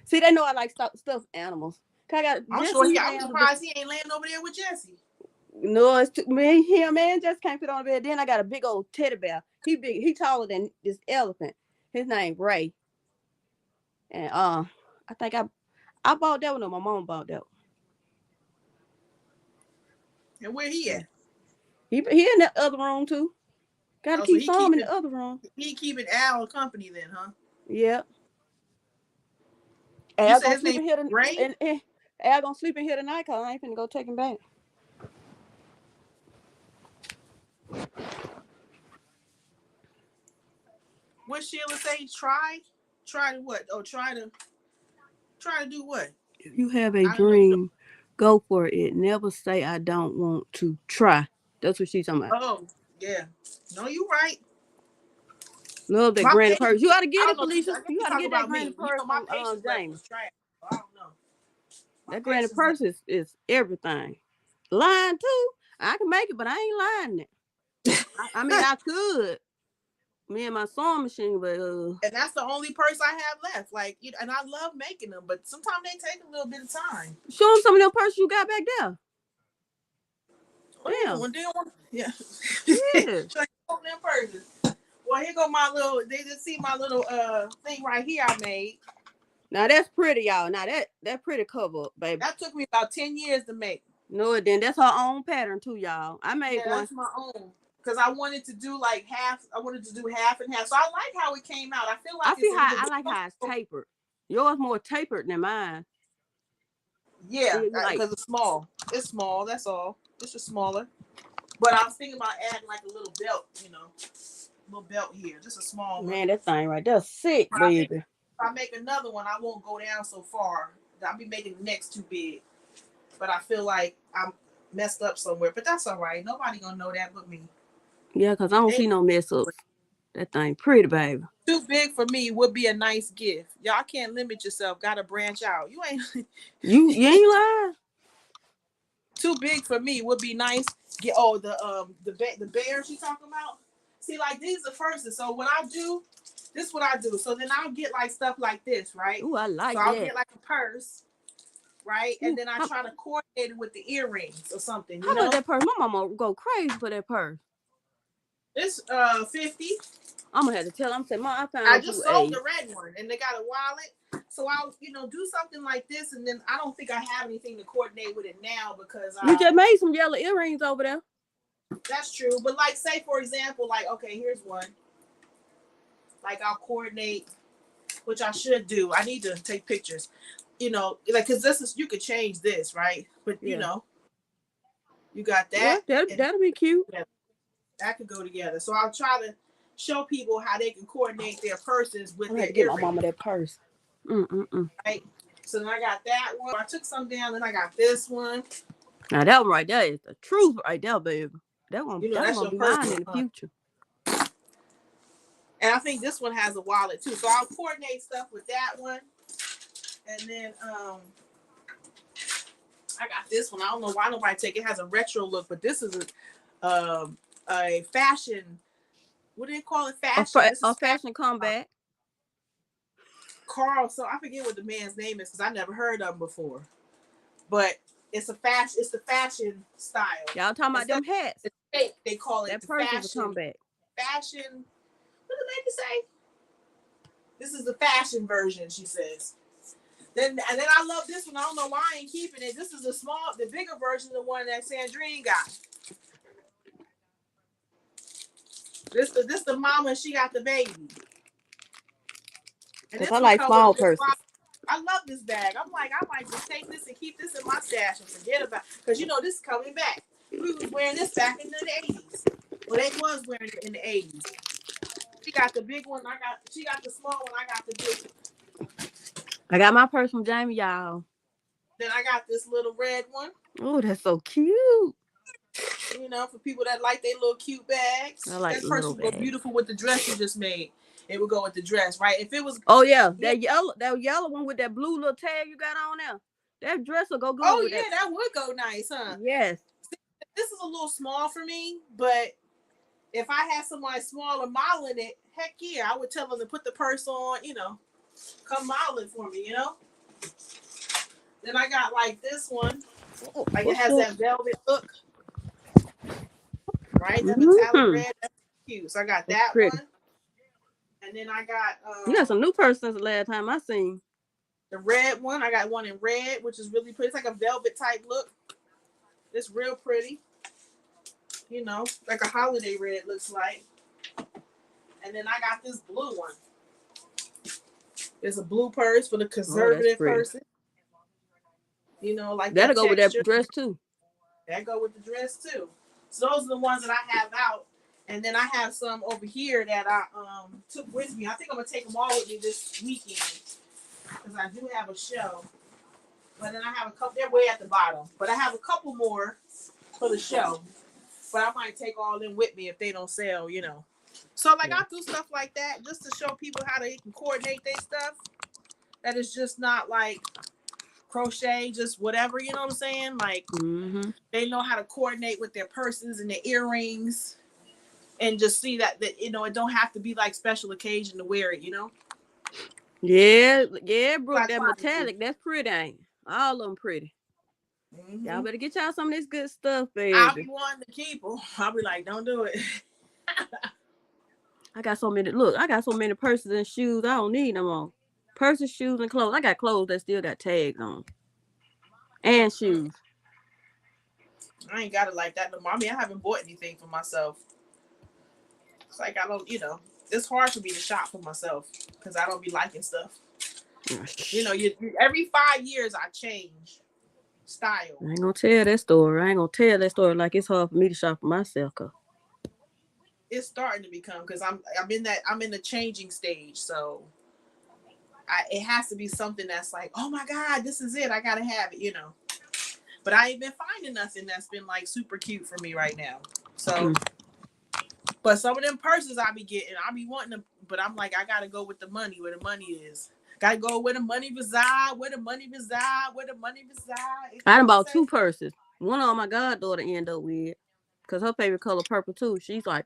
See, they know I like stuffed animals. I got I'm Jesse. sure I'm surprised he ain't laying over there with Jesse. No, it's me, him, man. Just can't fit on the bed. Then I got a big old teddy bear. He big. He taller than this elephant. His name Ray. And I think I bought that one. Or my mom bought that one. And where he at? He in that other room too. Got to Oh, so keep some in the other room. He keeping Al company then, huh? Yeah. You Al said gonna his sleep name in here Ray? and Al gonna sleep in here tonight because I ain't finna go take him back. What Sheila say? Try to what? Oh, try to do what? If you have a dream, go for it. Never say I don't want to try. That's what she's talking about. Oh, yeah. No, you right. Love that My granny page, purse. You ought to get I it, don't know. Felicia. I guess You you ought to talk get that about granny me. You purse know, my from patience level James. is trash. I don't know. That granny purse is everything. Lying too. I can make it, but I ain't lying it. I mean, I could. Me and my sewing machine, but and that's the only purse I have left. Like, and I love making them, but sometimes they take a little bit of time. Show them some of them purses you got back there. Yeah. Yeah. Show them purses. Well, here go my little. They just see my little thing right here I made. Now that's pretty, y'all. Now that pretty cover, baby. That took me about 10 years to make. No, it didn't. That's her own pattern too, y'all. I made one. That's my own. Because I wanted to do like half. I wanted to do half and half. So I like how it came out. I feel like I like how it's tapered. Yours more tapered than mine. Yeah, because it's small. It's small. That's all. It's just smaller. But I was thinking about adding like a little belt. Little belt here. Just a small one. Man, that thing right there sick, baby. If I make another one, I won't go down so far. I'll be making the next too big. But I feel like I'm messed up somewhere. But that's all right. Nobody gonna know that but me. Yeah, because I don't see no mess ups. That thing pretty, baby. Too big for me would be a nice gift. Y'all can't limit yourself. Gotta branch out. You ain't you ain't lying. Too big for me would be nice. Get the bear she talking about. See, like these are first. So what I do, this is what I do. So then I'll get like stuff like this, right? Ooh, I like that. So I'll get like a purse, right? And then I try to coordinate it with the earrings or something. How about that purse? My mama go crazy for that purse. It's 50. I'm gonna have to tell them. Say, Mom, I just sold the red one, and they got a wallet. So I'll do something like this, and then I don't think I have anything to coordinate with it now because you just made some yellow earrings over there. That's true, but like say for example, like okay, here's one. Like I'll coordinate, which I should do. I need to take pictures. Like because this is you could change this, right? But you got that. Yeah, that'll be cute. That could go together. So I'll try to show people how they can coordinate their purses with their get my mama that purse. Right. So then I got that one. I took some down, then I got this one. Now that one right there is the truth right there, baby. That one, that's gonna be mine in the future. And I think this one has a wallet too. So I'll coordinate stuff with that one. And then I got this one. I don't know why nobody take it. It has a retro look, but this is a fashion. What do they call it? Fashion. A fashion comeback. Carl. So I forget what the man's name is because I never heard of him before. But it's a fashion. It's the fashion style. Y'all talking about them hats? They call it that the fashion comeback. Fashion. What did the lady say? This is the fashion version, she says. Then I love this one. I don't know why I ain't keeping it. This is the bigger version of the one that Sandrine got. This the mama, she got the baby. And this I like small purses. I love this bag. I'm like, I might just take this and keep this in my stash and forget about it. Because this is coming back. We was wearing this back in the 80s. Well, they was wearing it in the 80s. She got the big one. She got the small one. I got the big one. I got my purse from Jamie, y'all. Then I got this little red one. Oh, that's so cute. You know, for people that like their little cute bags. I like That purse little would go bags. beautiful with the dress you just made. It would go with the dress, right? If it was, Oh yeah, that yellow one with that blue little tag you got on there. That dress will go good oh with yeah, that. that would go nice, huh? Yes. This is a little small for me, but if I had somebody smaller modeling it, heck yeah, I would tell them to put the purse on, you know, come model it for me, you know? Then I got like this one, like it has that velvet look, right? That metallic Mm-hmm. red, that's cute. So I got That's that pretty. one. And then I got You got some new purse since the last time I seen. the red one. I got one in red, which is really pretty. It's like a velvet type look. It's real pretty. You know, like a holiday red looks like. And then I got this blue one. It's a blue purse for the conservative person. You know, like that'll that go texture. with that dress too. That go with the dress too. So those are the ones that I have out. And then I have some over here that I took with me. I think I'm gonna take them all with me this weekend because I do have a show. But then I have a couple. They're way at the bottom. But I have a couple more for the show. But I might take all them with me if they don't sell. You know. So like I do stuff like that just to show people how they can coordinate their stuff. That is just not like crochet, just whatever. You know what I'm saying? Like they know how to coordinate with their purses and their earrings. And just see that you know, it don't have to be like special occasion to wear it, you know? Yeah, Brooke, that metallic, that's pretty, ain't it? All of them pretty. Mm-hmm. Y'all better get y'all some of this good stuff, baby. I'll be wanting to keep them. I'll be like, don't do it. I got so many purses and shoes. I don't need them all. Purses, shoes, and clothes. I got clothes that still got tags on. And shoes. I ain't got it like that no more. I mean, I haven't bought anything for myself. It's like I don't, you know, it's hard for me to shop for myself because I don't be liking stuff. You know, every 5 years I change style. I ain't gonna tell that story. Like it's hard for me to shop for myself. It's starting to become because I'm in the changing stage. So it has to be something that's like, oh my God, this is it. I gotta have it, you know. But I ain't been finding nothing that's been like super cute for me right now. So, but some of them purses I be getting, I be wanting them, but I'm like, I gotta go with the money, where the money is. Gotta go where the money reside, where the money reside, where the money reside. I done bought 2 purses. One of them my goddaughter ended up with, cause her favorite color purple too. She's like,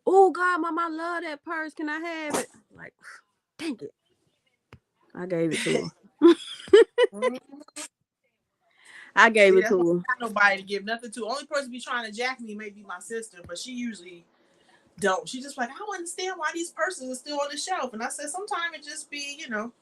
"Oh God, Mom, I love that purse. Can I have it?" I'm like, dang it, I gave it to her. I gave it to her. Not nobody to give nothing to. Only person be trying to jack me may be my sister, but she usually don't. She just like, I don't understand why these purses are still on the shelf. And I said, sometimes it just be, you know,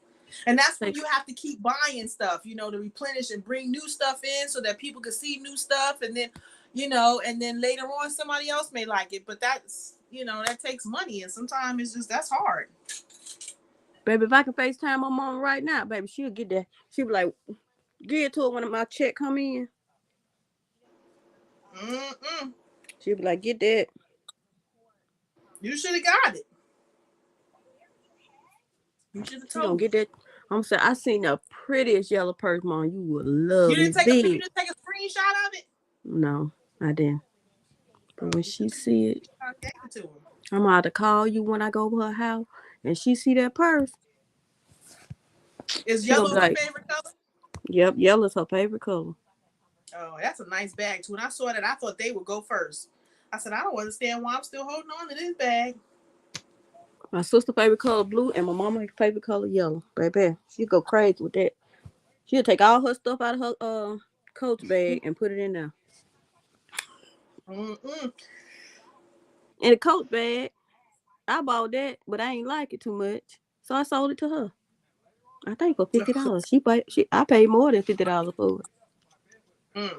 and that's when you have to keep buying stuff, you know, to replenish and bring new stuff in so that people can see new stuff. And then, you know, and then later on somebody else may like it. But that's, you know, that takes money. And sometimes it's just, that's hard. Baby, if I can FaceTime my mom right now, baby, she'll get that. She'll be like, give it to her when my check come in. She'll be like, get that. You should have got it. You should have told me. Get that. I'm saying, I seen the prettiest yellow purse, Mom. You would love it. You didn't take a screenshot of it? No, I didn't. But when she see it, I'm gonna have to call you when I go to her house and she see that purse. Is yellow her favorite color? Yep, yellow's her favorite color. Oh, that's a nice bag too. When I saw that, I thought they would go first. I said, I don't understand why I'm still holding on to this bag. My sister's favorite color blue and my mama's favorite color yellow. Baby, she'll go crazy with that. She'll take all her stuff out of her coach bag and put it in there. In the coach bag, I bought that, but I ain't like it too much, so I sold it to her. I think for $50. I paid more than $50 for it.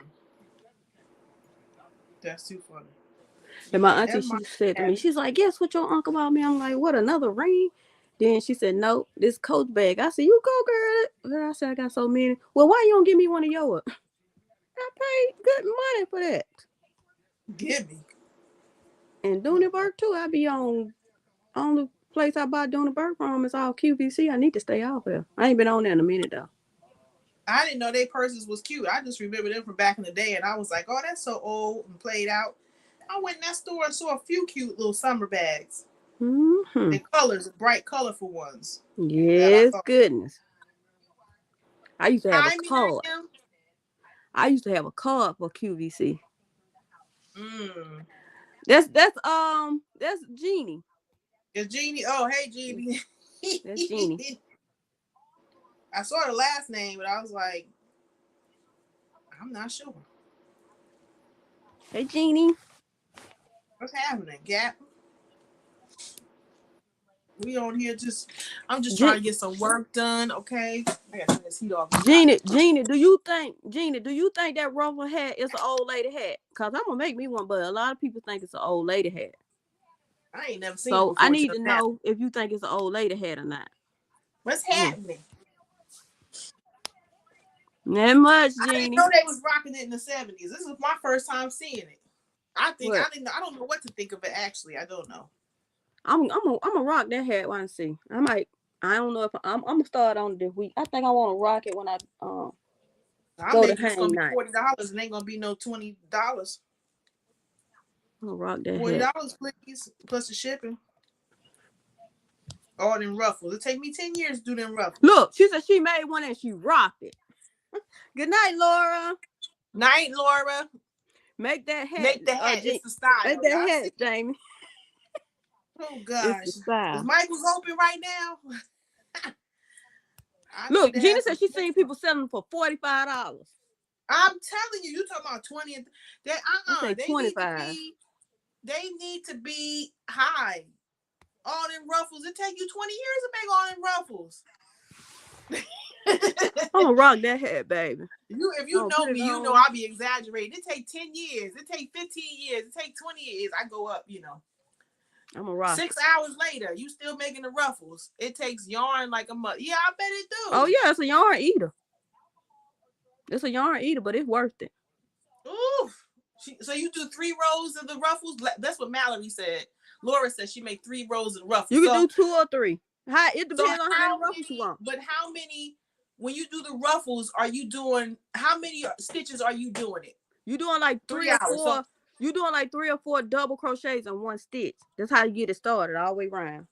That's too funny. And my auntie, she said to me, she's like, guess what your uncle bought me? I'm like, what, another ring? Then she said, no, this coach bag. I said, you go, girl. I said, I got so many. Well, why you don't give me one of yours? I paid good money for that. Give me. And Dooneyburg too. I be on the place I bought Dooneyburg from is all QVC. I need to stay off there. I ain't been on there in a minute though. I didn't know they purses was cute. I just remember them from back in the day, and I was like, oh, that's so old and played out. I went in that store and saw a few cute little summer bags. Mm-hmm. The colors, bright, colorful ones. That I Yes, thought. goodness. I used to have a Hi, card. Miriam. I used to have a card for QVC. Mm. That's Jeannie. It's Jeannie. Oh, hey, Jeannie. That's Jeannie. I saw the last name, but I was like, I'm not sure. Hey, Jeannie. What's happening, Gap? We on here I'm just trying to get some work done, okay? I gotta turn this heat off. Jeannie, do you think that ruffle hat is an old lady hat? Cause I'm gonna make me one, but a lot of people think it's an old lady hat. I ain't never seen it So before. I need to know if you think it's an old lady hat or not. What's happening? Not much, I didn't Jeannie. know they was rocking it in the 70s. This is my first time seeing it. I don't know what to think of it actually. I don't know. I'm gonna rock that hat one and see. I don't know if I'm gonna start on this week. I think I want to rock it when I go to It's gonna hang be night. $40 and ain't gonna be no $20. I'm gonna rock that $40, hat. please, plus the shipping. All them ruffles. It take me 10 years to do them ruffles. Look, she said she made one and she rocked it. Good night, Laura. Night, Laura. Make that hat. Make the hat. It's the style. Make that hat, Jamie. Oh gosh. It's the style. Is Michael's open right now? Look, Gina said she's seen people selling for $45. I'm telling you talking about 20. They 25. They need to be high. All them ruffles. It take you 20 years to make all them ruffles. I'm gonna rock that hat, baby. If you know me, you know I'll be exaggerating. It take 10 years. It take 15 years. It take 20 years. I go up, I'm gonna rock 6 hours later, you still making the ruffles. It takes yarn like a month. Yeah, I bet it do. Oh yeah, it's a yarn eater. It's a yarn eater, but it's worth it. Oof. So you do 3 rows of the ruffles? That's what Mallory said. Laura said she make 3 rows of ruffles. You can do 2 or 3. It depends on how many ruffles you want. But how many, when you do the ruffles, are you doing, how many stitches are you doing it? You doing like 3 or 4. So, you doing like 3 or 4 double crochets in one stitch. That's how you get it started all the way around.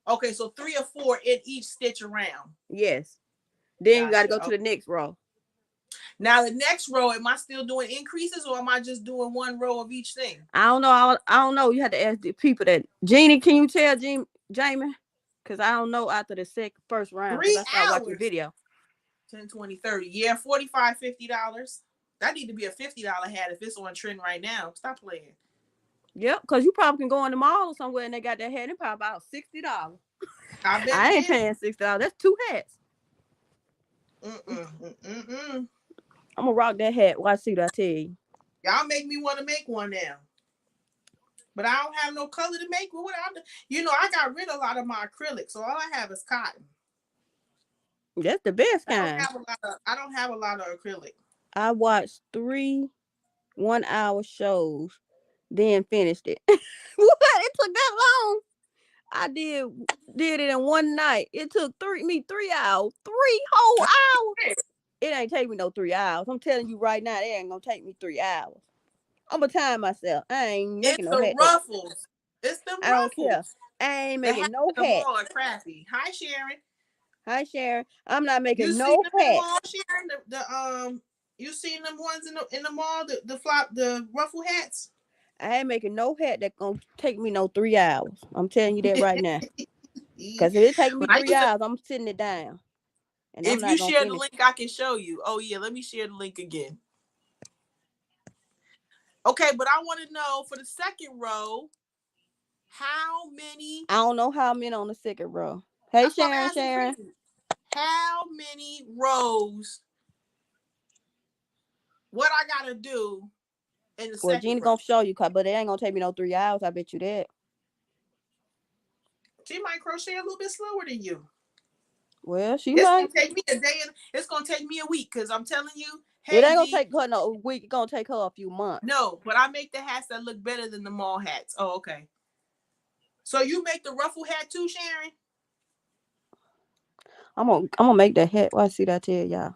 Okay, so 3 or 4 in each stitch around. Yes. Then you got to go to the next row. Now the next row, am I still doing increases or am I just doing 1 row of each thing? I don't know. I don't know. You have to ask the people that. Jeannie, can you tell Jamie? Because I don't know after the first round. 3 hours. I started watching the video. 10, 20, 30. Yeah, $45, $50. That need to be a $50 hat if it's on trend right now. Stop playing. Yep, because you probably can go in the mall or somewhere and they got that hat. It's probably about $60. I ain't paying $60. That's 2 hats. I'm gonna rock that hat. Watch, see what I tell you. Y'all make me want to make one now. But I don't have no color to make. What I got rid of a lot of my acrylic, so all I have is cotton. That's the best kind. I don't have a lot of acrylic. I watched 3 1-hour shows, then finished it. What? It took that long? I did it in one night. It took 3 hours. 3 whole hours. It ain't take me no 3 hours. I'm telling you right now, it ain't gonna take me 3 hours. I'm gonna time myself. I ain't making no hat. Ruffles. It's the ruffles. I don't care. I ain't making no hat. Crafty. Hi, Sharon. Hi, Sharon. I'm not making no hat. Sharon, you seen them ones in the mall? The ruffle hats. I ain't making no hat that gonna take me no 3 hours. I'm telling you that right now. Because if it take me 3 hours, I'm sitting it down. And if you share the link, I can show you. Oh yeah, let me share the link again. Okay, but I want to know for the second row, how many? I don't know how many on the second row. Hey, Sharon. How many rows? What I gotta do in the second row? Well, Gina gonna show you, but it ain't gonna take me no 3 hours. I bet you that. She might crochet a little bit slower than you. Well, it's gonna take me a day. It's gonna take me a week because I'm telling you, it ain't gonna take her no week. It's gonna take her a few months. No, but I make the hats that look better than the mall hats. Oh, okay. So you make the ruffle hat too, Sharon? I'm gonna make that hat. Well, I see that tell y'all.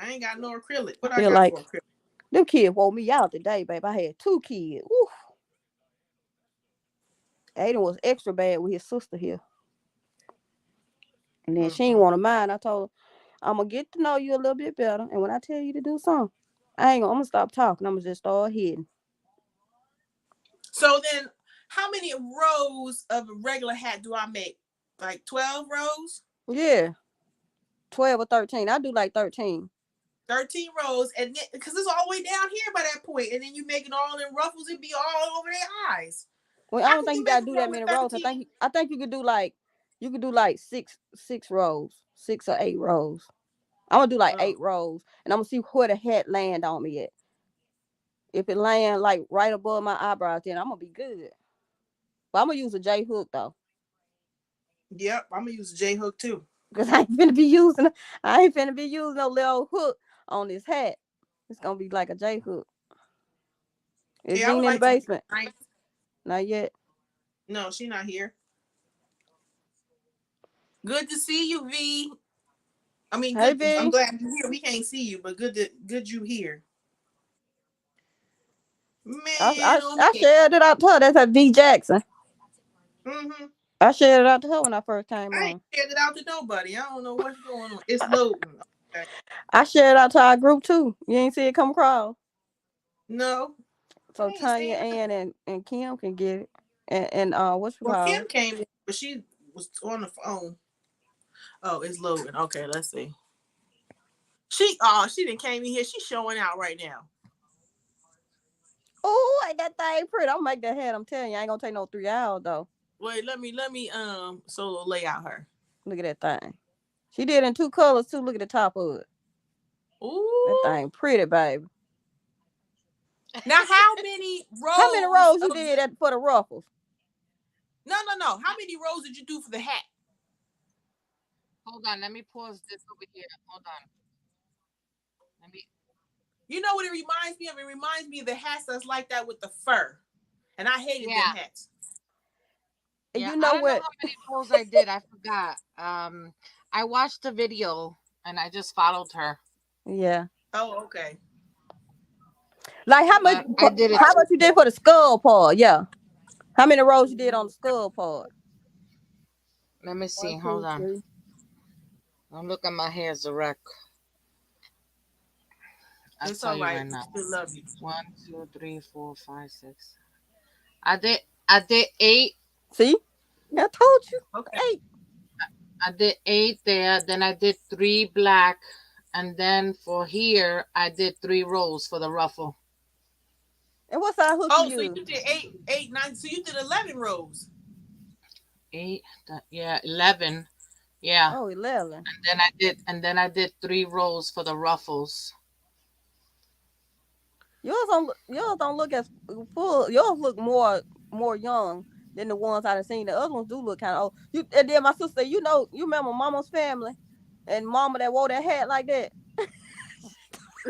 I ain't got no acrylic. What I Feel got like for acrylic? them kids wore me out today, babe. I had 2 kids. Woo. Aiden was extra bad with his sister here. And then she ain't want to mind. I told her, I'm going to get to know you a little bit better. And when I tell you to do something, I'm going to stop talking. I'm going to just start hitting. So then, how many rows of a regular hat do I make? Like 12 rows? Yeah. 12 or 13. I do like 13. 13 rows. And then, because it's all the way down here by that point. And then you make it all in ruffles. It'd be all over their eyes. Well, I How don't can think you you make got to a do row that with many rows. 13? I think you could do like 6 rows. 6 or 8 rows. I'm going to do like Oh. 8 rows. And I'm going to see where the hat land on me at. If it land like right above my eyebrows, then I'm going to be good. But I'm going to use a J hook though. Yep, I'm going to use a J hook too. Because I ain't finna be using no little hook on this hat. It's gonna be like a J hook. Is Yeah, I Jean would in the like to make basement? a nice. Not yet. No, she's not here. Good to see you, V. I mean, Hey good. I'm V. glad you're here. We can't see you, but good you here. Man, oh I man. shared it out to her. That's a V Jackson. Mm-hmm. I shared it out to her when I first came I ain't on. shared it out to nobody. I don't know what's going on. It's loading. Okay. I shared it out to our group too. You ain't see it come across. No, So I ain't Tanya, saying nothing. Ann, and Kim can get it. And what's it Well, called? Kim came in, but she was on the phone. Oh, it's loading. Okay, let's see. She didn't came in here. She's showing out right now. Oh, ain't that thing pretty? I'm gonna make that hat. I'm telling you, I ain't gonna take no 3 hours though. Wait, let me solo lay out her. Look at that thing. She did in 2 colors too. Look at the top of it. That Ooh. thing pretty, baby. Now, how many How many rows rows you of did for the ruffles? no. How many rows did you do for the hat? Hold on, let me pause this over here. Hold on. Let me. You know what it reminds me of? It reminds me of the hats that's like that with the fur. And I hated them Yeah, hats. And yeah. you I know don't know what? how many rows I did. I forgot. I watched the video and I just followed her. Yeah. Oh, okay. Like But I did it how too. much you did for the skull part? Yeah. How many rows you did on the skull part? Let me see. 1, Hold 2, on. 3. I'm looking at my hairs direct. I'll It's tell all you right. right We now. still love you. 1, 2, 3, 4, 5, 6. I did 8. See? I told you. Okay. 8. I did 8 there. Then I did 3 black. And then for here, I did 3 rows for the ruffle. And what size hook you Oh, so use? you did 8, 9. So you did 11 rows. 8, yeah, 11. Yeah. Oh, 11. And then I did 3 rows for the ruffles. Yours don't look as full. Yours look more young than the ones I've seen. The other ones do look kind of old. And then my sister, you remember Mama's Family, and Mama that wore that hat like that.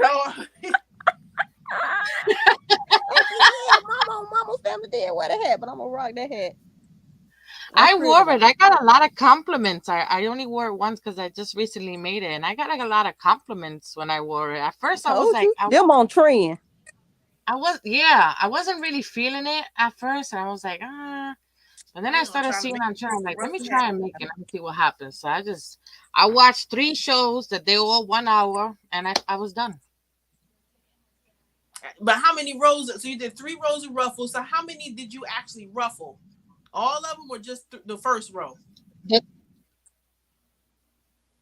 Oh, I said, yeah, Mama's Family did wear the hat, but I'm gonna rock that hat. That's I pretty wore though. it. I got a lot of compliments. I only wore it once because I just recently made it, and I got like a lot of compliments when I wore it. At first, I was Told like, you, them on trend. I wasn't really feeling it at first, and I was like, ah. But then I we're gonna started try to seeing make on trend. I'm like, let me Ruffin hat. try and make it. Let me see what happens. So I watched 3 shows that they all 1 hour, and I was done. But how many rows? So you did 3 rows of ruffles. So how many did you actually ruffle? All of them, or just the first row? The-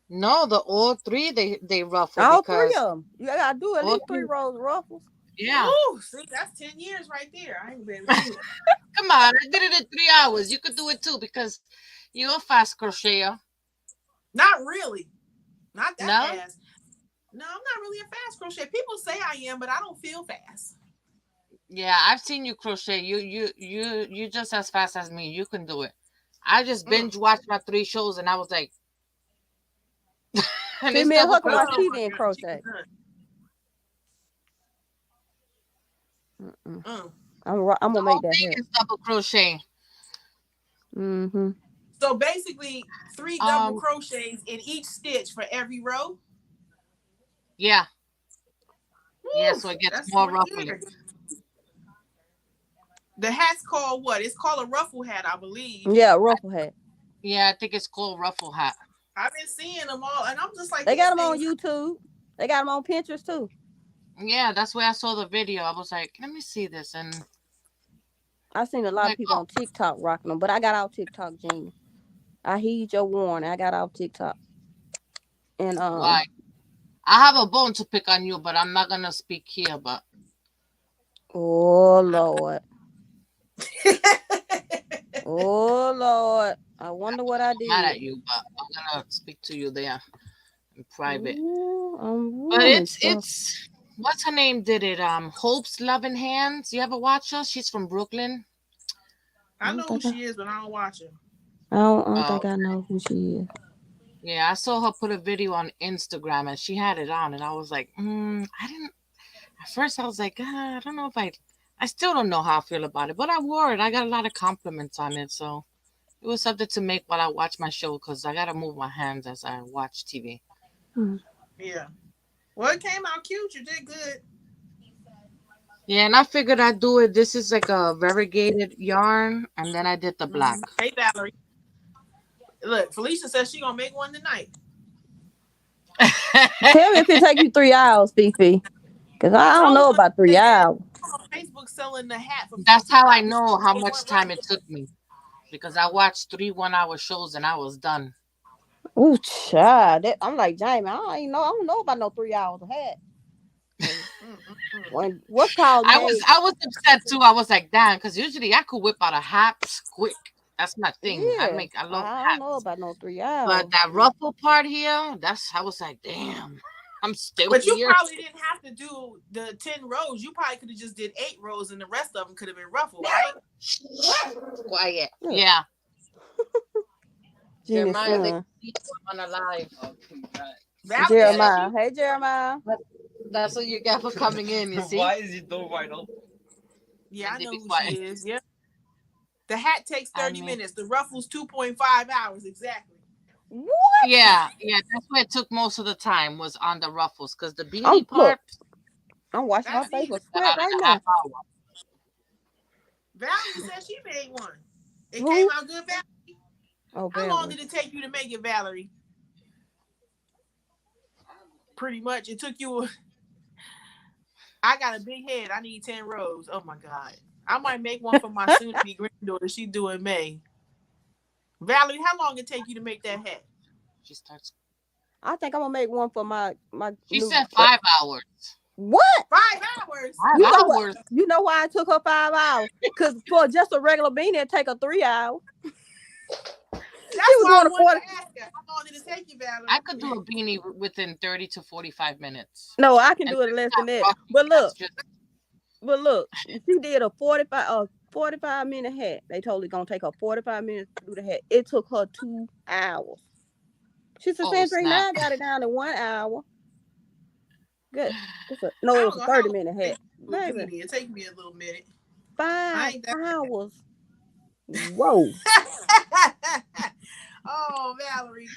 no, the all 3 they ruffle All 3 because of them. You gotta do at all least 3 3. rows of ruffles. Yeah. Ooh, see, that's 10 years right there. I ain't been able to do it. Come on, I did it in 3 hours. You could do it too because you're a fast crocheter. Not really. Not that No? fast. No, I'm not really a fast crochet. People say I am, but I don't feel fast. Yeah, I've seen you crochet. You just as fast as me. You can do it. I just Mm. binge watched my 3 shows and I was like, and See, it's me and double her can watch crochet. Oh my TV and God, she crochet. was done. Mm-mm. Mm. I'm The gonna make whole that thing hat. is double crochet. Mm-hmm. So basically, 3 double Um, crochets in each stitch for every row. Yeah. Yeah, Woo, so it gets that's more 20 ruffly. years. The hat's called what? It's called a ruffle hat, I believe. Yeah, ruffle hat. Yeah, I think it's called ruffle hat. I've been seeing them all, and I'm just like, They these got them on things. YouTube. They got them on Pinterest too. Yeah, that's where I saw the video. I was like, let me see this. And I seen a I'm lot of like, people oh, on TikTok rocking them, but I got off TikTok, Gina. I heed your warning. I got off TikTok. And why? I have a bone to pick on you, but I'm not going to speak here. But oh Lord. Oh Lord. I wonder what I I'm mad did. at you, but I'm going to speak to you there in private. Ooh, But I'm in trouble. it's, what's her name did it? Hope's Loving Hands. You ever watch her? She's from Brooklyn. I know who she is, but I don't watch her. I don't Oh, think I know who she is. yeah, I saw her put a video on Instagram and she had it on, and I was like, I didn't. At first, I was like, I don't know if I still don't know how I feel about it, but I wore it. I got a lot of compliments on it, so it was something to make while I watch my show because I gotta move my hands as I watch TV. Yeah. Well, it came out cute. You did good. Yeah, and I figured I'd do it. This is like a variegated yarn, and then I did the black. Hey, Valerie. Look, Felicia says she gonna make one tonight. Tell me if it take you 3 hours, Fifi. Because I don't know about 3 hours. On Facebook selling the hat for That's how I $15. know how It much went time right. it took me because I watched 3 1-hour shows and I was done. Ooh, child. I'm like, Jamie, I don't know about no 3 hours of hat. When what's called made. I was upset too. I was like, damn, because usually I could whip out a hat quick. That's my thing. Yeah. I love I don't know hats. about no 3 hours. But that ruffle part here, I was like, damn, I'm still But you here. probably didn't have to do the 10 rows. You probably could have just did 8 rows and the rest of them could have been ruffled, right? Quiet. Yeah. Gina's Jeremiah, they son. keep on alive. Jeremiah. Hey, Jeremiah. That's what you get for coming in, you see? Why is your door wide open? Yeah, I And they know be who quiet. she is. Yeah. The hat takes 30 I mean- minutes. The ruffles 2.5 hours exactly. What? Yeah, that's where it took most of the time was on the ruffles because the beanie Look, part. I'm washing my That's face easy. with sweat right a now. half hour. Valerie said she made one. It Who? came out good, Valerie. Oh, How long Valerie. did it take you to make it, Valerie? Pretty much. It took you. I got a big head. I need 10 rows. Oh my God. I might make one for my soon-to-be granddaughter. She's due in May. Valerie, how long did it take you to make that hat? She starts. I think I'm gonna make one for my She new. said 5 hours. What? 5 hours. 5 You know what? hours. You know why it took her 5 hours? Because for just a regular beanie, it take her 3 hours. That's was why I doing a wanted to ask her. How long did it take you, Valerie? I could do a beanie within 30 to 45 minutes. No, I can And do it less than that. rough, But look, that's she did a 45-minute hat. They told her it's gonna take her 45 minutes to do the hat. It took her 2 hours. She said, Sandrine, now I got it down to 1 hour. Good. It was a 30-minute hat. Baby. It take me a little minute. 5 hours. Whoa. Oh, Valerie.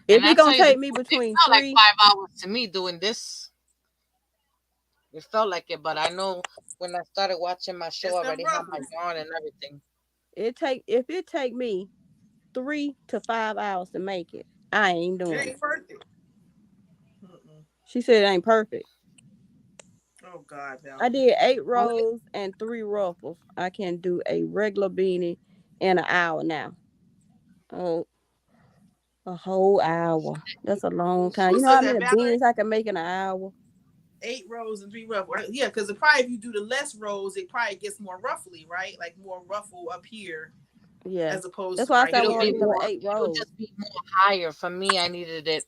If it's gonna take me between it felt 3 like 5 hours to me doing this. It felt like it, but I know when I started watching my show, I already had my yarn and everything. if it take me 3 to 5 hours to make it, I ain't doing it. It ain't perfect. She said it ain't perfect. Oh God, Valerie. I did 8 rows and 3 ruffles. I can do a regular beanie in an hour now. Oh, a whole hour. That's a long time. You know how many beanies I can make in an hour? 8 rows and 3 ruffles. Yeah, because probably if you do the less rows, it probably gets more ruffly, right? Like more ruffle up here. Yeah. As opposed That's to why I said it'll be more, 8 rows. It'll just be more higher. For me, I needed it.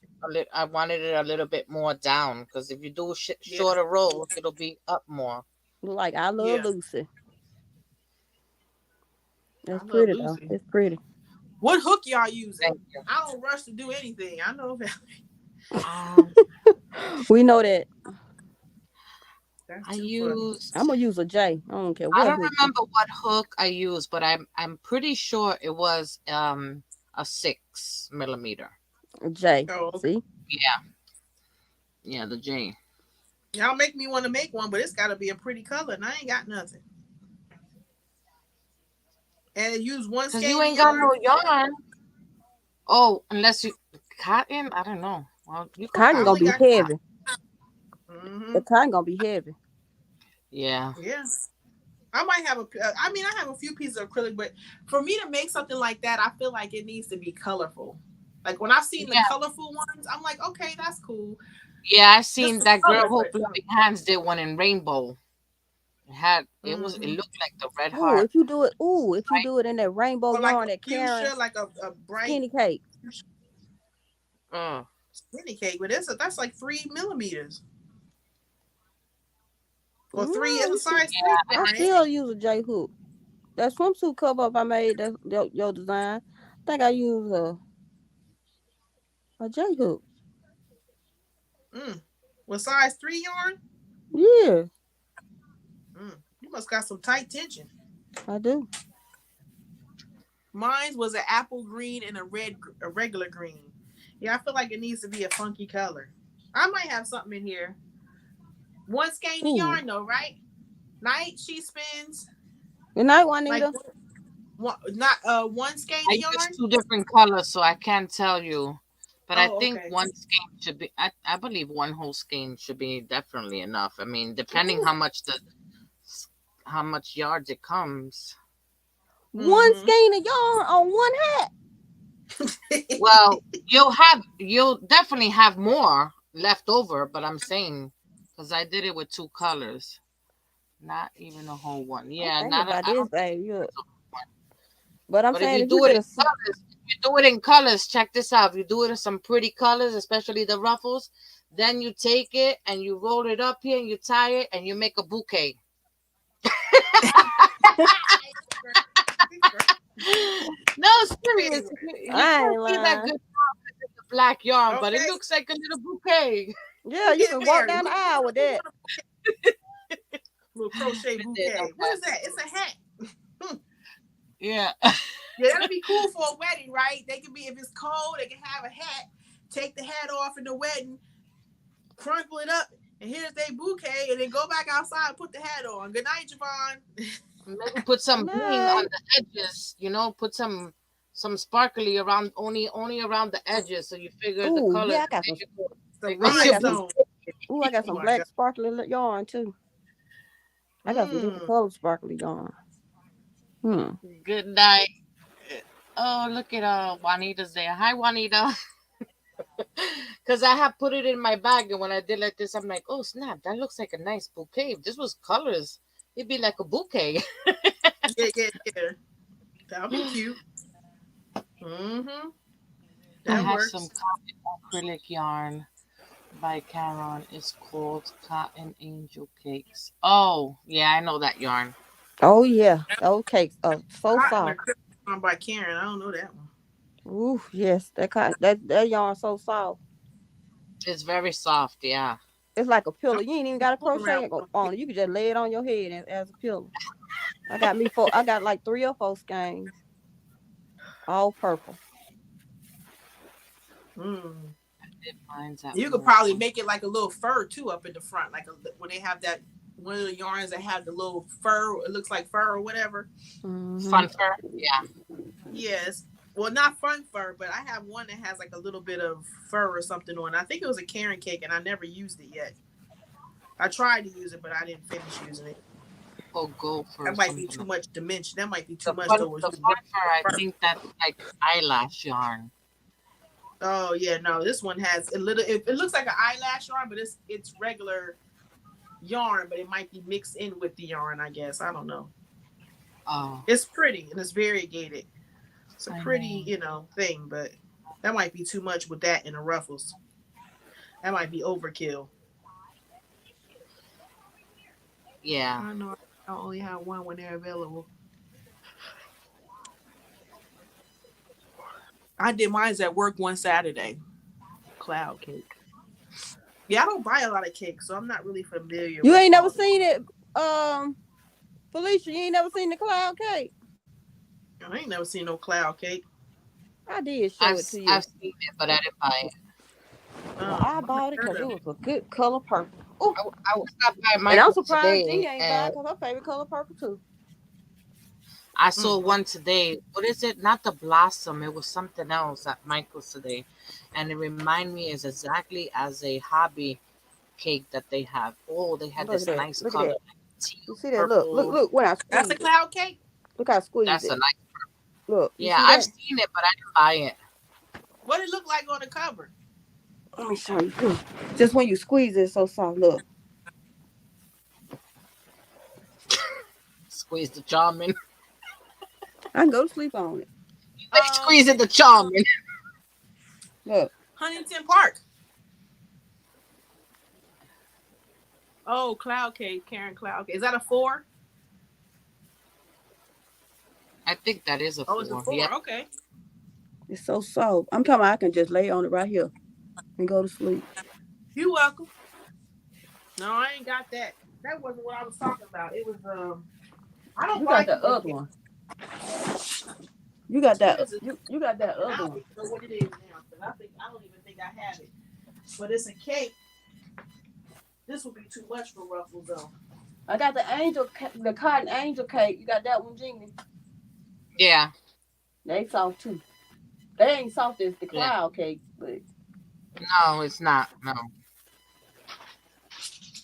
I wanted it a little bit more down because if you do shorter rows, it'll be up more. Like I love Lucy. That's pretty though. It's pretty. What hook y'all using? I don't rush to do anything. I know that. We know that. I'm gonna use a J. I don't care what. I don't remember what hook I used, but I'm pretty sure it was a 6 millimeter. J. Oh, see? Yeah. Yeah, the J. Y'all make me want to make one, but it's got to be a pretty color, and I ain't got nothing. And use one Because you skein of ain't got yarn. no yarn. Oh, unless you cotton. I don't know. Well, you could Cotton I gonna only probably. be got. heavy. Mm-hmm. The cotton gonna be heavy. Yeah. Yeah. I might have I mean, I have a few pieces of acrylic, but for me to make something like that, I feel like it needs to be colorful. Like when I've seen the Yeah. colorful ones, I'm like, okay, that's cool. Yeah, I Just seen the that girl color, who but Fluffy Hands did one in rainbow. It mm-hmm. looked like the red Ooh, heart, if you do it, if you right? do it in that rainbow Or like a yarn that fuchsia, Karen's like a bright skinny cake. Mm. skinny cake, but that's like 3 millimeters or three. It's No, a size 3 Yeah, I yarn. still use a J hook. That swimsuit cover up I made, that's your design. I think I use a J hook. With size 3 yarn. Yeah, You must got some tight tension. I do. Mine was an apple green and a regular green. Yeah, I feel like it needs to be a funky color. I might have something in here. One skein of Ooh. yarn though, right? Night she spins Good night, like Juanita. one skein I of use yarn. 2 different colors, so I can't tell you. But I Oh, think okay. one skein should be. I believe one whole skein should be definitely enough. I mean, depending Ooh. how much yards it comes. One skein of yarn on one hat. Well, you'll definitely have more left over, but I'm saying because I did it with 2 colors, not even a whole one. I'm Yeah, thinking not a, about I this, don't think baby. it's a whole one. But I'm But if saying you if you do it get in colors, check this out. If you do it in some pretty colors, especially the ruffles, then you take it and you roll it up here and you tie it and you make a bouquet. No, serious. You I can't ain't see that lying. good with the black yarn, but it Okay, looks like a little bouquet. Yeah, you get can walk married. down the aisle with that. Little crochet It did, bouquet. What is that? It's a hat. yeah. Yeah, that'd be cool for a wedding, right? They can be, if it's cold, they can have a hat, take the hat off in the wedding, crumple it up, and here's their bouquet, and then go back outside and put the hat on. Good night, Javon. Maybe put some bling Night. on the edges, put some sparkly around only around the edges so you figure the Ooh, colors. yeah, I got some. Some It makes I your got some. rhinestones. bouquet. Ooh, I got Oh some my God. black sparkly yarn too. I got some different color sparkly yarn. Good night. Oh, look at Juanita's there. Hi, Juanita. Because I have put it in my bag, and when I did like this, I'm like, oh snap, that looks like a nice bouquet. If this was colors, it'd be like a bouquet. Yeah. That'll be cute. I That have some works. cotton acrylic yarn by Caron. It's called Cotton Angel Cakes. Oh, yeah, I know that yarn. Oh yeah, those cakes are so Cotton soft. acrylic by Karen. I don't know that one. Ooh, yes, that yarn so soft. It's very soft, yeah. It's like a pillow. I'm You ain't even got to fooling around crochet with on it. You can just lay it on your head as a pillow. I got like 3 or 4 skeins, all purple. Mine's at You could work. probably make it like a little fur too up in the front, like when they have that one of the yarns that have the little fur. It looks like fur or whatever. Fun fur, yeah. Yes. Well, not fun fur, but I have one that has like a little bit of fur or something on it. I think it was a Karen cake, and I never used it yet. I tried to use it, but I didn't finish using it. Or go for That might be something. too much dimension. That might be too much. The fun fur, I think that's like eyelash yarn. Oh yeah, no. This one has a little. It looks like an eyelash yarn, but it's regular yarn, but it might be mixed in with the yarn. I guess I don't know. Oh, It's pretty and it's variegated. It's a I pretty, know. thing, but that might be too much with that and the ruffles. That might be overkill. Yeah. I know. I only have one when they're available. I did mine's at work one Saturday. Cloud cake. Yeah, I don't buy a lot of cakes, so I'm not really familiar. You with ain't never all the seen it, Felicia. You ain't never seen the cloud cake. I ain't never seen no cloud cake. I did show it to you. I've seen it, but I didn't buy it. Well, I bought it because it was a good color purple. Ooh. I was stopped by And I'm Michael's surprised today, Dee ain't buy and because her favorite color purple too. I saw one today. What is it? Not the blossom. It was something else at Michael's today, and it reminded me is exactly as a hobby cake that they have. Oh, they had Look at this that. nice Look at color, that. like teal You see that? purple. Look when I That's a squeeze it. cloud cake. Look how I squeeze That's a it. nice. Look, you Yeah, see I've that? seen it, but I didn't buy it. What it look like on the cover? Let me show you. Just when you squeeze it, it's so soft. Look. Squeeze the charm in. I can go to sleep on it. They squeeze it the charm in. Look. Huntington Park. Oh, cloud cake, Karen Cloud cake. Is that a 4? I think that is a 4. Oh, it's a 4. Yeah. Okay. It's so soft. I'm talking about I can just lay on it right here and go to sleep. You welcome. No, I ain't got that. That wasn't what I was talking about. It was I don't You like got the other one. You got that. You got that I other don't one. even know what it is now. Cause I don't even think I have it. But it's a cake. This would be too much for Ruffles though. I got the cotton angel cake. You got that one, Jeannie? Yeah. They soft too. They ain't soft as the cloud cake, but No, it's not. No.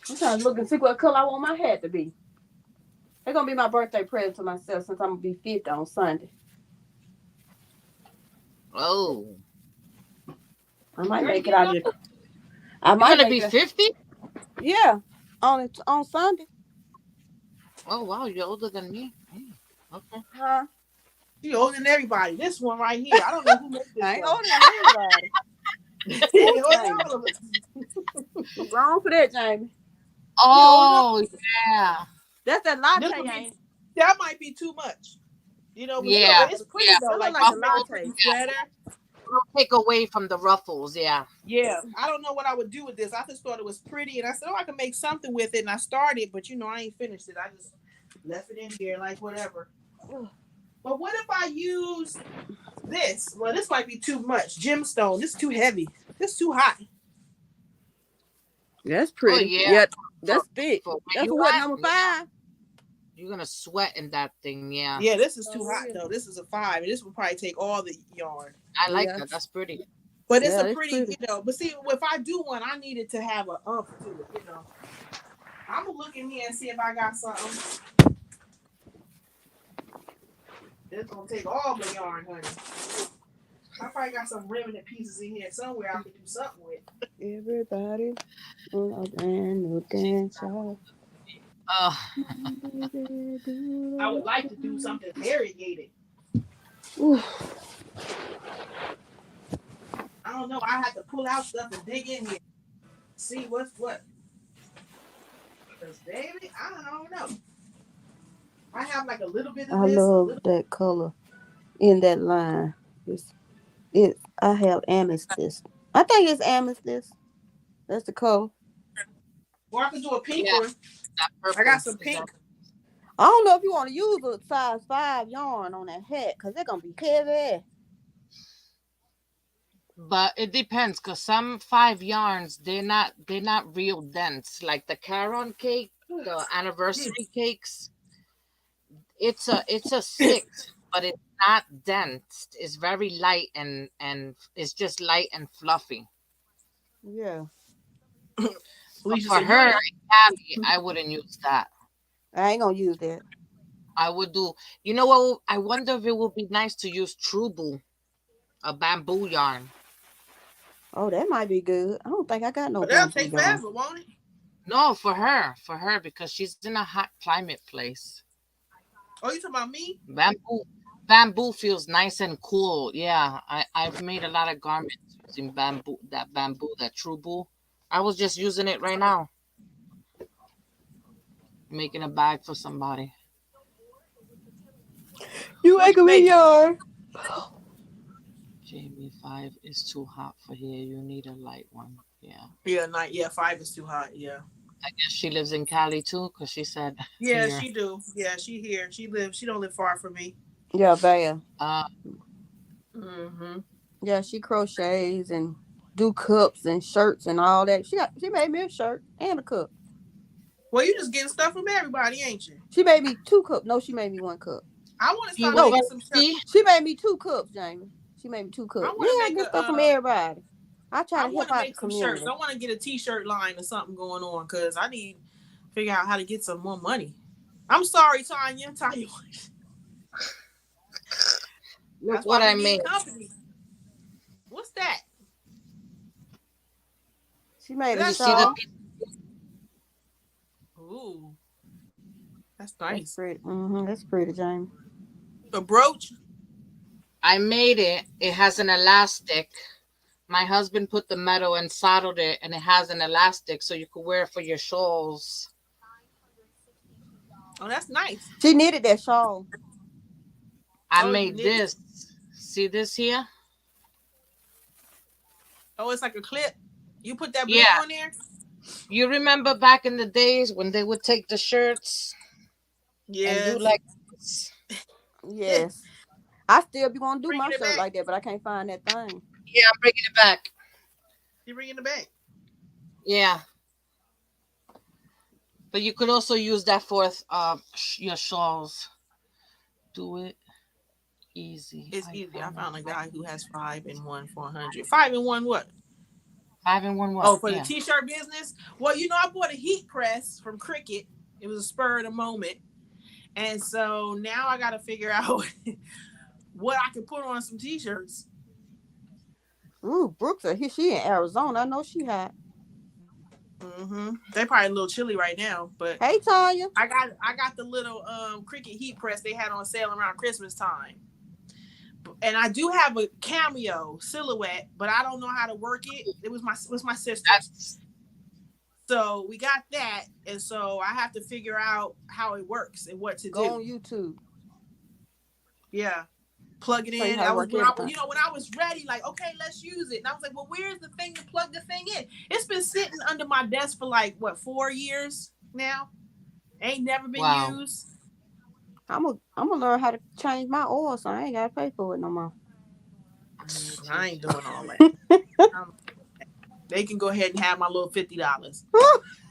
I'm trying to look and see what color I want my hat to be. It's gonna be my birthday present to myself since I'm gonna be 50 on Sunday. Oh. I might make it out of it. I might gonna be 50? Yeah, on Sunday. Oh wow, you're older than me. Okay. Huh? She older than everybody. This one right here. I don't know who made this. I ain't one. older than everybody. All of us. I'm grown for that, Jamie. Oh yeah. That's that latte, ain't it? That might be too much. You know, but Yeah. it's pretty though. It Like look like a ruffles, latte. sweater. It'll take away from the ruffles, yeah. Yeah, I don't know what I would do with this. I just thought it was pretty, and I said, "Oh, I can make something with it." And I started, but I ain't finished it. I just left it in here, like whatever. But what if I use this? Well, this might be too much. Gemstone. This is too heavy. This is too hot. That's pretty. Oh, yeah. That's thick. That's what, number 5? You're gonna sweat in that thing, yeah. Yeah, this is too hot though. This is a 5, and this would probably take all the yarn. I like that. That's pretty. But it's a pretty, But see, if I do one, I need it to have an umph to it, I'm gonna look in here and see if I got something. It's gonna take all the yarn, honey. I probably got some remnant pieces in here somewhere I can do something with. Everybody on a brand new dance hall. I would like to do something variegated. I don't know. I have to pull out stuff and dig in here. See what's what. Because, baby, I don't know. I have like a little bit of this. I love that color in that line. I have amethyst. I think it's amethyst. That's the color. Or I could do a pink one. I got some pink. I don't know if you want to use a size 5 yarn on that hat because they're gonna be heavy. But it depends, because some 5 yarns they're not real dense. Like the Caron cake, the anniversary cakes. It's a 6, but it's not dense. It's very light and it's just light and fluffy. Yeah. For her, Abby, I wouldn't use that. I ain't gonna use that. I would do. You know what? I wonder if it would be nice to use Trubu, a bamboo yarn. Oh, that might be good. I don't think I got no. But that'll take forever, won't it? No, for her, because she's in a hot climate place. Oh, you talking about me? Bamboo feels nice and cool. Yeah, I've made a lot of garments using bamboo, that Trubu. I was just using it right now. Making a bag for somebody. You making me yarn. Jamie, 5 is too hot for here. You need a light one. Yeah. Yeah, 5 is too hot. Yeah. I guess she lives in Cali too, because she said. Yeah, here. she do. Yeah, she here. She don't live far from me. Yeah, Baya. Mm-hmm. Yeah, she crochets and do cups and shirts and all that. She made me a shirt and a cup. Well, you just getting stuff from everybody, ain't you? She made me 2 cups. No, she made me 1 cup. I want to You start were No, making gonna some shirts. see? she made me 2 cups, Jamie. She made me 2 I cups. want Yeah, to I make get stuff from everybody. I try I to want help to out the make some shirts. community. I want to get a t-shirt line or something going on because I need to figure out how to get some more money. I'm sorry, Tanya. Tanya. Look That's what why I we made. need company. What's that? She made Is a You that see the? shawl. shawl? Ooh, that's That's nice. pretty. That's pretty, Jamie. A brooch? I made it. It has an elastic. My husband put the metal and soldered it, and it has an elastic, so you could wear it for your shawls. Oh, that's nice. She needed that shawl. I Oh, you made knit it? this. See this here? Oh, it's like a clip. You put that bling Yeah. on there? You remember back in the days when they would take the shirts and do Yes. like this? Yes. I still be want to do Bringing my it shirt back. like that, but I can't find that thing. Yeah, I'm bringing it back. You bringing it back. Yeah. But you could also use that for your shawls. Do it easy. It's easy. I found a guy who has 5 in 1 for 100. 5 in 1 what? 5-in-1 what? Oh, for the Yeah. t-shirt business? Well, I bought a heat press from Cricut. It was a spur of the moment. And so now I got to figure out what I can put on some t-shirts. Ooh, Brooks, she in Arizona. I know she hot. They probably a little chilly right now, but Hey, Tanya. I got the little Cricut heat press they had on sale around Christmas time. And I do have a Cameo silhouette, but I don't know how to work it. It was my sister's. So we got that, and so I have to figure out how it works and what to do. Go on YouTube. Yeah, plug it in. That was when I was ready. Like, okay, let's use it. And I was like, well, where's the thing to plug the thing in? It's been sitting under my desk for like 4 years now. Ain't never been used. I'm gonna learn how to change my oil, so I ain't gotta pay for it no more. I ain't doing all that. They can go ahead and have my little $50.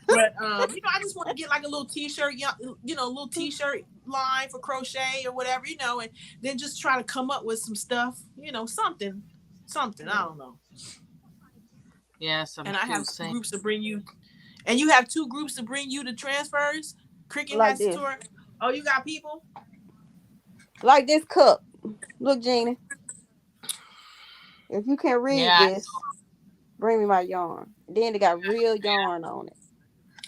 But I just want to get like a little t-shirt, little t-shirt line for crochet or whatever, and then just try to come up with some stuff, something. I don't know. Yeah, and I have 2 groups to bring you, and you have 2 groups to bring you the transfers. Cricut like has this. tour. Oh, you got people like this cup. Look, Jeannie. If you can read this, bring me my yarn. Then it got real yarn on it.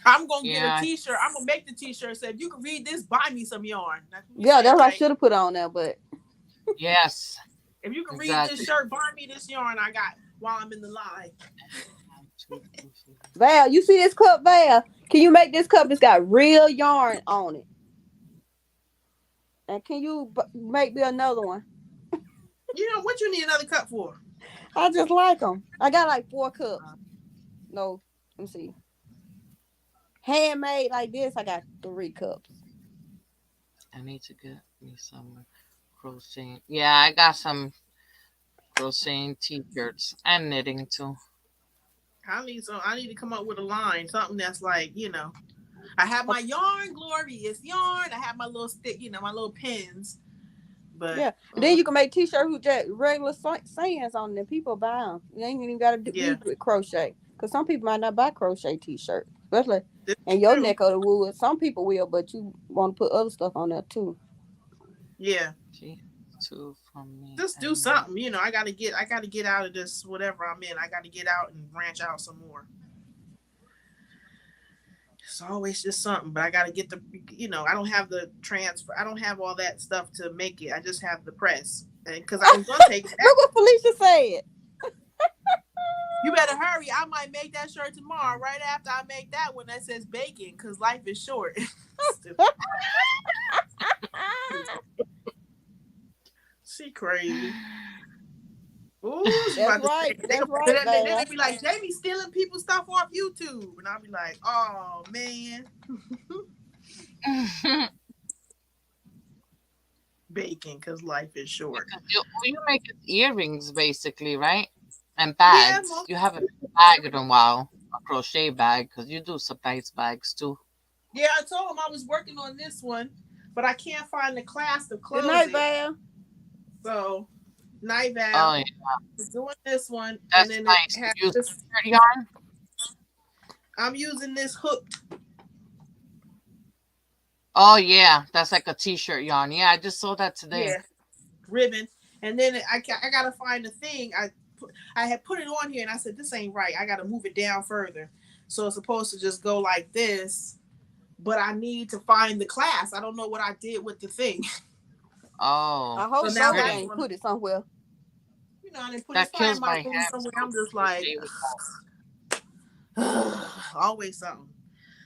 I'm gonna get a t-shirt. I'm gonna make the t-shirt say, if you can read this, buy me some yarn. That's what I should have put on there, but yes. If you can read this shirt, buy me this yarn I got while I'm in the line. Val, you see this cup, Val? Can you make this cup? It's got real yarn on it. And can you make me another one? What you need another cup for? I just like them. I got like 4 cups. No, let me see. Handmade like this, I got 3 cups. I need to get me some crocheting. Yeah, I got some crocheting t-shirts and knitting too. I need to come up with a line, something that's like, I have my yarn, glorious yarn. I have my little stick, my little pins. But yeah, then you can make t-shirts with just regular sayings on them. People buy them. You ain't even got to do with crochet, because some people might not buy crochet t-shirts, especially in your neck of the woods. Some people will, but you want to put other stuff on there too. Yeah. Two from me. Just do something, I gotta get out of this whatever I'm in. I gotta get out and branch out some more. It's always just something, but I gotta get the I don't have the transfer. I don't have all that stuff to make it. I just have the press. And because I was gonna take it out. Look what Felicia said. You better hurry. I might make that shirt tomorrow, right after I make that one that says bacon, because life is short. She crazy. Ooh, that's right. That's right. Then they be like, Jamie stealing people's stuff off YouTube, and I'll be like, oh man. Bacon, because life is short. You make earrings basically, right? And Yeah, bags. You haven't bag in a while. A crochet bag, because you do some nice bags too. yeah. I told him I was working on this one, but I can't find the class to Good close night, it. Val. So, night Oh Val. yeah, Doing this one, and that's then it nice. has You use this. t-shirt yarn? I'm using this hook. Oh yeah, that's like a t-shirt yarn. Yeah, I just saw that today. Yeah, ribbon, and then I gotta find the thing. I had put it on here, and I said this ain't right. I gotta move it down further, so it's supposed to just go like this. But I need to find the class. I don't know what I did with the thing. Oh, I So hope now Zoe that's pretty. ain't one. put it somewhere. I didn't put it. It's That probably in kills my my room hands somewhere. to I'm just like, crochet with always something.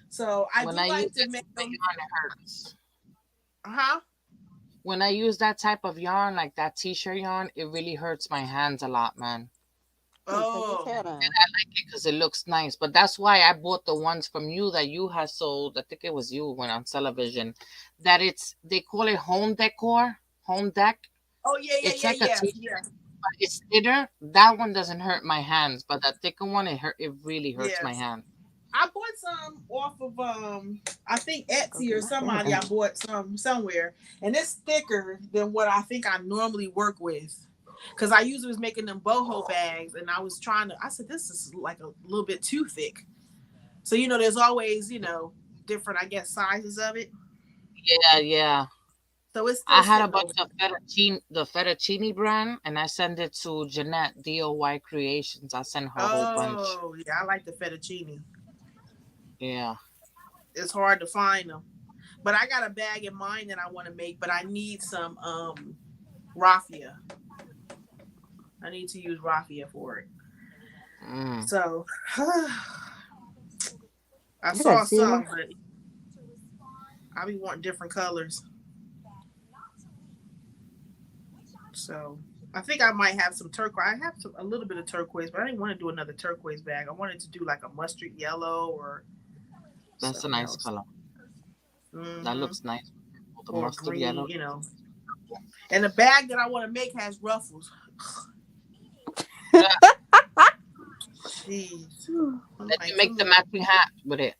So I when do I use like to that make type of them. yarn, it hurts. Huh? When I use that type of yarn, like that t-shirt yarn, it really hurts my hands a lot, man. Take his Oh, hair down. I like it because it looks nice. But that's why I bought the ones from you that you had sold. I think it was you when on television. That they call it home decor, home deck. oh yeah, yeah, It's yeah, like a yeah, t-shirt, yeah, but it's thinner. That one doesn't hurt my hands, but that thicker one, it really hurts my yes. hand. I bought some off of I think Go Etsy get or my hair somebody. I done. bought some somewhere, and it's thicker than what I think I normally work with. Cause I usually was making them boho bags, and I was trying to. I said this is like a little bit too thick. So there's always different, I guess, sizes of it. Yeah, yeah. So it's I still had a sitting bunch over. of the fettuccine brand, and I sent it to Jeanette DOY Creations. I sent her a whole bunch. Oh yeah, I like the fettuccine. Yeah. It's hard to find them, but I got a bag in mind that I want to make. But I need some raffia. I need to use raffia for it. Mm. So I I got saw zero. some, but I be wanting different colors. So I think I might have some turquoise. I have a little bit of turquoise, but I didn't want to do another turquoise bag. I wanted to do like a mustard yellow or That's a something nice else. color. That Hmm looks nice. The Or mustard yellow. green. And the bag that I want to make has ruffles. Yeah. Jeez. I'm Then like, you make come the on. matching hat with it.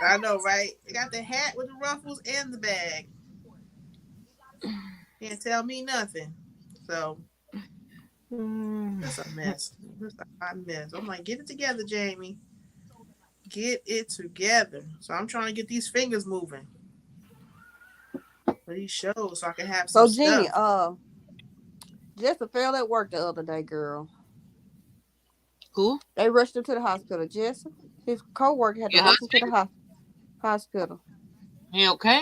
I know, right? They got the hat with the ruffles and the bag. Can't tell me nothing. So Mm. it's a mess. It's a hot mess. I'm like, get it together, Jamie. Get it together. So I'm trying to get these fingers moving for these shows so I can have some So Jeannie, stuff. Jessica fell at work the other day, girl. Who? They rushed him to the hospital. Jessica, his co-worker had to Your rush him to the husband? hospital. He okay?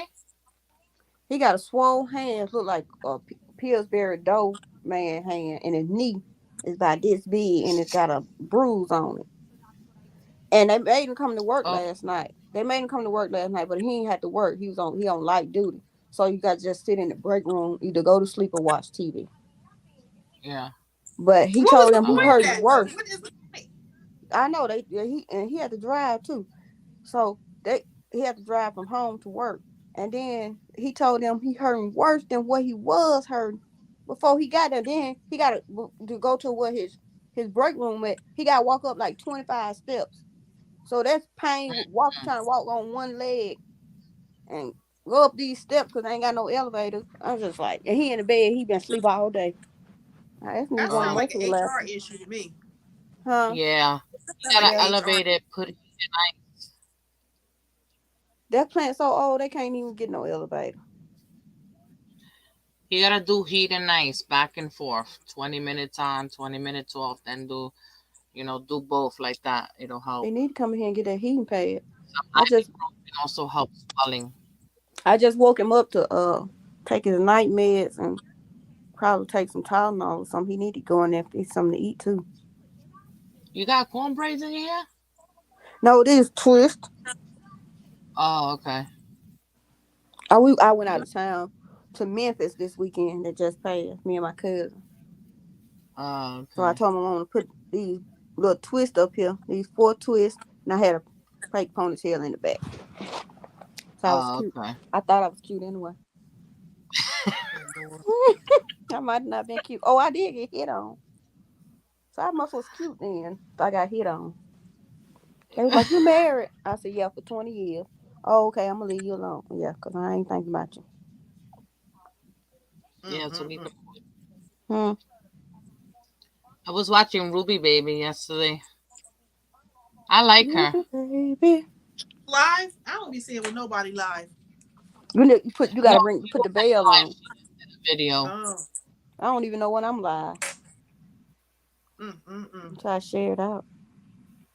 He got a swollen hand, look like a Pillsbury Dough man hand, and his knee is about this big, and it's got a bruise on it. And they made him come to work Oh, last night. They made him come to work last night, but he ain't had to work. He on light duty, so you got to just sit in the break room, either go to sleep or watch TV. yeah. But he What was told the them he Oh, point of hurt okay. his that though? worse. What is the point? I know he had to drive too. So he had to drive from home to work. And then he told them he hurt worse than what he was hurt before he got there. Then he got to go to where his break room at. He got to walk up like 25 steps. So that's pain trying to walk on one leg and go up these steps because I ain't got no elevator. I was just like, and he in the bed. He been asleep all day. That's need That one of sounds Oh, them like muscle an HR relaxers. issue to me. Huh? yeah. That You sounds like gotta Yeah. an HR. elevate it, put it in ice. That plant so old they can't even get no elevator. You gotta do heat and ice back and forth. 20 minutes on, 20 minutes off, then do both like that. It'll They help. need to come in here and get that heating pad. Some I just ibuprofen also helps swelling. I just woke him up to take his night meds and probably take some Tylenol or something. He need to go in there and eat something to eat too. You got corn braids in your hair? No, this is twist. Oh, okay. I went out of town to Memphis this weekend that just passed, me and my cousin. Oh, So I okay. told my mom to put these little twists up here, these 4 twists, and I had a fake ponytail in the back. So I was Oh, cute. okay. I thought I was cute anyway. Oh, Lord. I might not have been cute. Oh, I did get hit on. So side muscle was cute then. I got hit on. They was like, "You married?" I said, "Yeah, for 20 years." Oh, okay, I'm gonna leave you alone. Yeah, cause I ain't thinking about you. Yeah, so we. Mm-mm-mm. Hmm. I was watching Ruby Baby yesterday. I like her. Baby. Live? I don't be seeing with nobody live. You No, gotta put the bell on. video. Oh. I don't even know when I'm live. Mm-mm-mm. Until I share it out. All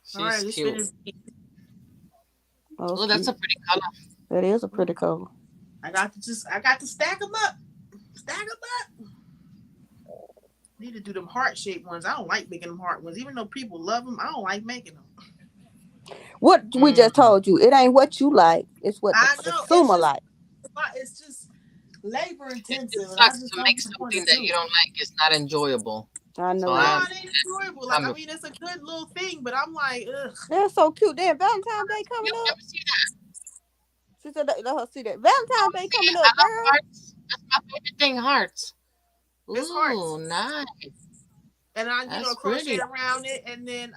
She's right, let's cute. finish. Oh, it's Oh, that's cute. a pretty color. That is a pretty color. I got to stack them up. Stack them up. Need to do them heart shaped ones. I don't like making them heart ones, even though people love them. I don't like making them. What we just Mm. told you, it ain't what you like. It's what the I know consumer like. it's just labor It intensive, and I sucks just to don't make want to something that do you it. don't like. It's not enjoyable. I So know No, it. it ain't enjoyable. Like, I mean, it's a good little thing, but I'm like, ugh. They're so cute. Then Valentine's Day coming You up. never see that. She said, "Let her see that Valentine's Day coming I up, love girl." hearts. That's my favorite thing. Hearts. It's hearts, Ooh, nice. and I, That's crochet pretty. around it, and then,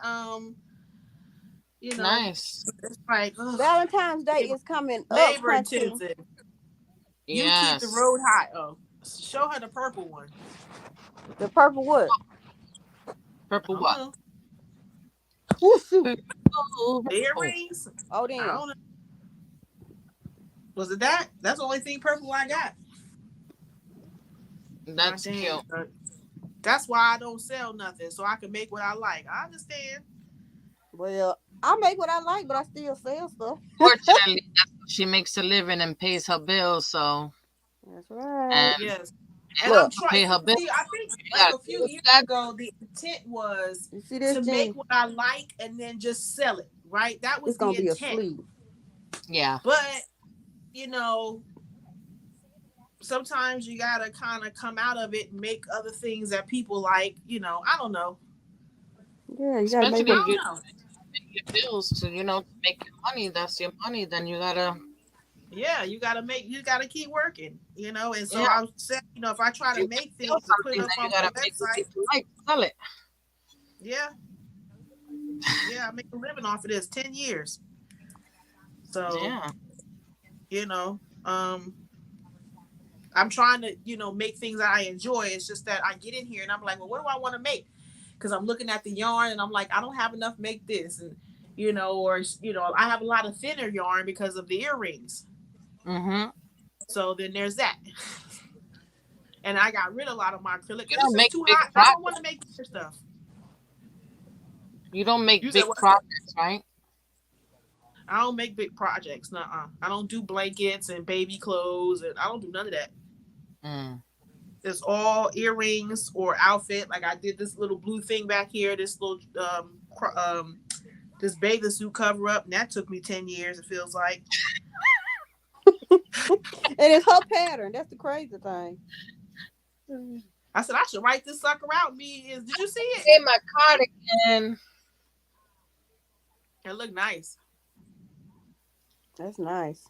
It's you know, nice. it's like, ugh, Valentine's Day labor, is coming up, labor hunting. intensive. You keep the Yes. road high. Oh, show her the purple one. The purple wood. I Purple don't what? know. Oh shoot! Purple. The Oh, earrings. Oh I damn! don't know. Was it that? That's the only thing purple I got. that's cute. That's why I don't sell nothing, so I can make what I like. I understand. Well, I make what I like, but I still sell stuff. Fortunately, she makes a living and pays her bills. So, That's right. and Yes. And I'm Look, to trying. pay her bills, See, I think you like gotta a do few what years you gotta ago, the intent was you see this, to make Gene? what I like and then just sell it. Right? That was It's gonna the be a intent. sleeve. do. Yeah. But you know, sometimes you gotta kind of come out of it and make other things that people like. You know, I don't know. Yeah, you gotta make Especially what. if I you don't know. pay your bills to, make your money. That's your money. Then you gotta, Yeah, you gotta keep working, and so yeah. I said, if I try If to you make sell things and put it something, up then you on my gotta make what website, people like. Sell it. yeah, I make a living off of this 10 years. So, Yeah. you know, um, I'm trying to, make things that I enjoy. It's just that I get in here and I'm like, well, what do I want to make? Because I'm looking at the yarn and I'm like, I don't have enough to make this. And, or, I have a lot of thinner yarn because of the earrings. Mm-hmm. So then there's that. And I got rid of a lot of my acrylic You because it's don't just make too big hot. I don't want to projects. make other stuff. You don't make You said big what? projects, right? I don't make big projects. Nuh-uh. I don't do blankets and baby clothes, and I don't do none of that. Mm. It's all earrings or outfit. Like I did this little blue thing back here, this little this bathing suit cover up, and that took me 10 years. It feels like. And it's her pattern. That's the crazy thing. I said I should write this sucker out. Did you see it? Hey, my cardigan. It looked nice. That's nice.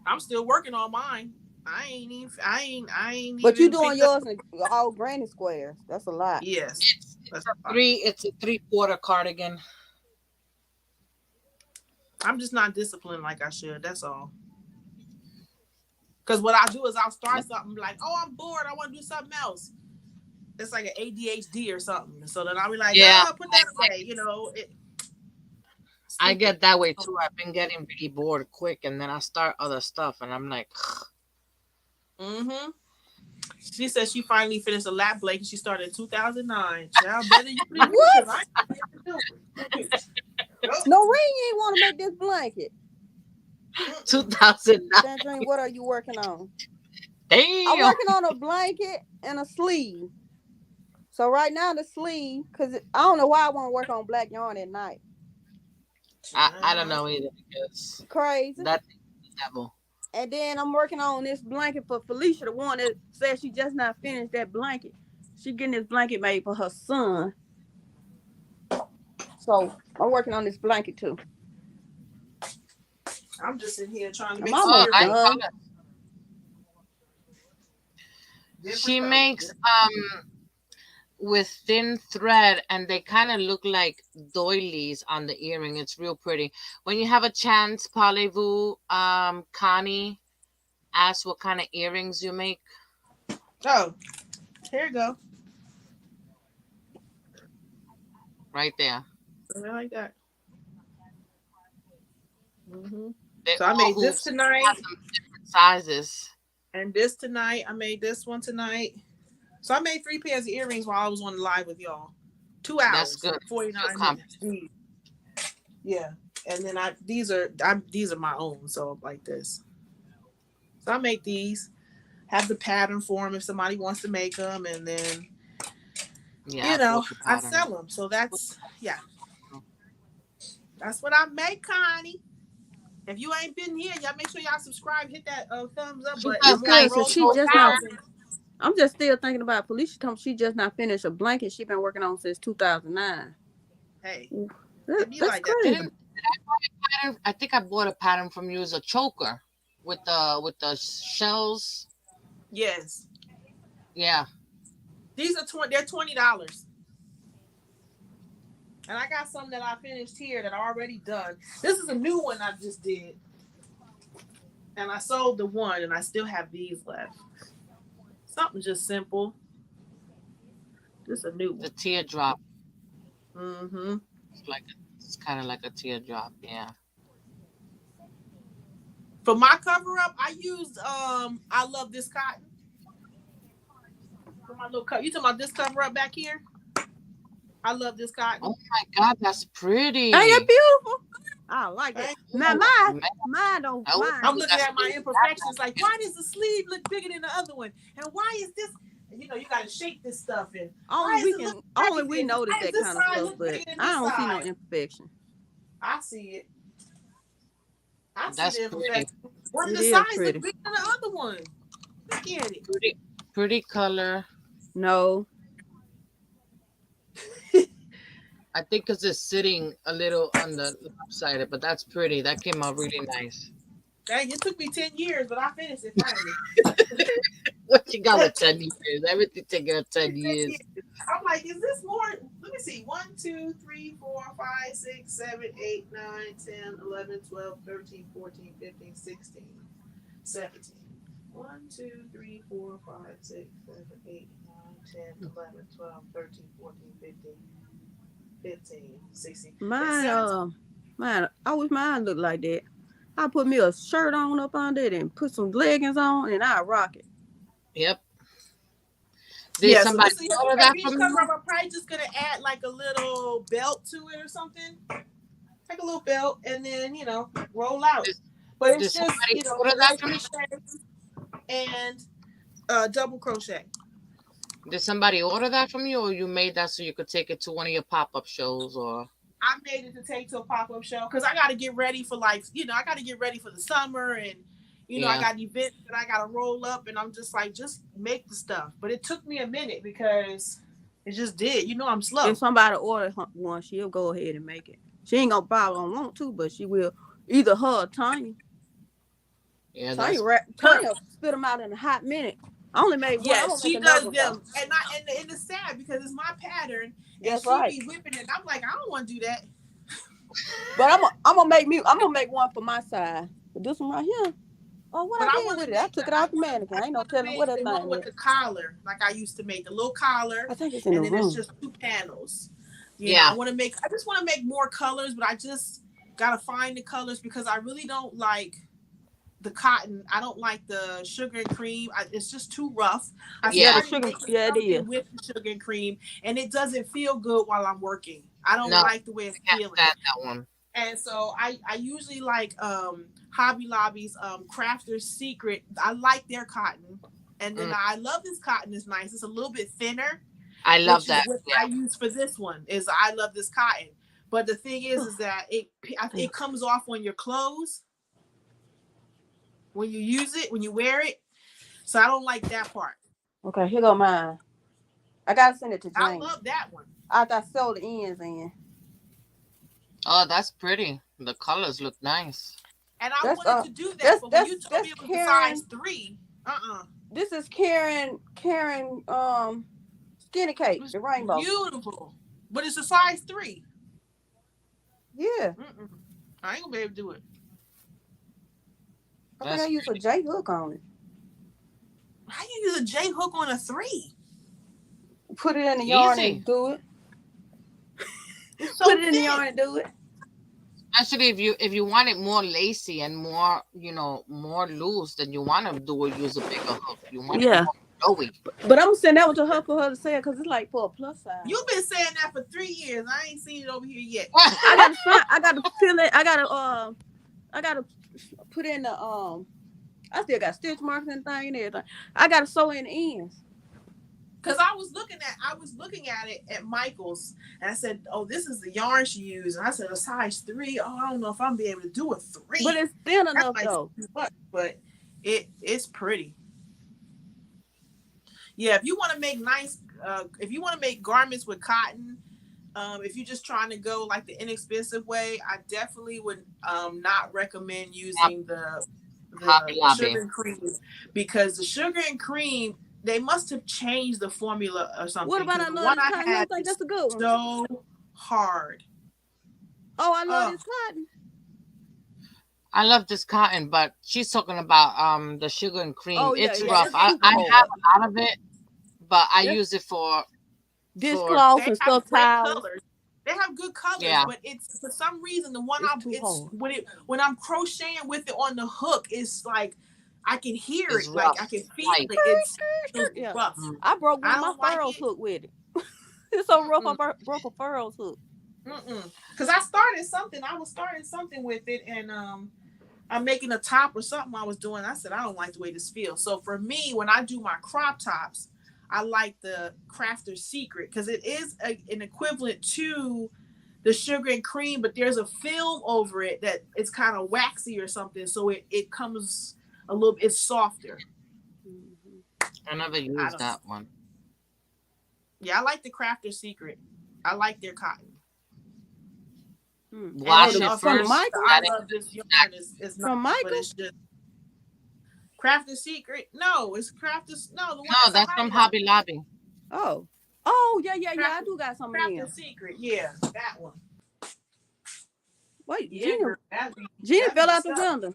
I'm still working on mine. I ain't even. But you doing picked yours up. in all granny squares. That's a lot. Yes. It's a 3/4 cardigan. I'm just not disciplined like I should. That's all. Because what I do is I'll start something like, oh, I'm bored. I want to do something else. It's like an ADHD or something. So then I'll be like, Yeah. oh, put that away. I get that way too. I've been getting really bored quick, and then I start other stuff, and I'm like, Mm-hmm. She said she finally finished a lap blanket. She started in 2009. Child, better you do What? it. No, Ring ain't want to make this blanket. 2009. Sandrine, what are you working on? Damn. I'm working on a blanket and a sleeve. So right now the sleeve, because I don't know why I want to work on black yarn at night. I don't know either because Crazy. that's the devil. And then I'm working on this blanket for Felicia, the one that says she just not finished that blanket. She getting this blanket made for her son. So I'm working on this blanket too. I'm just in here trying to make I'm some almost earrings. done. She makes with thin thread, and they kind of look like doilies on the earring. It's real pretty. When you have a chance, Parlez Vous, Connie, ask what kind of earrings you make. Oh, here you go. Right there. I like that. Mm-hmm. They So I all made this hoops tonight have some different sizes. and this tonight. I made this one tonight. So I made 3 pairs of earrings while I was on the live with y'all. 2 That's hours, good. 49 minutes. Yeah. And then these are my own, so like this. So I make these, have the pattern for them if somebody wants to make them, and then Yeah, I sell them. So that's what I make, Connie. If you ain't been here, y'all make sure y'all subscribe, hit that thumbs up button. It's good. So Roll she to just now. 1,000. I'm just still thinking about Felicia told me she just not finished a blanket she been working on since 2009. Hey, That's like that. crazy. Did I buy a pattern? I think I bought a pattern from you as a choker with the shells. Yes. Yeah. These are they're $20. And I got some that I finished here that are already done. This is a new one I just did. And I sold the one, and I still have these left. Something just simple. Just a new one. The teardrop. Mm-hmm. It's kind of like a teardrop. Yeah. For my cover up, I used I Love This Cotton. For my little cover. You talking about this cover up back here? I Love This Cotton. Oh my God, that's pretty. Ain't it beautiful? I like it. Now mine don't. I'm looking at my imperfections. Like, why does the sleeve look bigger than the other one? And why is this? You got to shape this stuff in. Only we notice that kind of stuff, but I don't see no imperfection. I see it. That's the pretty. imperfection. One of the sides look bigger than the other one. Look at it. Pretty color. No. I think because it's sitting a little on the lopsided, but that's pretty. That came out really nice. Dang, it took me 10 years, but I finished it finally. What you got with 10 years? Everything taking 10 years. I'm like, is this more? Let me see. 1, 2, 3, 4, 5, 6, 7, 8, 9, 10, 11, 12, 13, 14, 15, 16, 17. 1, 2, 3, 4, 5, 6, 7, 8, 9, 10, 11, 12, 13, 14, 15, 15, 16. Mine, I wish mine looked like that. I put me a shirt on up under it and put some leggings on, and I rock it. Yep. Did somebody order that from you? I'm probably just gonna add like a little belt to it or something, like a little belt, and then roll out. But it's just order that from you? And double crochet. Did somebody order that from you, or you made that so you could take it to one of your pop-up shows? Or I made it to take to a pop-up show because I got to get ready for I got to get ready for the summer, and I got events that I got to roll up, and I'm just like, just make the stuff. But it took me a minute because it just did. I'm slow. If somebody order one, she'll go ahead and make it. She ain't gonna probably want to, but she will. Either her or Tanya. Yeah, Tanya spit them out in a hot minute. I only made one. Yes, she does them, and it's sad because it's my pattern, and she be whipping it. I'm like, I don't want to do that. But I'm gonna make one for my side. But this one right here. Oh, what I did with it? I took it out the mannequin. I ain't no telling what that thing is. With the collar, like I used to make, a little collar. I think it's in the room. And then it's just 2 panels. I just want to make more colors, but I just gotta find the colors because I really don't like the cotton. I don't like the sugar and cream. It's just too rough. It is. With the sugar and cream, and it doesn't feel good while I'm working. I don't like the way it's feeling. That one. And so I usually like Hobby Lobby's Crafter's Secret. I like their cotton, and then I love this cotton. It's nice. It's a little bit thinner. I love that. What I use for this one is I love this cotton. But the thing is that it comes off on your clothes when you use it, when you wear it. So I don't like that part. Okay, here go mine. I gotta send it to Jane. I love that one. I sewed the ends in. Oh, that's pretty. The colors look nice. And I wanted to do that, but when you told me it was size 3, This is Karen Skinny cake, It's the rainbow. beautiful. But it's a size 3. Yeah. I ain't gonna be able to do it. I think I used a J hook on it. How you use a J hook on a 3? Put it in the yarn Easy. and do it. It's so Put it in the thin. yarn and do it. Especially if you want it more lacy and more, more loose, then you want to use a bigger hook. You want it more flowy. But I'm gonna send that one to her for her to say it because it's like for a plus size. You've been saying that for 3 years. I ain't seen it over here yet. I gotta fill it. I gotta put in the I still got stitch marks and thing and everything. I gotta sew in the ends. Cause I was looking at it at Michael's, and I said, "Oh, this is the yarn she used." And I said, "A size 3. Oh, I don't know if I'm be able to do a 3." But it's thin enough though. But it's pretty. Yeah, if you want to make nice, if you want to make garments with cotton, if you're just trying to go like the inexpensive way, I definitely would not recommend using the sugar and cream, because the sugar and cream, they must have changed the formula or something. What about the one I cotton? had? I think that's a good one. So hard. Oh, I love this cotton. I love this cotton, but she's talking about the sugar and cream. Oh, yeah, it's rough. I have a lot of it, but I use it for dishcloths and stuff, towels. They have good colors, but it's for some reason the one when I'm crocheting with it on the hook, it's like I can hear it, like I can feel it. It's rough. I broke one of my furrows hook with it. It's so rough. I broke a furrows hook. Because I was starting something with it, and I'm making a top or something I was doing. I said, I don't like the way this feels. So for me, when I do my crop tops, I like the Crafter's Secret because it is an equivalent to the sugar and cream, but there's a film over it that it's kind of waxy or something. So it comes a little, it's softer. I never used that one. Yeah, I like the Crafter's Secret. I like their cotton. Wash it first. From Michael? I love this yarn. It's not from Michael? It's just Crafter's Secret. No, it's Crafter's. No, the one. No, that's from Hobby Lobby. Oh, yeah. I do got some in Crafter's Secret. Yeah, that one. Wait, Yeah, Gina fell out the window.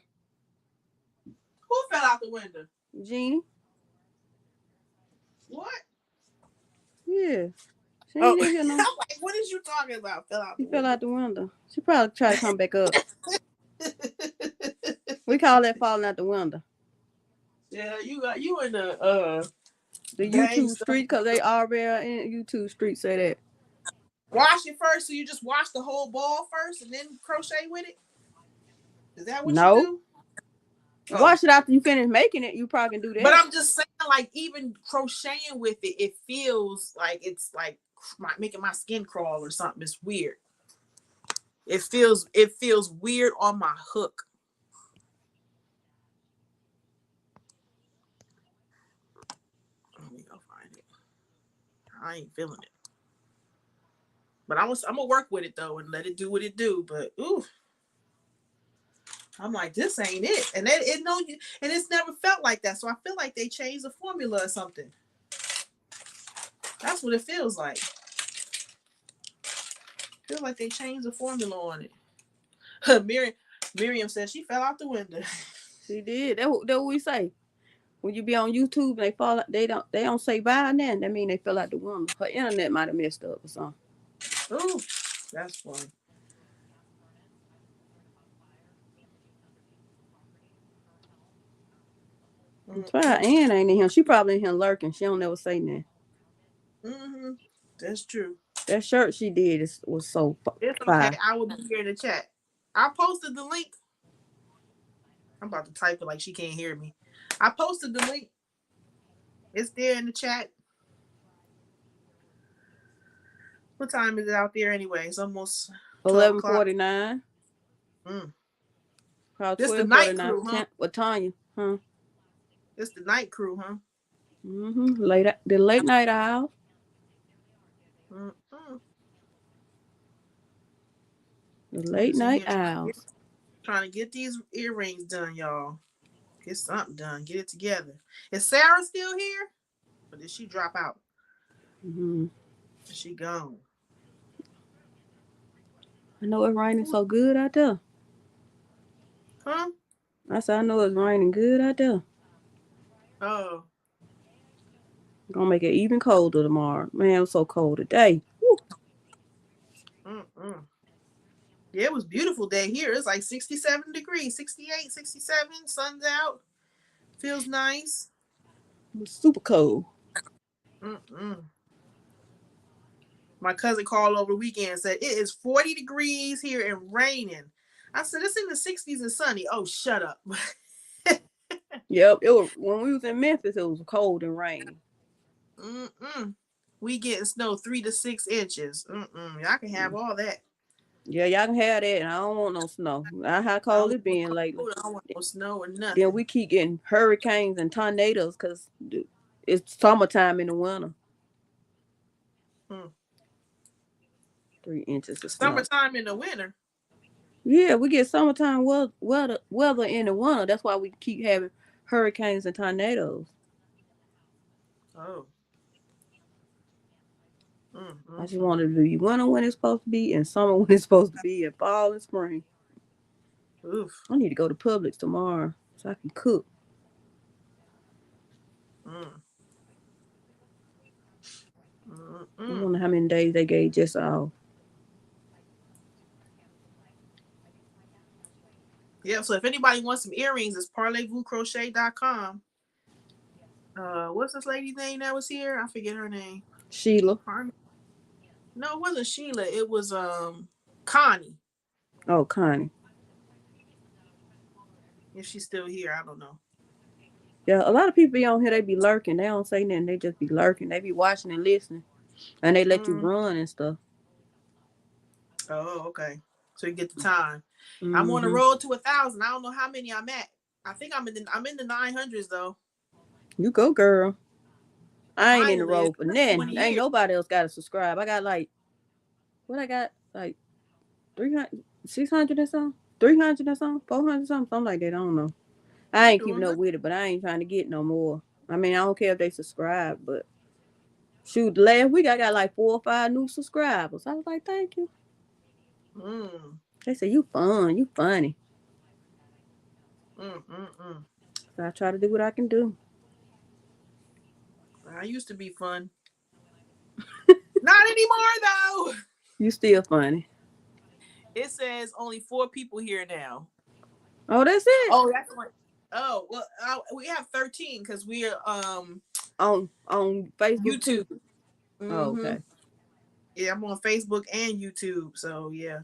Who fell out the window? Gina. What? Yeah. I'm like, what is you talking about? She fell out the window. She probably tried to come back up. We call that falling out the window. Yeah, you in the YouTube street, because they already in YouTube street say that. Wash it first, so you just wash the whole ball first and then crochet with it? Is that what you do? Wash it after you finish making it. You probably can do that. But I'm just saying, like, even crocheting with it, it feels like it's like making my skin crawl or something. It's weird. It feels weird on my hook. Let me go find it. I ain't feeling it. But I'm gonna work with it though and let it do what it do. But ooh, I'm like, this ain't it. And it's never felt like that. So I feel like they changed the formula or something. That's what it feels like. Feels like they changed the formula on it. Miriam says she fell out the window. She did. That's what we say. When you be on YouTube, they don't say bye then. That mean they fell out the window. Her internet might have messed up or something. Ooh, that's funny. Try Ann ain't in here. She probably in here lurking. She don't never say nothing. That's true. That shirt she did was so fire. Okay. I will be here in the chat. I posted the link. I'm about to type it like she can't hear me. I posted the link. It's there in the chat. What time is it out there anyway? It's almost 11:49. Probably this the night crew, huh? With Tanya, huh? It's the night crew, huh? The late night owl. The late night owls. Trying to get these earrings done, y'all. Get something done. Get it together. Is Sarah still here? Or did she drop out? Mm-hmm. She gone. I know it's raining so good out there. Huh? I said, I know it's raining good out there. Oh. Gonna make it even colder tomorrow. Man, it was so cold today. Woo. Mm-mm. Yeah, it was a beautiful day here. It's like 67 degrees, 68, 67. Sun's out. Feels nice. It was super cold. Mm-mm. My cousin called over the weekend and said, it is 40 degrees here and raining. I said, it's in the 60s and sunny. Oh, shut up. Yep, it was when we was in Memphis. It was cold and rainy. Mm-mm. We getting snow 3 to 6 inches. Mm-mm. Y'all can have all that. Yeah, y'all can have that, and I don't want no snow. How I cold don't it want been no lately. cold. I don't want no snow or Then nothing. we keep getting hurricanes and tornadoes because it's summertime in the winter. Mm. 3 inches of snow. Summertime in the winter. Yeah, we get summertime weather in the winter. That's why we keep having hurricanes and tornadoes. Oh. I just wanted to be winter when it's supposed to be and summer when it's supposed to be and fall and spring. Oof. I need to go to Publix tomorrow so I can cook. Mm. I wonder how many days they gave just off. Yeah, so if anybody wants some earrings, it's parlezvouscrochet.com. What's this lady's name that was here? I forget her name. Sheila. No, it wasn't Sheila. It was Connie. Oh, Connie. If she's still here, I don't know. Yeah, a lot of people be on here, they be lurking. They don't say nothing. They just be lurking. They be watching and listening. And they let you run and stuff. Oh, okay. So you get the time. I'm on the Mm-hmm. road to 1,000. I don't know how many I'm at. I think I'm in the 900s though. You go, girl. I ain't in the Finally, road it's for been nothing. 20 Ain't years. nobody else got to subscribe. I got like, what I got? Like 300, 600 or something? 300 or something? 400 or something like that. I don't know. I You ain't doing keeping up good? with it, but I ain't trying to get no more. I mean, I don't care if they subscribe, but shoot, last week I got like 4 or 5 new subscribers. I was like, thank you. Mm. They say, you fun, you funny. Mm. So I try to do what I can do. I used to be fun. Not anymore though. You still funny. It says only 4 people here now. Oh, that's it? Oh, that's what. Oh, well, we have 13 because we're On Facebook YouTube. too. Oh, Mm-hmm. okay. Yeah, I'm on Facebook and YouTube. So yeah.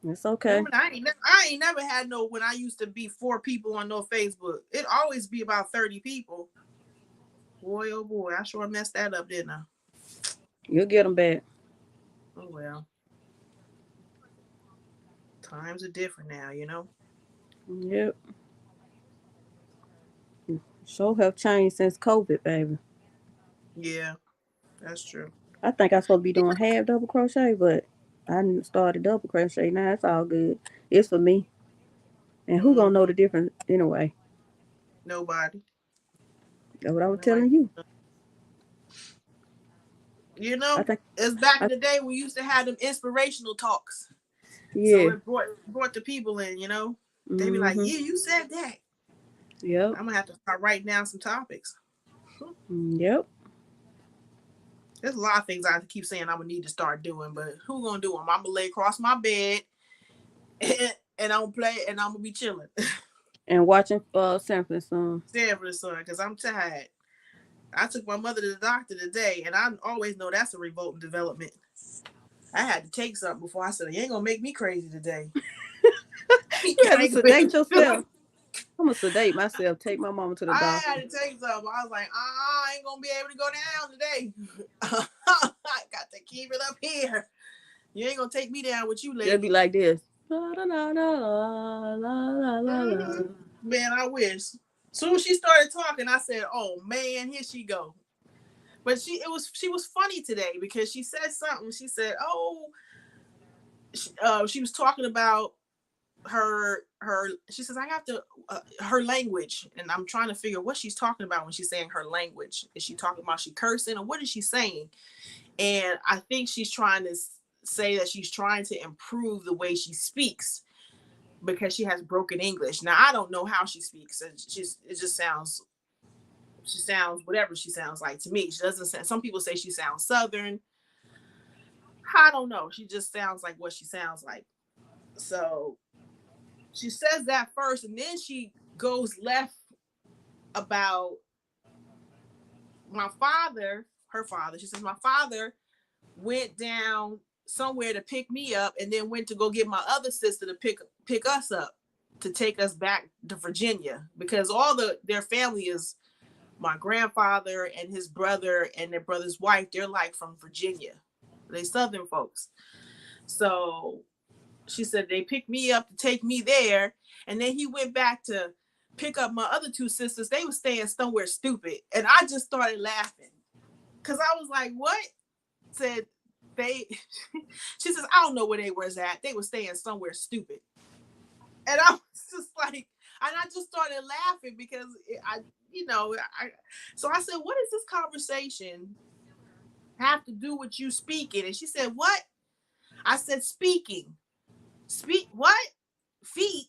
It's okay. Remember, I ain't never had no when I used to be 4 people on no Facebook. It always be about 30 people. Boy, oh boy, I sure messed that up, didn't I? You'll get them back. Oh well. Times are different now, you know. Yep. Sure have changed since COVID, baby. Yeah, that's true. I think I'm supposed to be doing half double crochet, but I didn't started double crochet now. It's all good. It's for me. And who gonna know Mm-hmm. the difference anyway? Nobody. That's what I was Nobody. telling you. You I know, think it's back in I the day we used to have them inspirational talks. So yeah. it brought the people in, you know. They be like, Mm-hmm. yeah, you said that. Yep. I'm gonna have to start writing down some topics. Yep. There's a lot of things I keep saying I'm gonna need to start doing, but who gonna do them? I'm gonna lay across my bed and I'm gonna play and I'm gonna be chilling. And watching Sanford Son. Stand for the sun because I'm tired. I took my mother to the doctor today, and I always know that's a revolting development. I had to take something before I said, you ain't gonna make me crazy today. You had I to ain't gonna make sedate me feel like yourself. I'm gonna sedate myself. Take my mama to the I doctor. had to take something. I was like, I ain't gonna be able to go down today. I got to keep it up here. You ain't gonna take me down with you, They'll be lady. like this. La, la, la, la, la, la, la. Mm-hmm. Man, I wish. Soon as she started talking, I said, "Oh man, here she go." But she was funny today because she said something. She said, "Oh," she was talking about she says, I have to, her language, and I'm trying to figure what she's talking about when she's saying her language. Is she talking about she cursing, or what is she saying? And I think she's trying to say that she's trying to improve the way she speaks because she has broken English. Now, I don't know how she speaks. It just sounds, she sounds whatever she sounds like to me. She doesn't sound, some people say she sounds Southern. I don't know. She just sounds like what she sounds like. So she says that first, and then she goes left about my father, her father. She says, my father went down somewhere to pick me up and then went to go get my other sister to pick us up to take us back to Virginia, because their family is my grandfather and his brother and their brother's wife. They're like from Virginia. They Southern folks. So she said they picked me up to take me there, and then he went back to pick up my other two sisters. They were staying somewhere stupid, and I just started laughing because I was like, what? Said they, she says, I don't know where they was at. They were staying somewhere stupid. And I was just like, and I just started laughing because so I said, what does this conversation have to do with you speaking? And she said, what? I said, speaking. Speak what? Feet?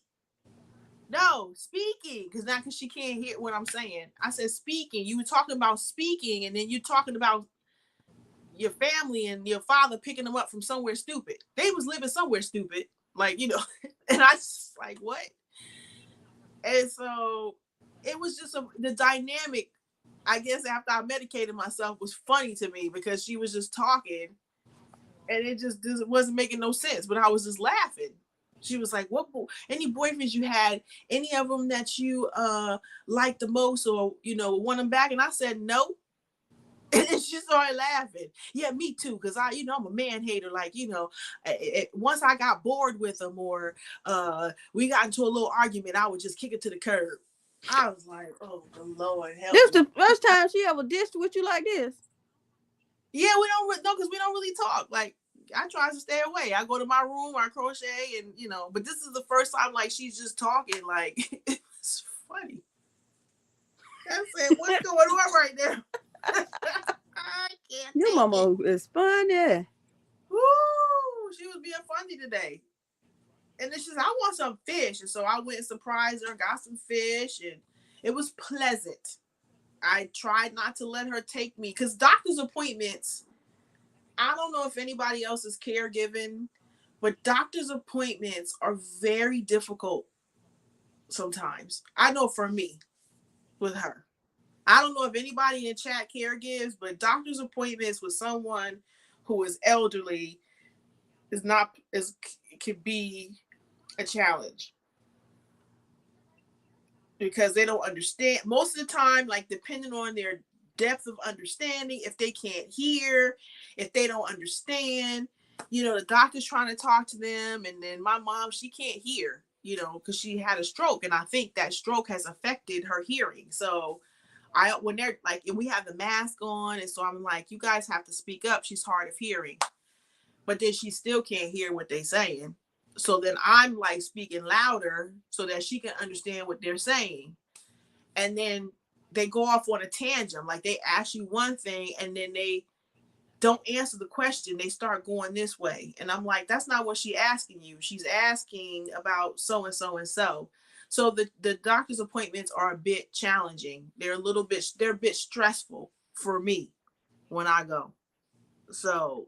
No, speaking. Because she can't hear what I'm saying. I said, speaking. You were talking about speaking, and then you're talking about your family and your father picking them up from somewhere stupid. They was living somewhere stupid. Like, and I just like, what? And so it was just the dynamic, I guess, after I medicated myself was funny to me because she was just talking and it wasn't making no sense, but I was just laughing. She was like, what, any boyfriends you had, any of them that you liked the most or, want them back? And I said, no. And then she started laughing. Yeah, me too. Cause I'm a man hater. Like, once I got bored with them or we got into a little argument, I would just kick it to the curb. I was like, oh, the Lord help This me. the first time she ever dissed with you like this? Yeah, we don't know because we don't really talk. Like, I try to stay away. I go to my room, I crochet, and but this is the first time like she's just talking. Like, it's funny. I said, what's going on right there? I can't. Your mama is funny. Woo! She was being funny today. And then she said, I want some fish. And so I went and surprised her, got some fish, and it was pleasant. I tried not to let her take me because doctor's appointments, I don't know if anybody else is caregiving, but doctor's appointments are very difficult sometimes. I know for me with her. I don't know if anybody in chat caregives, but doctor's appointments with someone who is elderly could be a challenge because they don't understand most of the time, like depending on their depth of understanding, if they can't hear, if they don't understand, the doctor's trying to talk to them. And then my mom, she can't hear, because she had a stroke. And I think that stroke has affected her hearing. So when they're like, and we have the mask on, and so I'm like, you guys have to speak up. She's hard of hearing, but then she still can't hear what they're saying. So then I'm like speaking louder so that she can understand what they're saying. And then they go off on a tangent. Like they ask you one thing and then they don't answer the question. They start going this way. And I'm like, that's not what she's asking you. She's asking about so and so and so. So the doctor's appointments are a bit challenging. They're a bit stressful for me when I go. So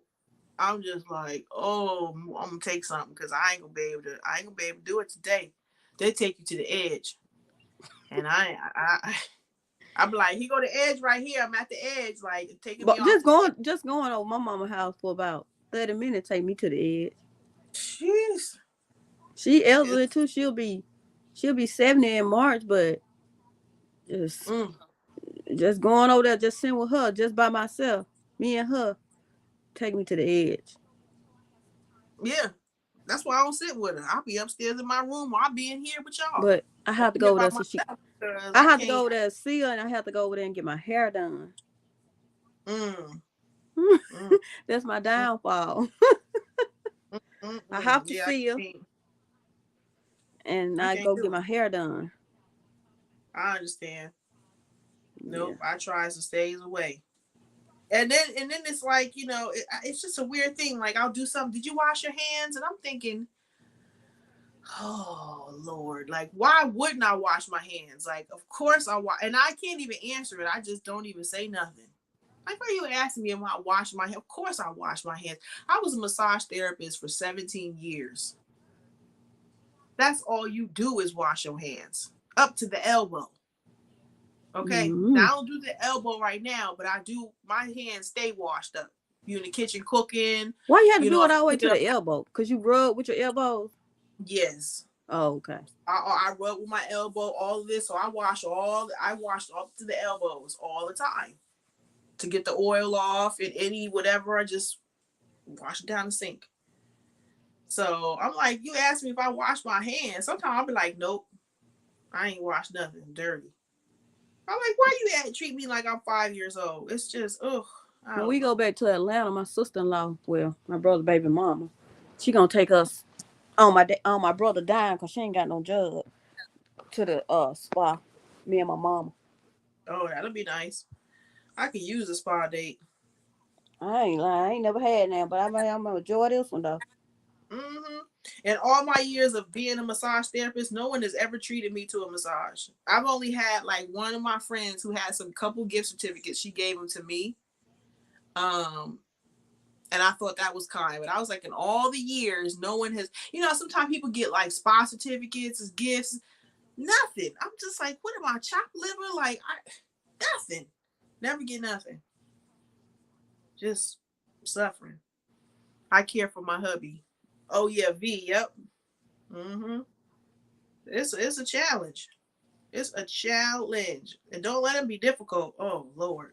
I'm just like, oh, I'm gonna take something because I ain't gonna be able to do it today. They take you to the edge. And I'm like, he go to the edge right here. I'm at the edge, like taking me off. Just going over my mama's house for about 30 minutes take me to the edge. Jeez. She elderly too. She'll be 70 in March, but just going over there, just sitting with her, just by myself, me and her, take me to the edge. Yeah. That's why I don't sit with her. I'll be upstairs in my room or I'll be in here with y'all. But I have to go over there I have to go over there and see her, and I have to go over there and get my hair done. That's my downfall. I have to see her. and I I can't go do get it. my hair done. I understand. Yeah. Nope. I tries to stay away. And then it's like, it's just a weird thing. Like I'll do something. Did you wash your hands? And I'm thinking, oh Lord, like why wouldn't I wash my hands? Like of course I wash, and I can't even answer it. I just don't even say nothing. Like why are you asking me if I wash my hands? Of course I wash my hands. I was a massage therapist for 17 years. That's all you do is wash your hands up to the elbow. Okay, now Mm-hmm. I don't do the elbow right now, but I do. My hands stay washed up. You in the kitchen cooking, Why you had to do if it all the you way pick to it up. the elbow? Cause you rub with your elbows. Yes, Oh, okay. I rub with my elbow. All of this, so I wash up to the elbows all the time to get the oil off and any whatever. I just wash it down the sink. So I'm like, you ask me if I wash my hands. Sometimes I'll be like, nope, I ain't washed nothing. I'm dirty. I'm like, why you treat me like I'm 5 years old? It's just, ugh, I When don't we go know. back to Atlanta, my sister-in-law, well, my brother's baby mama, she gonna take us on my brother dying because she ain't got no job to the spa. Me and my mama. Oh, that'll be nice. I could use a spa date. I ain't lying. I ain't never had none, but I'm gonna enjoy this one though. Mm-hmm. In all my years of being a massage therapist, no one has ever treated me to a massage. I've only had like one of my friends who had some couple gift certificates. She gave them to me. Um, and I thought that was kind, but I was like, in all the years, no one has. Sometimes people get like spa certificates as gifts. Nothing. I'm just like, what am I, chopped liver? Like, nothing. Never get nothing. Just suffering. I care for my hubby. Oh yeah, V. Yep. Mm-hmm. It's a challenge. It's a challenge, and don't let it be difficult. Oh Lord.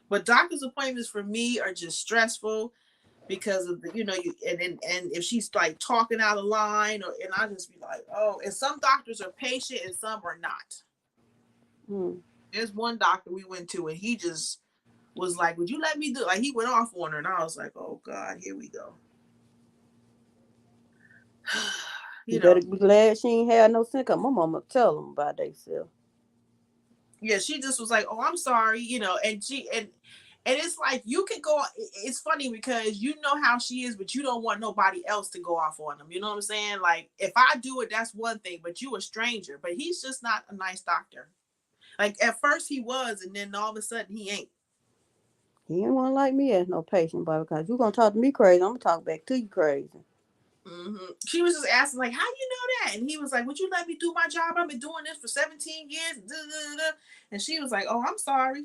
But doctor's appointments for me are just stressful because of the, and if she's like talking out of line, and I just be like, oh, and some doctors are patient and some are not. Hmm. There's one doctor we went to and he just was like, would you let me do it? Like he went off on her and I was like, oh God, here we go. You you better know, be glad she ain't had no sin. Cause my mama tell them about themselves. yeah, she just was like, oh, I'm sorry, and it's like you could go. It's funny because you know how she is, but you don't want nobody else to go off on them. You know what I'm saying? Like if I do it, that's one thing, but you a stranger. But he's just not a nice doctor. Like at first he was, and then all of a sudden he ain't. He ain't one like me as no patient, boy. Because you gonna talk to me crazy, I'm gonna talk back to you crazy. Mm-hmm. She was just asking like, how you know that? And he was like, would you let me do my job? I've been doing this for 17 years. And she was like, oh, I'm sorry.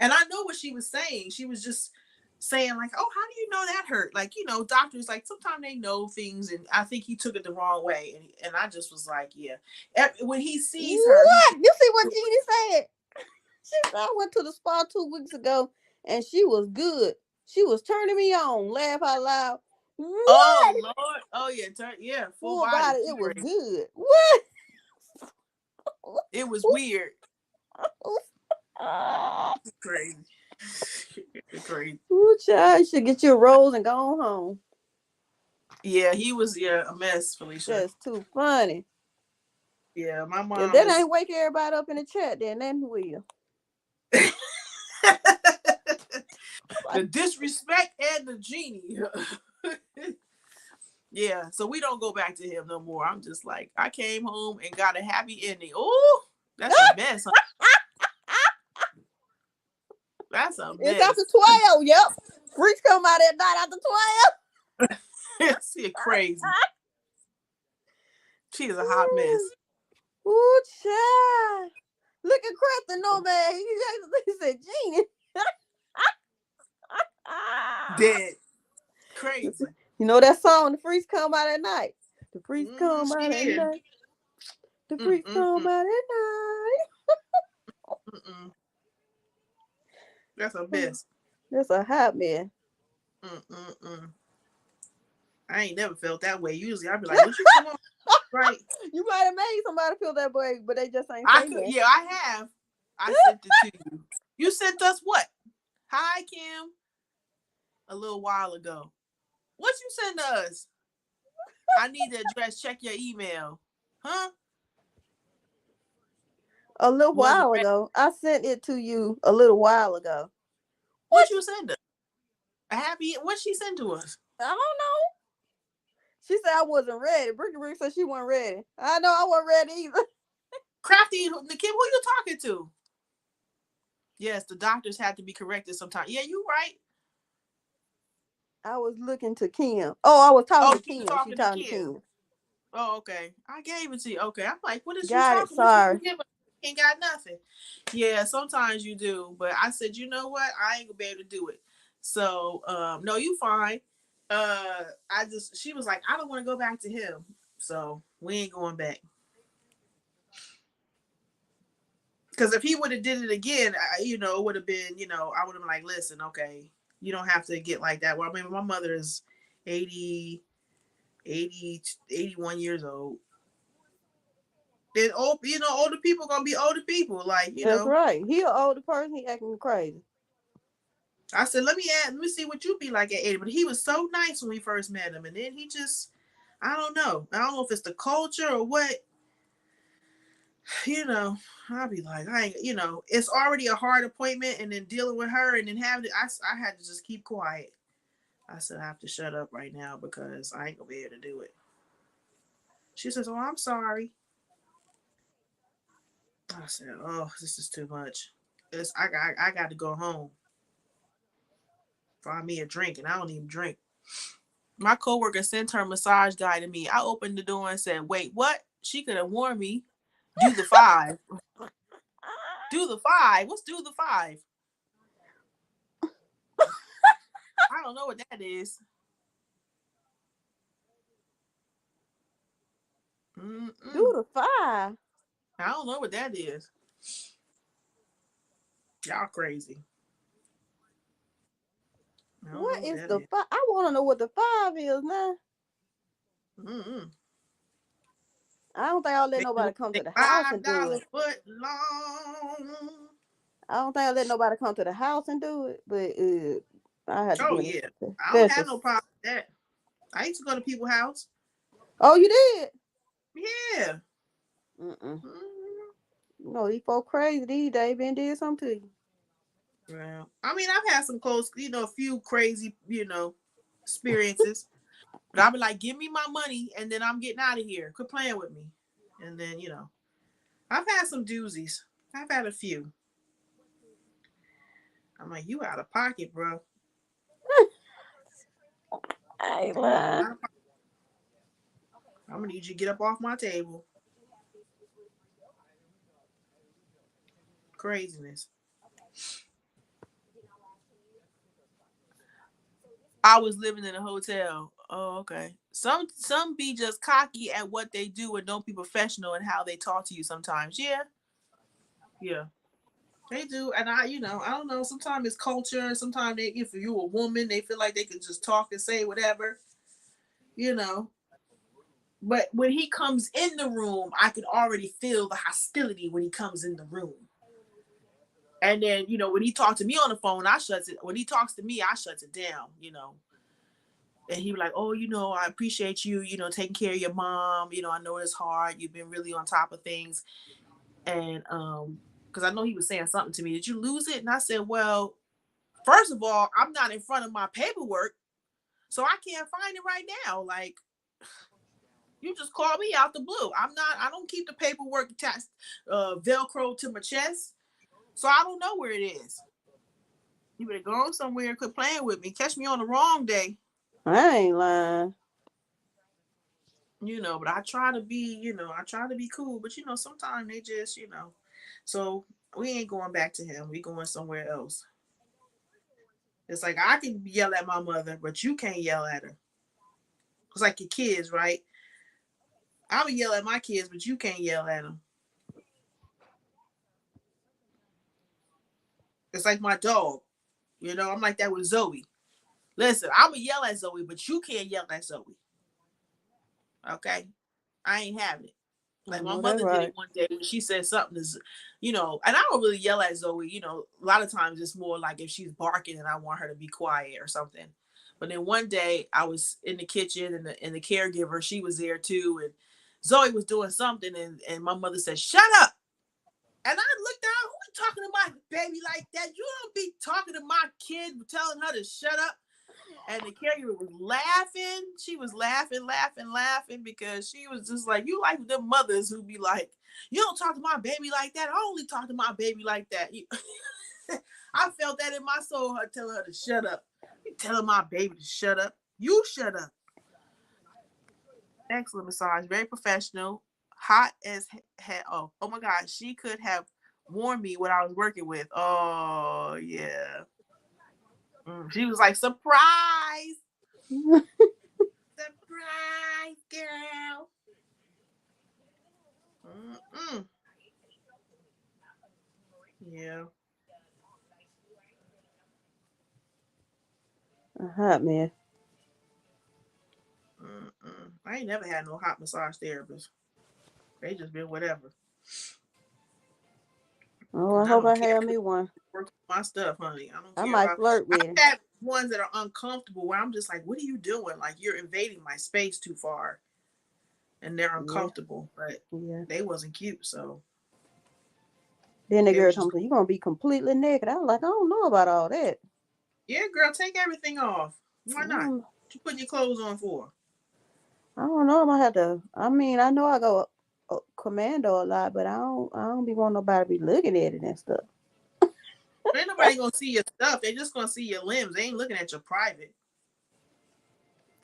And I know what she was saying. She was just saying like, oh, how do you know that hurt? Like, doctors, like sometimes they know things, and I think he took it the wrong way. And I just was like, yeah. When he sees her, What? You see what Jeannie said? She said I went to the spa 2 weeks ago and she was good. She was turning me on, laugh out loud. oh What? Lord, oh yeah, full Full body. body, She it was crazy. good. What? It was weird. Ah. Crazy. Crazy. Ooh, child, you should get your rose and go on home. Yeah, he was a mess, Felicia. That's too funny. Yeah, my If mom that is ain't wake everybody up in the chat, then will. the disrespect and the genie. Yeah, so we don't go back to him no more. I'm just like, I came home and got a happy ending. Oh, that's a mess. Huh? That's a It's after mess. 12. Yep. Freaks come out at night after 12. She crazy. She is a hot mess. Ooh, child. Look at Crafty, no man. He said, Genie. Dead. Crazy. You know that song, The Freaks Come Out at Night? The Freaks Mm-hmm, Come she Out at did. Night. The Freaks Come Mm-mm-mm. Out at Night. Mm-mm. That's a mess. That's a hot man. Mm-mm-mm. I ain't never felt that way. Usually I'd be like, would you come on? Right. You might have made somebody feel that way, but they just ain't I say could, that. yeah, I have. I sent it to you. You sent us what? Hi, Kim. A little while ago. What you send us? I need the address. Check your email. Huh? A little Wasn't while ready. ago. I sent it to you a little while ago. What you send her? A happy? What she sent to us? I don't know. She said I wasn't ready. Bricky Rick said she wasn't ready. I know I wasn't ready either. Crafty, the kid. Who you talking to? Yes, the doctors had to be corrected sometimes. Yeah, you right. I was looking to Kim. Oh, I was talking Oh, to you Kim. She talking to talking to Kim? Kim. Oh, okay. I gave it to you. Okay, I'm like, what is you Got it. talking? What Sorry. you give? Ain't got nothing. Yeah, sometimes you do, but I said, you know what? I ain't gonna be able to do it. So, no, you fine. She was like, I don't want to go back to him, so we ain't going back. Because if he would have did it again, it would have been, I would have been like, listen, okay, you don't have to get like that. Well, I mean, my mother is 80, 80, 81 years old. Then older people gonna be older people. Like, That's right. He an older person. He acting crazy. I said, let me see what you be like at 80. But he was so nice when we first met him, and then he just, I don't know. I don't know if it's the culture or what. I'll be like, it's already a hard appointment, and then dealing with her, and then having it, I had to just keep quiet. I said, I have to shut up right now because I ain't gonna be able to do it. She says, oh, I'm sorry. I said, oh, this is too much. I got to go home. Find me a drink, and I don't even drink. My coworker sent her massage guy to me. I opened the door and said, wait, what? She could have warned me. Do the 5. Do the 5. What's do the 5? I don't know what that is. Mm-mm. Do the 5. I don't know what that is. Y'all crazy. What is the 5? I want to know what the 5 is now. Mm-mm. I don't think I'll let nobody come to the house and do it. $5 foot long. I don't think I'll let nobody come to the house and do it, but I had to Oh, get yeah. it. I don't have no problem with that. I used to go to people's house. Oh, you did? Yeah. Mm-mm. No, these folk crazy these days. Been did something to you. Well, I mean, I've had some close, a few crazy, experiences. But I'll be like, give me my money, and then I'm getting out of here. Quit playing with me. And then, I've had some doozies. I've had a few. I'm like, you out of pocket, bro. I ain't lying. I'm gonna need you to get up off my table. Craziness. I was living in a hotel. Oh, okay. Some be just cocky at what they do and don't be professional in how they talk to you sometimes. Yeah. Yeah. They do. And I don't know. Sometimes it's culture. Sometimes if you're a woman, they feel like they can just talk and say whatever. But when he comes in the room, I can already feel the hostility when he comes in the room. And then, when he talks to me on the phone, I shuts it. When he talks to me, I shuts it down, And he was like, oh, I appreciate you, taking care of your mom. I know it's hard. You've been really on top of things. And because I know he was saying something to me. Did you lose it? And I said, well, first of all, I'm not in front of my paperwork, so I can't find it right now. Like, you just called me out the blue. I don't keep the paperwork attached, Velcro to my chest. So I don't know where it is. You better go somewhere and quit playing with me. Catch me on the wrong day. I ain't lying. But I try to be, cool. But, sometimes they just, So we ain't going back to him. We going somewhere else. It's like I can yell at my mother, but you can't yell at her. It's like your kids, right? I would yell at my kids, but you can't yell at them. It's like my dog. I'm like that with Zoe. Listen, I'm going to yell at Zoe, but you can't yell at Zoe. Okay? I ain't having it. Like my mother did it one day when she said something is, and I don't really yell at Zoe, a lot of times it's more like if she's barking and I want her to be quiet or something. But then one day I was in the kitchen and the caregiver, she was there too. And Zoe was doing something, and my mother said, "Shut up." And I looked down, who is talking to my baby like that? You don't be talking to my kid, telling her to shut up. And the caregiver was laughing. She was laughing because she was just like, you like the mothers who be like, you don't talk to my baby like that. I only talk to my baby like that. I felt that in my soul, her telling her to shut up. You telling my baby to shut up. You shut up. Excellent massage. Very professional. Hot as hell. Oh my God. She could have warned me what I was working with. Oh, yeah. She was like, surprise. Surprise, girl. Yeah. A hot mess. I ain't never had no hot massage therapist. They just been whatever. Oh, I And I hope don't I care. have me one. Work my stuff, honey. I don't I care might about. flirt with I've him. had ones that are uncomfortable where I'm just like, what are you doing? Like you're invading my space too far, and they're uncomfortable. But they wasn't cute, so. Then the girl told me, "You gonna be completely naked." I was like, "I don't know about all that." Yeah, girl, take everything off. Why not? What you putting your clothes on for? I don't know. I'm gonna have to. I mean, I know I go commando a lot, but I don't be want nobody to be looking at it and stuff. Ain't nobody gonna see your stuff. They just gonna see your limbs. They ain't looking at your private.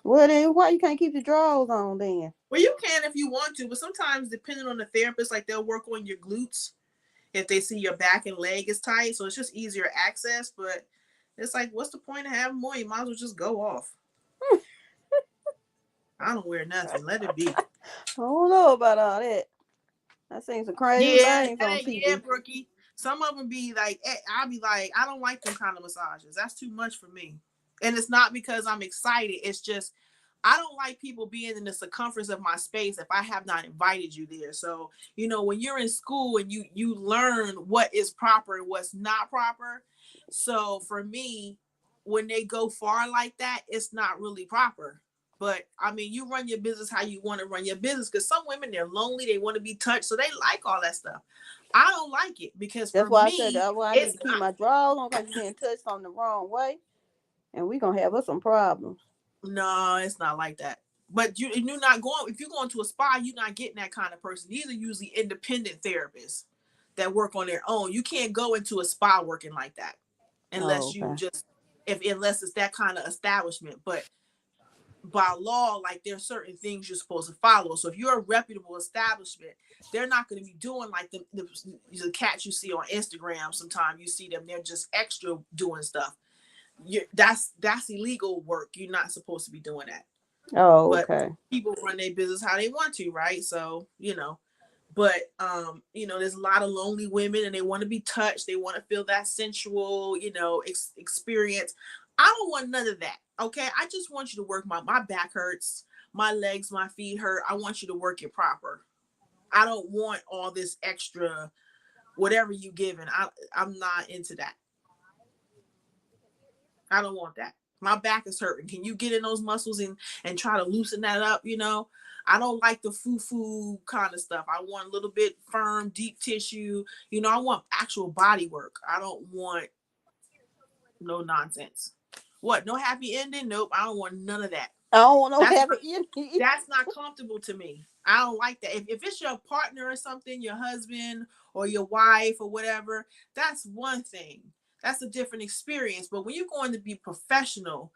Well, then why you can't keep the drawers on then? Well, you can if you want to, but sometimes depending on the therapist, like they'll work on your glutes if they see your back and leg is tight, so it's just easier access. But it's like, what's the point of having more? You might as well just go off. I don't wear nothing. Let it be. I don't know about all that. I seen some crazy things on TV. Yeah, Brookie. Some of them be like, I'll be like, I don't like them kind of massages. That's too much for me. And it's not because I'm excited. It's just, I don't like people being in the circumference of my space if I have not invited you there. So, when you're in school and you learn what is proper and what's not proper. So for me, when they go far like that, it's not really proper. But I mean, you run your business how you want to run your business, because some women, they're lonely, they want to be touched, so they like all that stuff. I don't like it because that's for why me, I said that's why I need to keep my drawers on, because you getting touched on the wrong way, and we gonna have us some problems. No, it's not like that. But you're not going. If you're going to a spa, you're not getting that kind of person. These are usually independent therapists that work on their own. You can't go into a spa working like that unless you just unless it's that kind of establishment. But by law, like there's certain things you're supposed to follow. So if you're a reputable establishment, they're not going to be doing like the cats you see on Instagram. Sometimes you see them, they're just extra doing stuff. That's illegal work. You're not supposed to be doing that. Oh, okay. But people run their business how they want to, right? So, but there's a lot of lonely women and they want to be touched. They want to feel that sensual, experience. I don't want none of that. Okay. I just want you to work my back hurts, my legs, my feet hurt. I want you to work it proper. I don't want all this extra, whatever you giving. I'm not into that. I don't want that. My back is hurting. Can you get in those muscles and try to loosen that up? I don't like the foo-foo kind of stuff. I want a little bit firm, deep tissue. I want actual body work. I don't want no nonsense. What? No happy ending? Nope. I don't want none of that. I don't want no happy ending. That's not comfortable to me. I don't like that. If it's your partner or something, your husband or your wife or whatever, that's one thing. That's a different experience. But when you're going to be professional,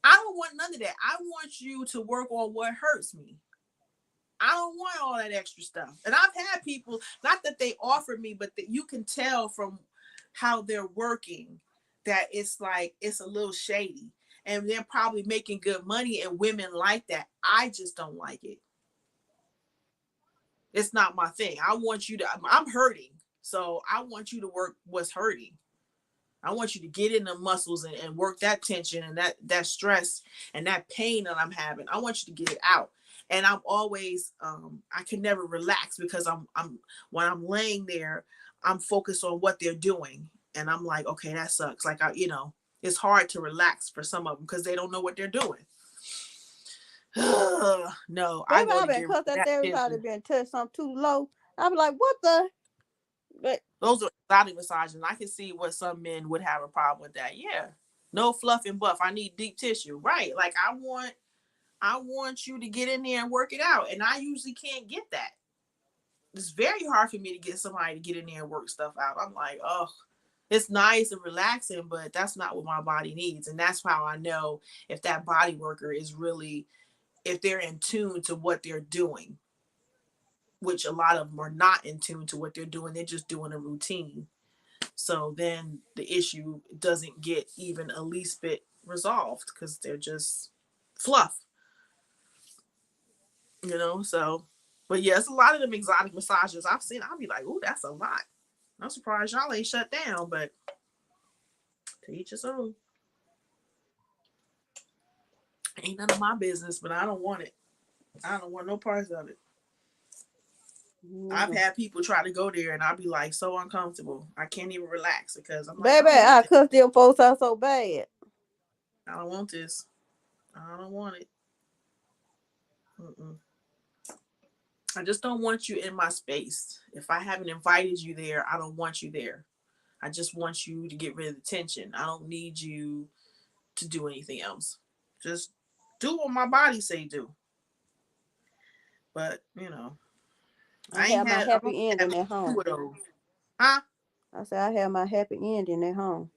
I don't want none of that. I want you to work on what hurts me. I don't want all that extra stuff. And I've had people, not that they offered me, but that you can tell from how they're working that it's like, it's a little shady. And they're probably making good money, and women like that. I just don't like it. It's not my thing. I'm hurting. So I want you to work what's hurting. I want you to get in the muscles and work that tension and that stress and that pain that I'm having. I want you to get it out. And I'm always, I can never relax because when I'm laying there, I'm focused on what they're doing. And I'm like, okay, that sucks. Like, it's hard to relax for some of them because they don't know what they're doing. No, I Baby, go I've to been get rid cussed of that that therapist out tissue. of being touched something too low. I be like, what the? But Those are exotic massages. And I can see what some men would have a problem with that. Yeah. No fluff and buff. I need deep tissue. Right. Like I want you to get in there and work it out. And I usually can't get that. It's very hard for me to get somebody to get in there and work stuff out. I'm like, oh, it's nice and relaxing, but that's not what my body needs. And that's how I know if that body worker is really, if they're in tune to what they're doing, which a lot of them are not in tune to what they're doing. They're just doing a routine. So then the issue doesn't get even a least bit resolved because they're just fluff, So, but yeah, it's a lot of them exotic massages I've seen. I'll be like, oh, that's a lot. I'm surprised y'all ain't shut down, but to each his own. Ain't none of my business, but I don't want it. I don't want no parts of it. I've had people try to go there and I'll be like so uncomfortable. I can't even relax because I'm like, baby, I cussed them folks out so bad. I don't want this. I don't want it. Mm-mm. I just don't want you in my space. If I haven't invited you there, I don't want you there. I just want you to get rid of the tension. I don't need you to do anything else. Just do what my body say do. But I have my happy ending at home. Two of those. Huh? I said I have my happy ending at home.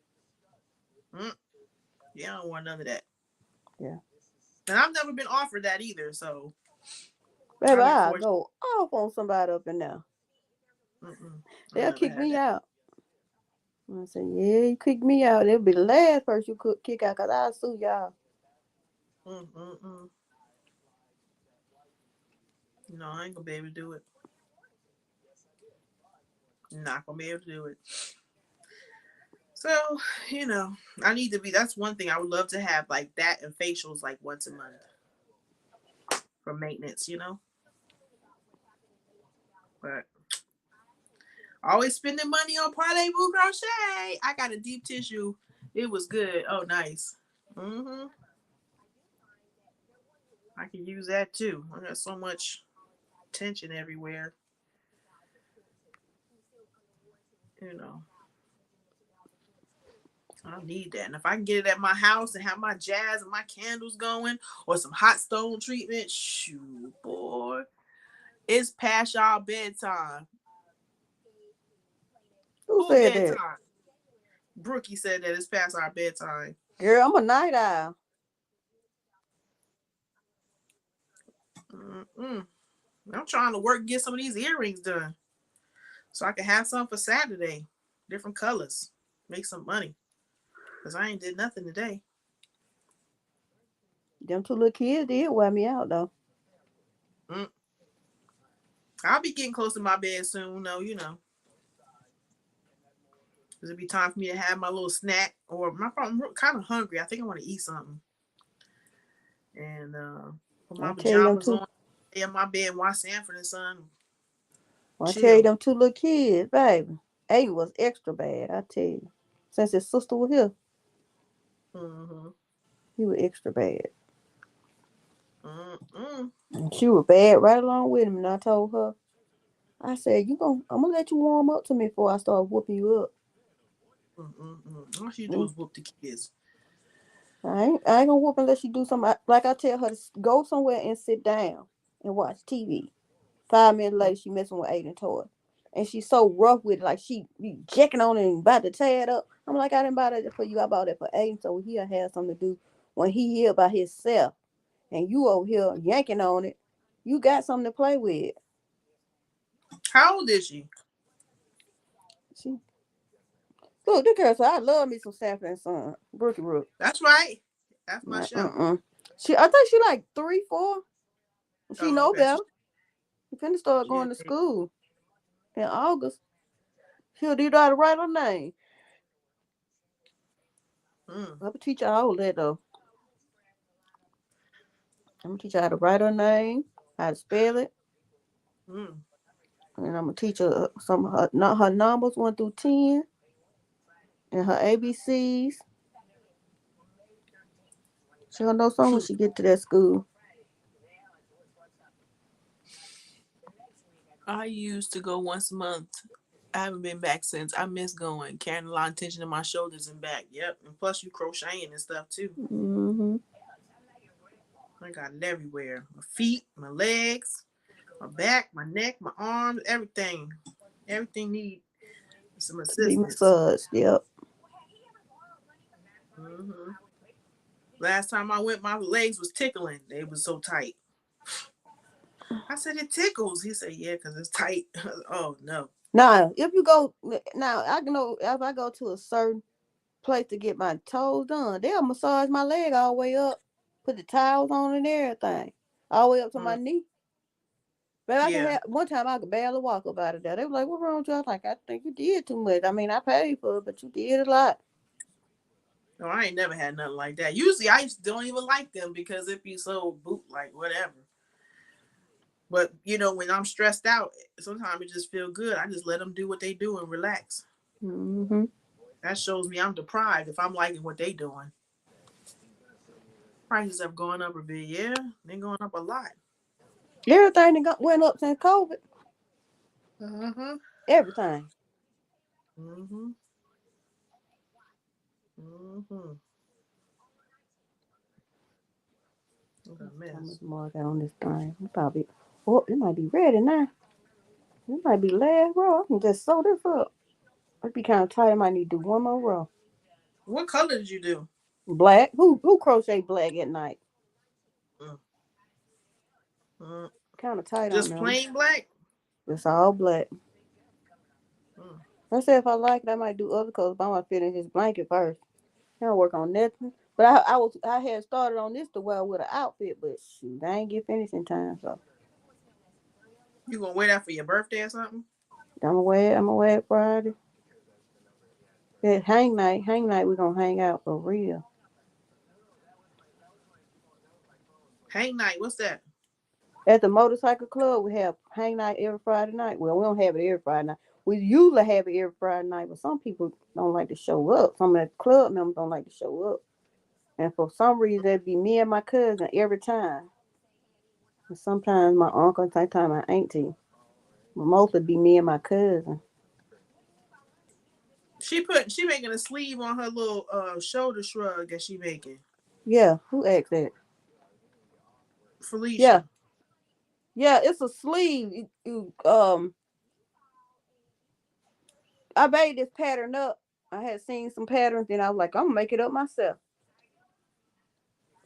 Yeah, I don't want none of that. Yeah. And I've never been offered that either, so. Baby, I'll go off on somebody up in there. They'll kick me out. I said, yeah, you kick me out. It'll be the last person you could kick out because I'll sue y'all. No, I ain't gonna be able to do it. Not gonna be able to do it. So, I need to be, that's one thing I would love to have, like that and facials like once a month for maintenance, But always spending money on Parlez Vous Crochet. I got a deep tissue. It was good. Oh, nice. I can use that too. I got so much tension everywhere. I need that. And if I can get it at my house and have my jazz and my candles going or some hot stone treatment, shoot, boy. It's past y'all bedtime. Who said bedtime? That? Brookie said that it's past our bedtime. Girl, I'm a night owl. I'm trying to get some of these earrings done so I can have some for Saturday. Different colors. Make some money. Because I ain't did nothing today. Them two little kids did wear me out, though. I'll be getting close to my bed soon, though, Because it'll be time for me to have my little snack. Or I'm kind of hungry. I think I want to eat something. And put my pajamas on. Stay in my bed and watch Sanford and Son. I tell you, them two little kids, baby. Aiden was extra bad, I tell you. Since his sister was here. He was extra bad. And she was bad right along with him. And I told her, I said, I'm going to let you warm up to me before I start whooping you up. All she do is whoop the kids. I ain't going to whoop unless you do something. Like I tell her to go somewhere and sit down and watch TV. 5 minutes later, she messing with Aiden toy. And she's so rough with it. Like she be jacking on it and about to tear it up. I'm like, I didn't buy that for you. I bought it for Aiden so he'll have something to do when he here by himself. And you over here yanking on it. You got something to play with. How old is she? Look, the girl said, I love me some Sanford and Son. Brookie Rook. That's right. That's my show. I think she like 3, 4. She know better. She finna start going to school in August. She'll do how to write her name. I'm gonna teach her all that though. I'm gonna teach her how to write her name, how to spell it. And I'm gonna teach her some of her numbers 1 through 10 and her ABCs. She'll know something when she get to that school. I used to go once a month. I haven't been back since. I miss going, carrying a lot of tension in my shoulders and back. Yep, and plus you crocheting and stuff too. Mm-hmm. I got it everywhere. My feet, my legs, my back, my neck, my arms, everything. Everything need some Be assistance. massaged. Yep. hmm Last time I went, my legs was tickling. They was so tight. I said, it tickles. He said, yeah, because it's tight. Oh, no. Now, if you go now, I know if I go to a certain place to get my toes done, they'll massage my leg all the way up, put the towels on and everything, all the way up to my Mm, knee. But I can yeah. have one time I could barely walk up out of there. They were like, "What wrong with you?" I was like, "I think you did too much. I mean, I paid for it, but you did a lot." No, I ain't never had nothing like that. Usually I don't even like them because it be so boot like whatever. But, when I'm stressed out, sometimes it just feel good. I just let them do what they do and relax. Mm-hmm. That shows me I'm deprived if I'm liking what they doing. Prices have gone up a bit, yeah. They're going up a lot. Everything that went up since COVID. Uh-huh. Everything. Mm-hmm. Mm-hmm. What a How much mess. more I got on this thing? Probably. Oh, it might be ready now. It might be last row. I can just sew this up. I'd be kind of tired. I might need to do one more row. What color did you do? Black? Who crochet black at night? Mm. Mm. Kind of tight on Just them. plain black? It's all black. Mm. I said if I like it, I might do other colors. But I'm gonna finish this blanket first. I don't work on nothing. But I had started on this to wear with an outfit, but shoot, I ain't get finished in time. So You gonna wear that for your birthday or something? I'm gonna wear it Friday. That hang night, we gonna hang out for real. Hang night, what's that? At the motorcycle club, we have hang night every Friday night. Well, we don't have it every Friday night. We usually have it every Friday night, but some people don't like to show up. Some of the club members don't like to show up. And for some reason, it'd be me and my cousin every time. And sometimes my uncle, sometimes my auntie. But mostly be me and my cousin. She making a sleeve on her little shoulder shrug that she making. Yeah, who asked that? Yeah, Felicia. yeah, it's a sleeve. I made this pattern up. I had seen some patterns, and I was like, I'm gonna make it up myself.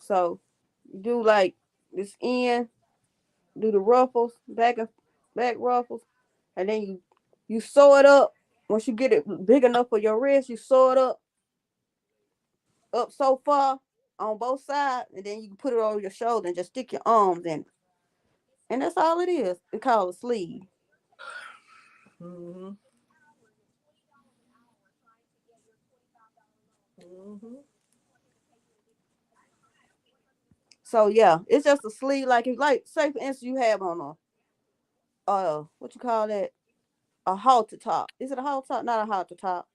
So you do like this end, do the ruffles, back ruffles, and then you sew it up. Once you get it big enough for your wrist, you sew it up so far on both sides, and then you can put it over your shoulder and just stick your arms in it. And that's all it is. It's called a sleeve. Mm-hmm. Mm-hmm. So yeah, it's just a sleeve. Like if, like, say for instance, you have on a what you call that, a halter top. Is it a halter top? Not a halter top.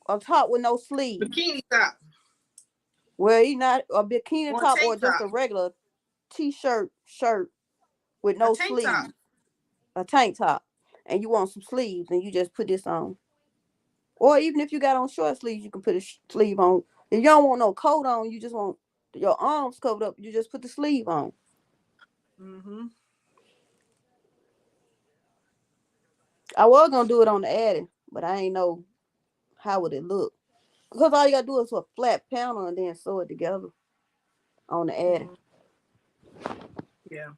A top with no sleeve. Bikini top Well, you not a bikini or a top or tank just top. a regular t-shirt shirt with A no tank top. sleeves. A tank top, and you want some sleeves, and you just put this on. Or even if you got on short sleeves, you can put a sleeve on. If you don't want no coat on, you just want your arms covered up. You just put the sleeve on. Mm-hmm. I was gonna do it on the attic, but I ain't know how would it look. Because all you gotta do is a flat panel and then sew it together on the attic. Mm-hmm. Yeah.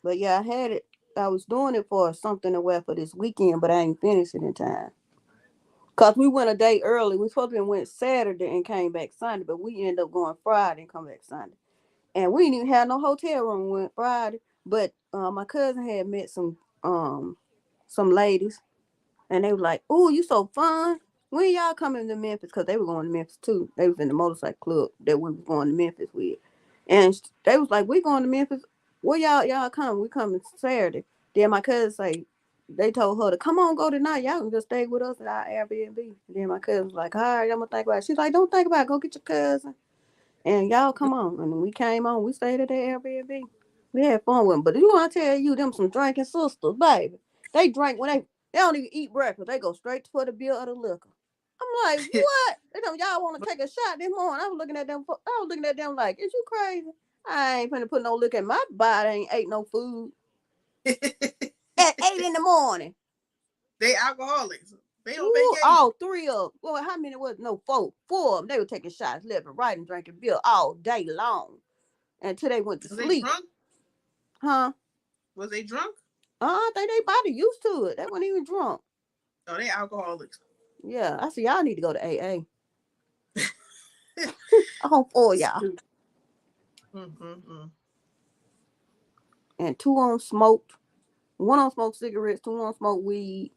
But yeah, I had it. I was doing it for something to wear for this weekend, but I ain't finished it in time. Cause we went a day early. We supposed to have went Saturday and came back Sunday, but we ended up going Friday and come back Sunday. And we didn't even have no hotel room. We went Friday, but my cousin had met some ladies, and they were like, "Oh, you so fun. When y'all coming to Memphis?" Because they were going to Memphis too. They was in the motorcycle club that we were going to Memphis with, and they was like, "We going to Memphis. Where y'all come? We coming Saturday." Then my cousin say, they told her to come on, go tonight. Y'all can just stay with us at our Airbnb. And then my cousin was like, "All right, I'm gonna think about it." She's like, "Don't think about it. Go get your cousin, and y'all come on." And we came on. We stayed at the Airbnb. We had fun with them. But you know, I tell you, them some drinking sisters, baby. They drink when they don't even eat breakfast. They go straight for the bill of the liquor. I'm like, what? They don't y'all want to take a shot this morning. I was looking at them. I was looking at them like, is you crazy? I ain't finna put no liquor in my body. I ain't ate no food at 8 in the morning. They alcoholics. They on Ooh, vacation. all three of them. Well, how many was no four? Four of them. They were taking shots left and right and drinking beer all day long until they went to Was they sleep. drunk? Huh? Was they drunk? I think they body used to it. They weren't even drunk. Oh, they alcoholics. Yeah, I see. Y'all need to go to AA. I hope all y'all. Mm-hmm. And two of them smoked. One of them smoked cigarettes. Two of them smoked weed.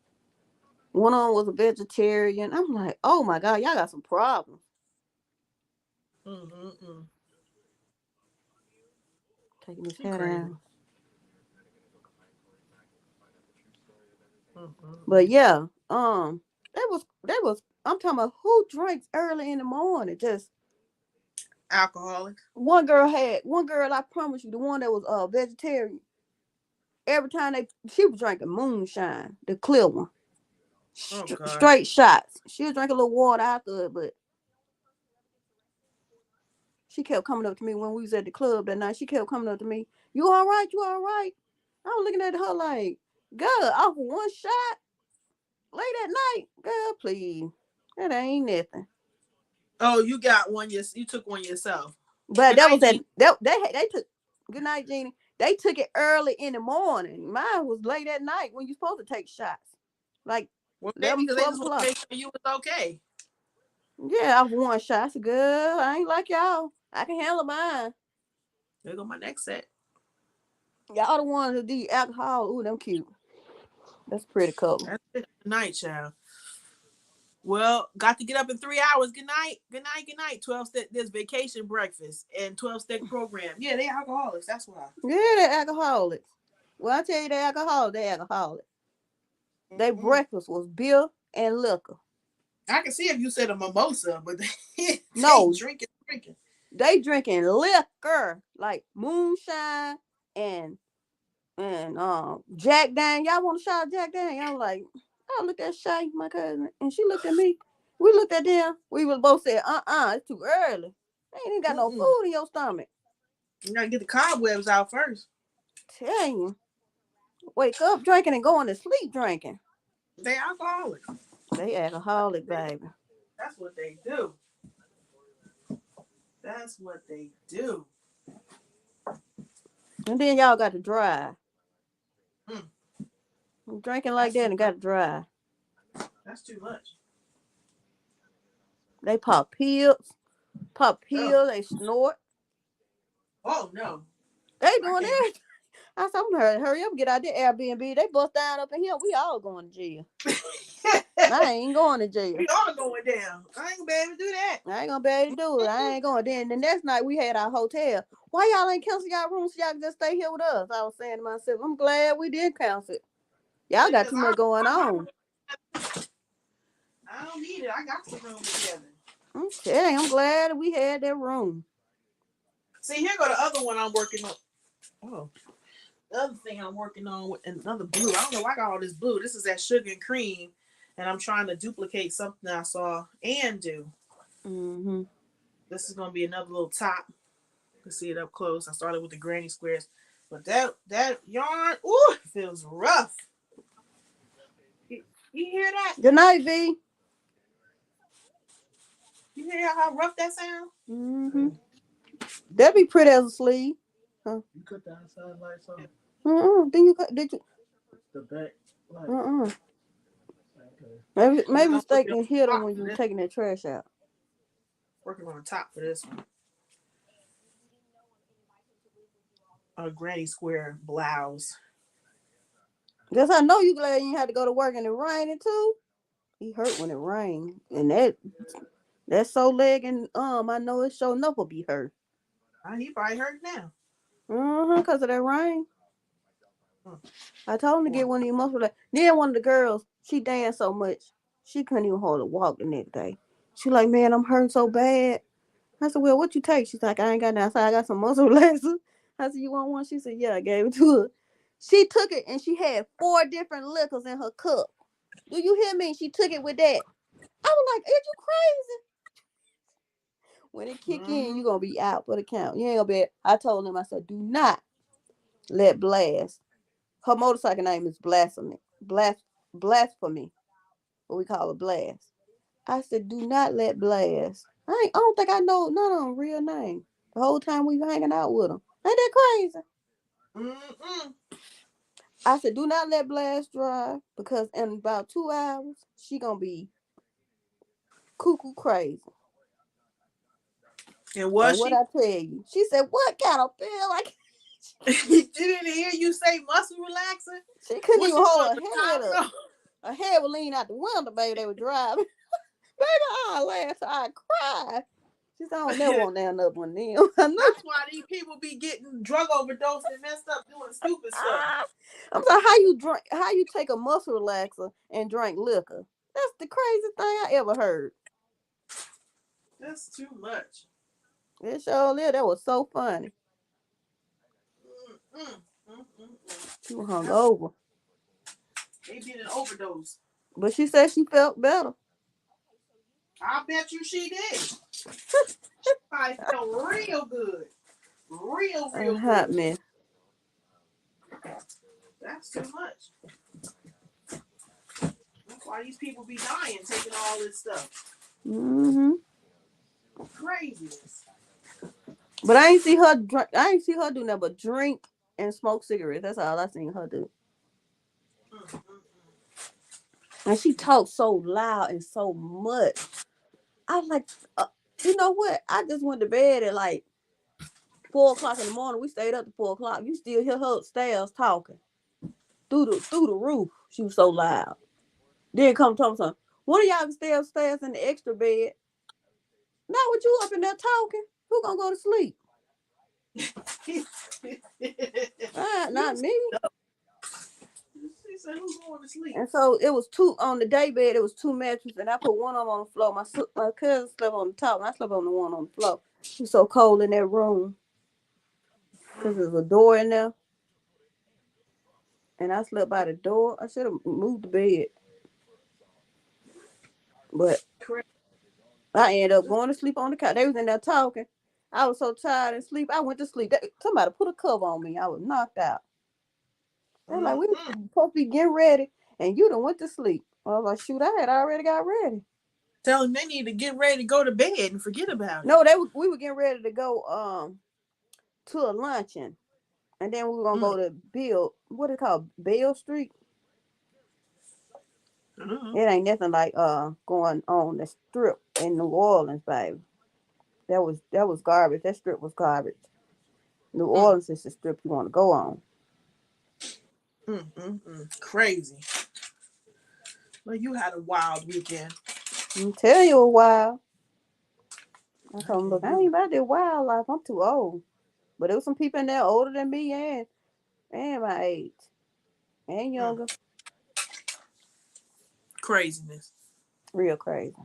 One of them was a vegetarian. I'm like, oh my God, y'all got some problems. Mm-hmm. Taking his head down. Mm-hmm. But yeah, that was. I'm talking about who drinks early in the morning. Just Alcoholic. one girl, I promise you, the one that was vegetarian. Every time she was drinking moonshine, the clear one. Straight shots. She was drinking a little water after it, but she kept coming up to me when we was at the club that night. She kept coming up to me. You all right? You all right? I was looking at her like, girl, off of one shot late at night, girl, please. That ain't nothing. Oh, you got one. You took one yourself. But that was at they took. Good night, Jeannie. They took it early in the morning. Mine was late at night when you're supposed to take shots. Like 11, 12 o'clock. Make sure you was okay. Yeah, I've one shot. I said, girl, I ain't like y'all. I can handle mine. There go my next set. Y'all the ones who do alcohol. Ooh, them cute. That's pretty color. That's it. Good night, child. Well, got to get up in 3 hours. Good night. Good night. Good night. 12-step. There's vacation breakfast and 12-step program. Yeah, they alcoholics. That's why. Yeah, they're alcoholics. Well, I tell you, they're alcoholics. Mm-hmm. Their breakfast was beer and liquor. I can see if you said a mimosa, but they drinking. They drinking liquor like moonshine and Jack Daniel. Y'all want a shot of Jack Daniel? I'm like, I looked at Shay, my cousin, and she looked at me. We looked at them. We was both said, it's too early. They ain't even got no food in your stomach. You gotta get the cobwebs out first. Tell you. Wake up drinking and going to sleep drinking. They alcoholics. They alcoholic, baby. That's what they do. That's what they do. And then y'all got to drive. Drinking like that and got to drive. That's too much. They pop pills. They snort. Oh, no. They doing everything. I said, I'm gonna hurry up and get out there Airbnb. They bust down up in here. We all going to jail. I ain't going to jail. We all going down. I ain't gonna be able to do that. I ain't gonna be able to do it. I ain't going. Then the next night we had our hotel. Why y'all ain't cancel y'all rooms so y'all can just stay here with us? I was saying to myself, I'm glad we did cancel it. Y'all got too much going on. I don't need it. I got the room together. Okay, I'm glad we had that room. See, here go the other one I'm working on. Oh, the other thing I'm working on with another blue. I don't know why I got all this blue. This is that sugar and cream, and I'm trying to duplicate something I saw and do. Mm-hmm. This is gonna be another little top. You can see it up close. I started with the granny squares, but that yarn, ooh, it feels rough. You hear that? Good night, V. You hear how rough that sounds? Mm-hmm. That'd be pretty as a sleeve. Huh? You cut the outside lights on. Did you? The back lights. Okay. Maybe mistake and hit them when you were taking that trash out. Working on the top for this one. A granny square blouse. Guess I know you glad you had to go to work and it raining too. He hurt when it rained, and that so leg and I know it sure enough will be hurt. He probably hurt now. Because of that rain. I told him to get one of these muscle relaxers. Then one of the girls, she danced so much, she couldn't even hardly walk the next day. She like, man, I'm hurting so bad. I said, well, what you take? She's like, I ain't got nothing. I said, I got some muscle relaxers. I said, you want one? She said, yeah, I gave it to her. She took it and she had 4 different liquors in her cup. Do you hear me? She took it with that. I was like, is you crazy? When it kick in, you're going to be out for the count. You ain't going to be. I told him, I said, do not let Blast. Her motorcycle name is Blasphemy. Blasphemy. What we call it, Blast. I said, do not let Blast. I don't think I know none of them real name. The whole time we were hanging out with them. Ain't that crazy? I said, do not let Blast drive because in about 2 hours, she going to be cuckoo crazy. And was what she? I tell you? She said, what kind of pill? Like, She didn't hear you say muscle relaxer? she couldn't What even she hold on her the head up. top? Her head would lean out the window, baby. They were driving. Baby, I laughed. I cried. She said, I don't never want another one of them. I know. That's why these people be getting drug overdosed and messed up doing stupid stuff. I'm sorry, how you take a muscle relaxer and drink liquor? That's the craziest thing I ever heard. That's too much. It sure did. That was so funny. She was hungover. They did an overdose. But she said she felt better. I bet you she did. I felt real good. Real good. Hot man. That's too much. That's why these people be dying taking all this stuff. Craziness. But I ain't see her drink. I ain't see her do nothing but drink and smoke cigarettes. That's all I seen her do. And she talked so loud and so much. I was like, you know what? I just went to bed at like 4:00 in the morning. We stayed up to 4:00. You still hear her upstairs talking through the roof. She was so loud. Then come tell me something. One of y'all can stay upstairs in the extra bed. Not with you up in there talking. Who gonna go to sleep? Not me. She said, "Who's going to sleep?" And so it was 2 on the day bed. It was 2 mattresses, and I put one of them on the floor. My cousin slept on the top, and I slept on the one on the floor. It was so cold in that room because there's a door in there, and I slept by the door. I should have moved the bed, but I ended up going to sleep on the couch. They was in there talking. I was so tired and sleep. I went to sleep. Somebody put a cover on me. I was knocked out. They're like, we were supposed to be getting ready, and you done went to sleep. I was like, shoot, I had already got ready. Tell them they need to get ready to go to bed and forget about it. No, we were getting ready to go to a luncheon, and then we were gonna go to Bill. What it called? Bill Street. It ain't nothing like going on the strip in New Orleans, baby. That was garbage. That strip was garbage. New Orleans is the strip you want to go on. Crazy. Well, you had a wild weekend. I'm telling you a while. I told him, look, I ain't about that wildlife. I'm too old. But there was some people in there older than me and my age. And younger. Craziness. Real crazy.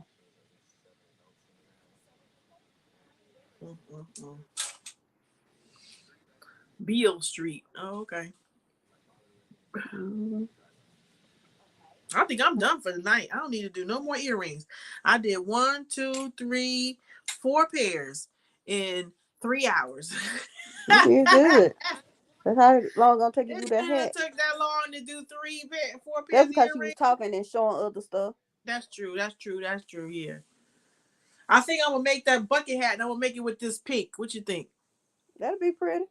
Beale Street. Oh, okay. I think I'm done for the night. I don't need to do no more earrings. I did 1, 2, 3, 4 pairs in 3 hours. You did good. That's how long it's gonna take you to do that It hat. took that long to do 4 pairs That's of because you was earrings. talking and showing other stuff. That's true. Yeah. I think I'm gonna make that bucket hat and I'm gonna make it with this pink. What you think? That'll be pretty.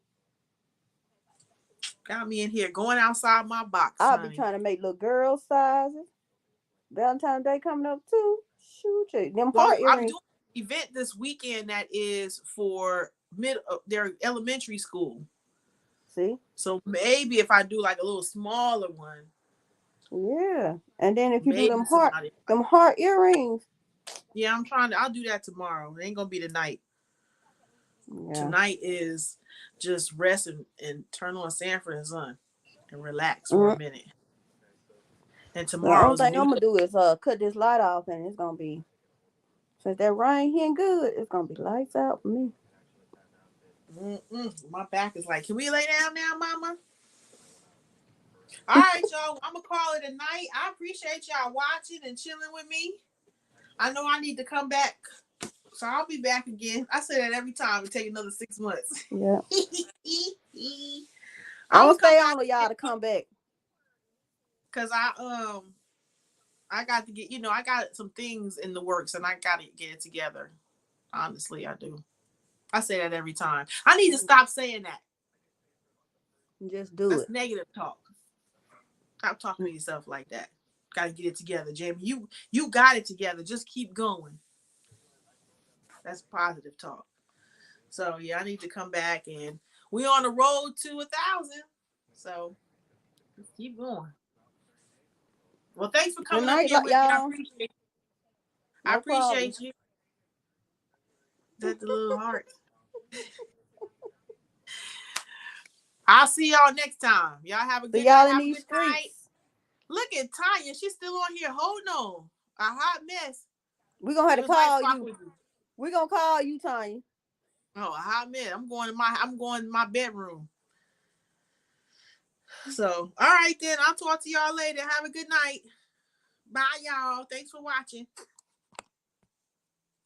Got me in here going outside my box. I'll honey. be trying to make little girl sizes. Valentine's Day coming up too. Shoot you. Them heart earrings. I'm doing an event this weekend that is for their elementary school. See? So maybe if I do like a little smaller one. Yeah. And then if you do them heart earrings. Yeah, I'll do that tomorrow. It ain't gonna be tonight. Yeah. Tonight is just rest and turn on Sanford and Son and relax for a minute. And tomorrow, the only thing I'm gonna do is cut this light off, and it's gonna be, since that rain hitting good, it's gonna be lights out for me. My back is like, can we lay down now, Mama? All right, y'all. I'm gonna call it a night. I appreciate y'all watching and chilling with me. I know I need to come back, so I'll be back again. I say that every time. It take another 6 months. Yeah. I'm I'm gonna gonna stay come on to y'all to come back. because I got to get, I got some things in the works and I got to get it together. Honestly, I do. I say that every time. I need to stop saying that. Just do That's it. negative talk. Stop talking to yourself like that. Got to get it together, Jamie. You got it together. Just keep going. That's positive talk. So yeah, I need to come back and we on the road to 1,000. So let's keep going. Well, thanks for Good coming up night, here with me. y'all. I No problem. appreciate you. That's the little heart. I'll see y'all next time. Y'all have a See good y'all night. in Have a these good night. streets. Look at Tanya. She's still on here holding on. A hot mess. We're gonna have It to was nice call talking you. with you. We're gonna call you, Tanya. Oh, a hot mess. I'm going to my bedroom. So, all right then. I'll talk to y'all later. Have a good night. Bye, y'all. Thanks for watching.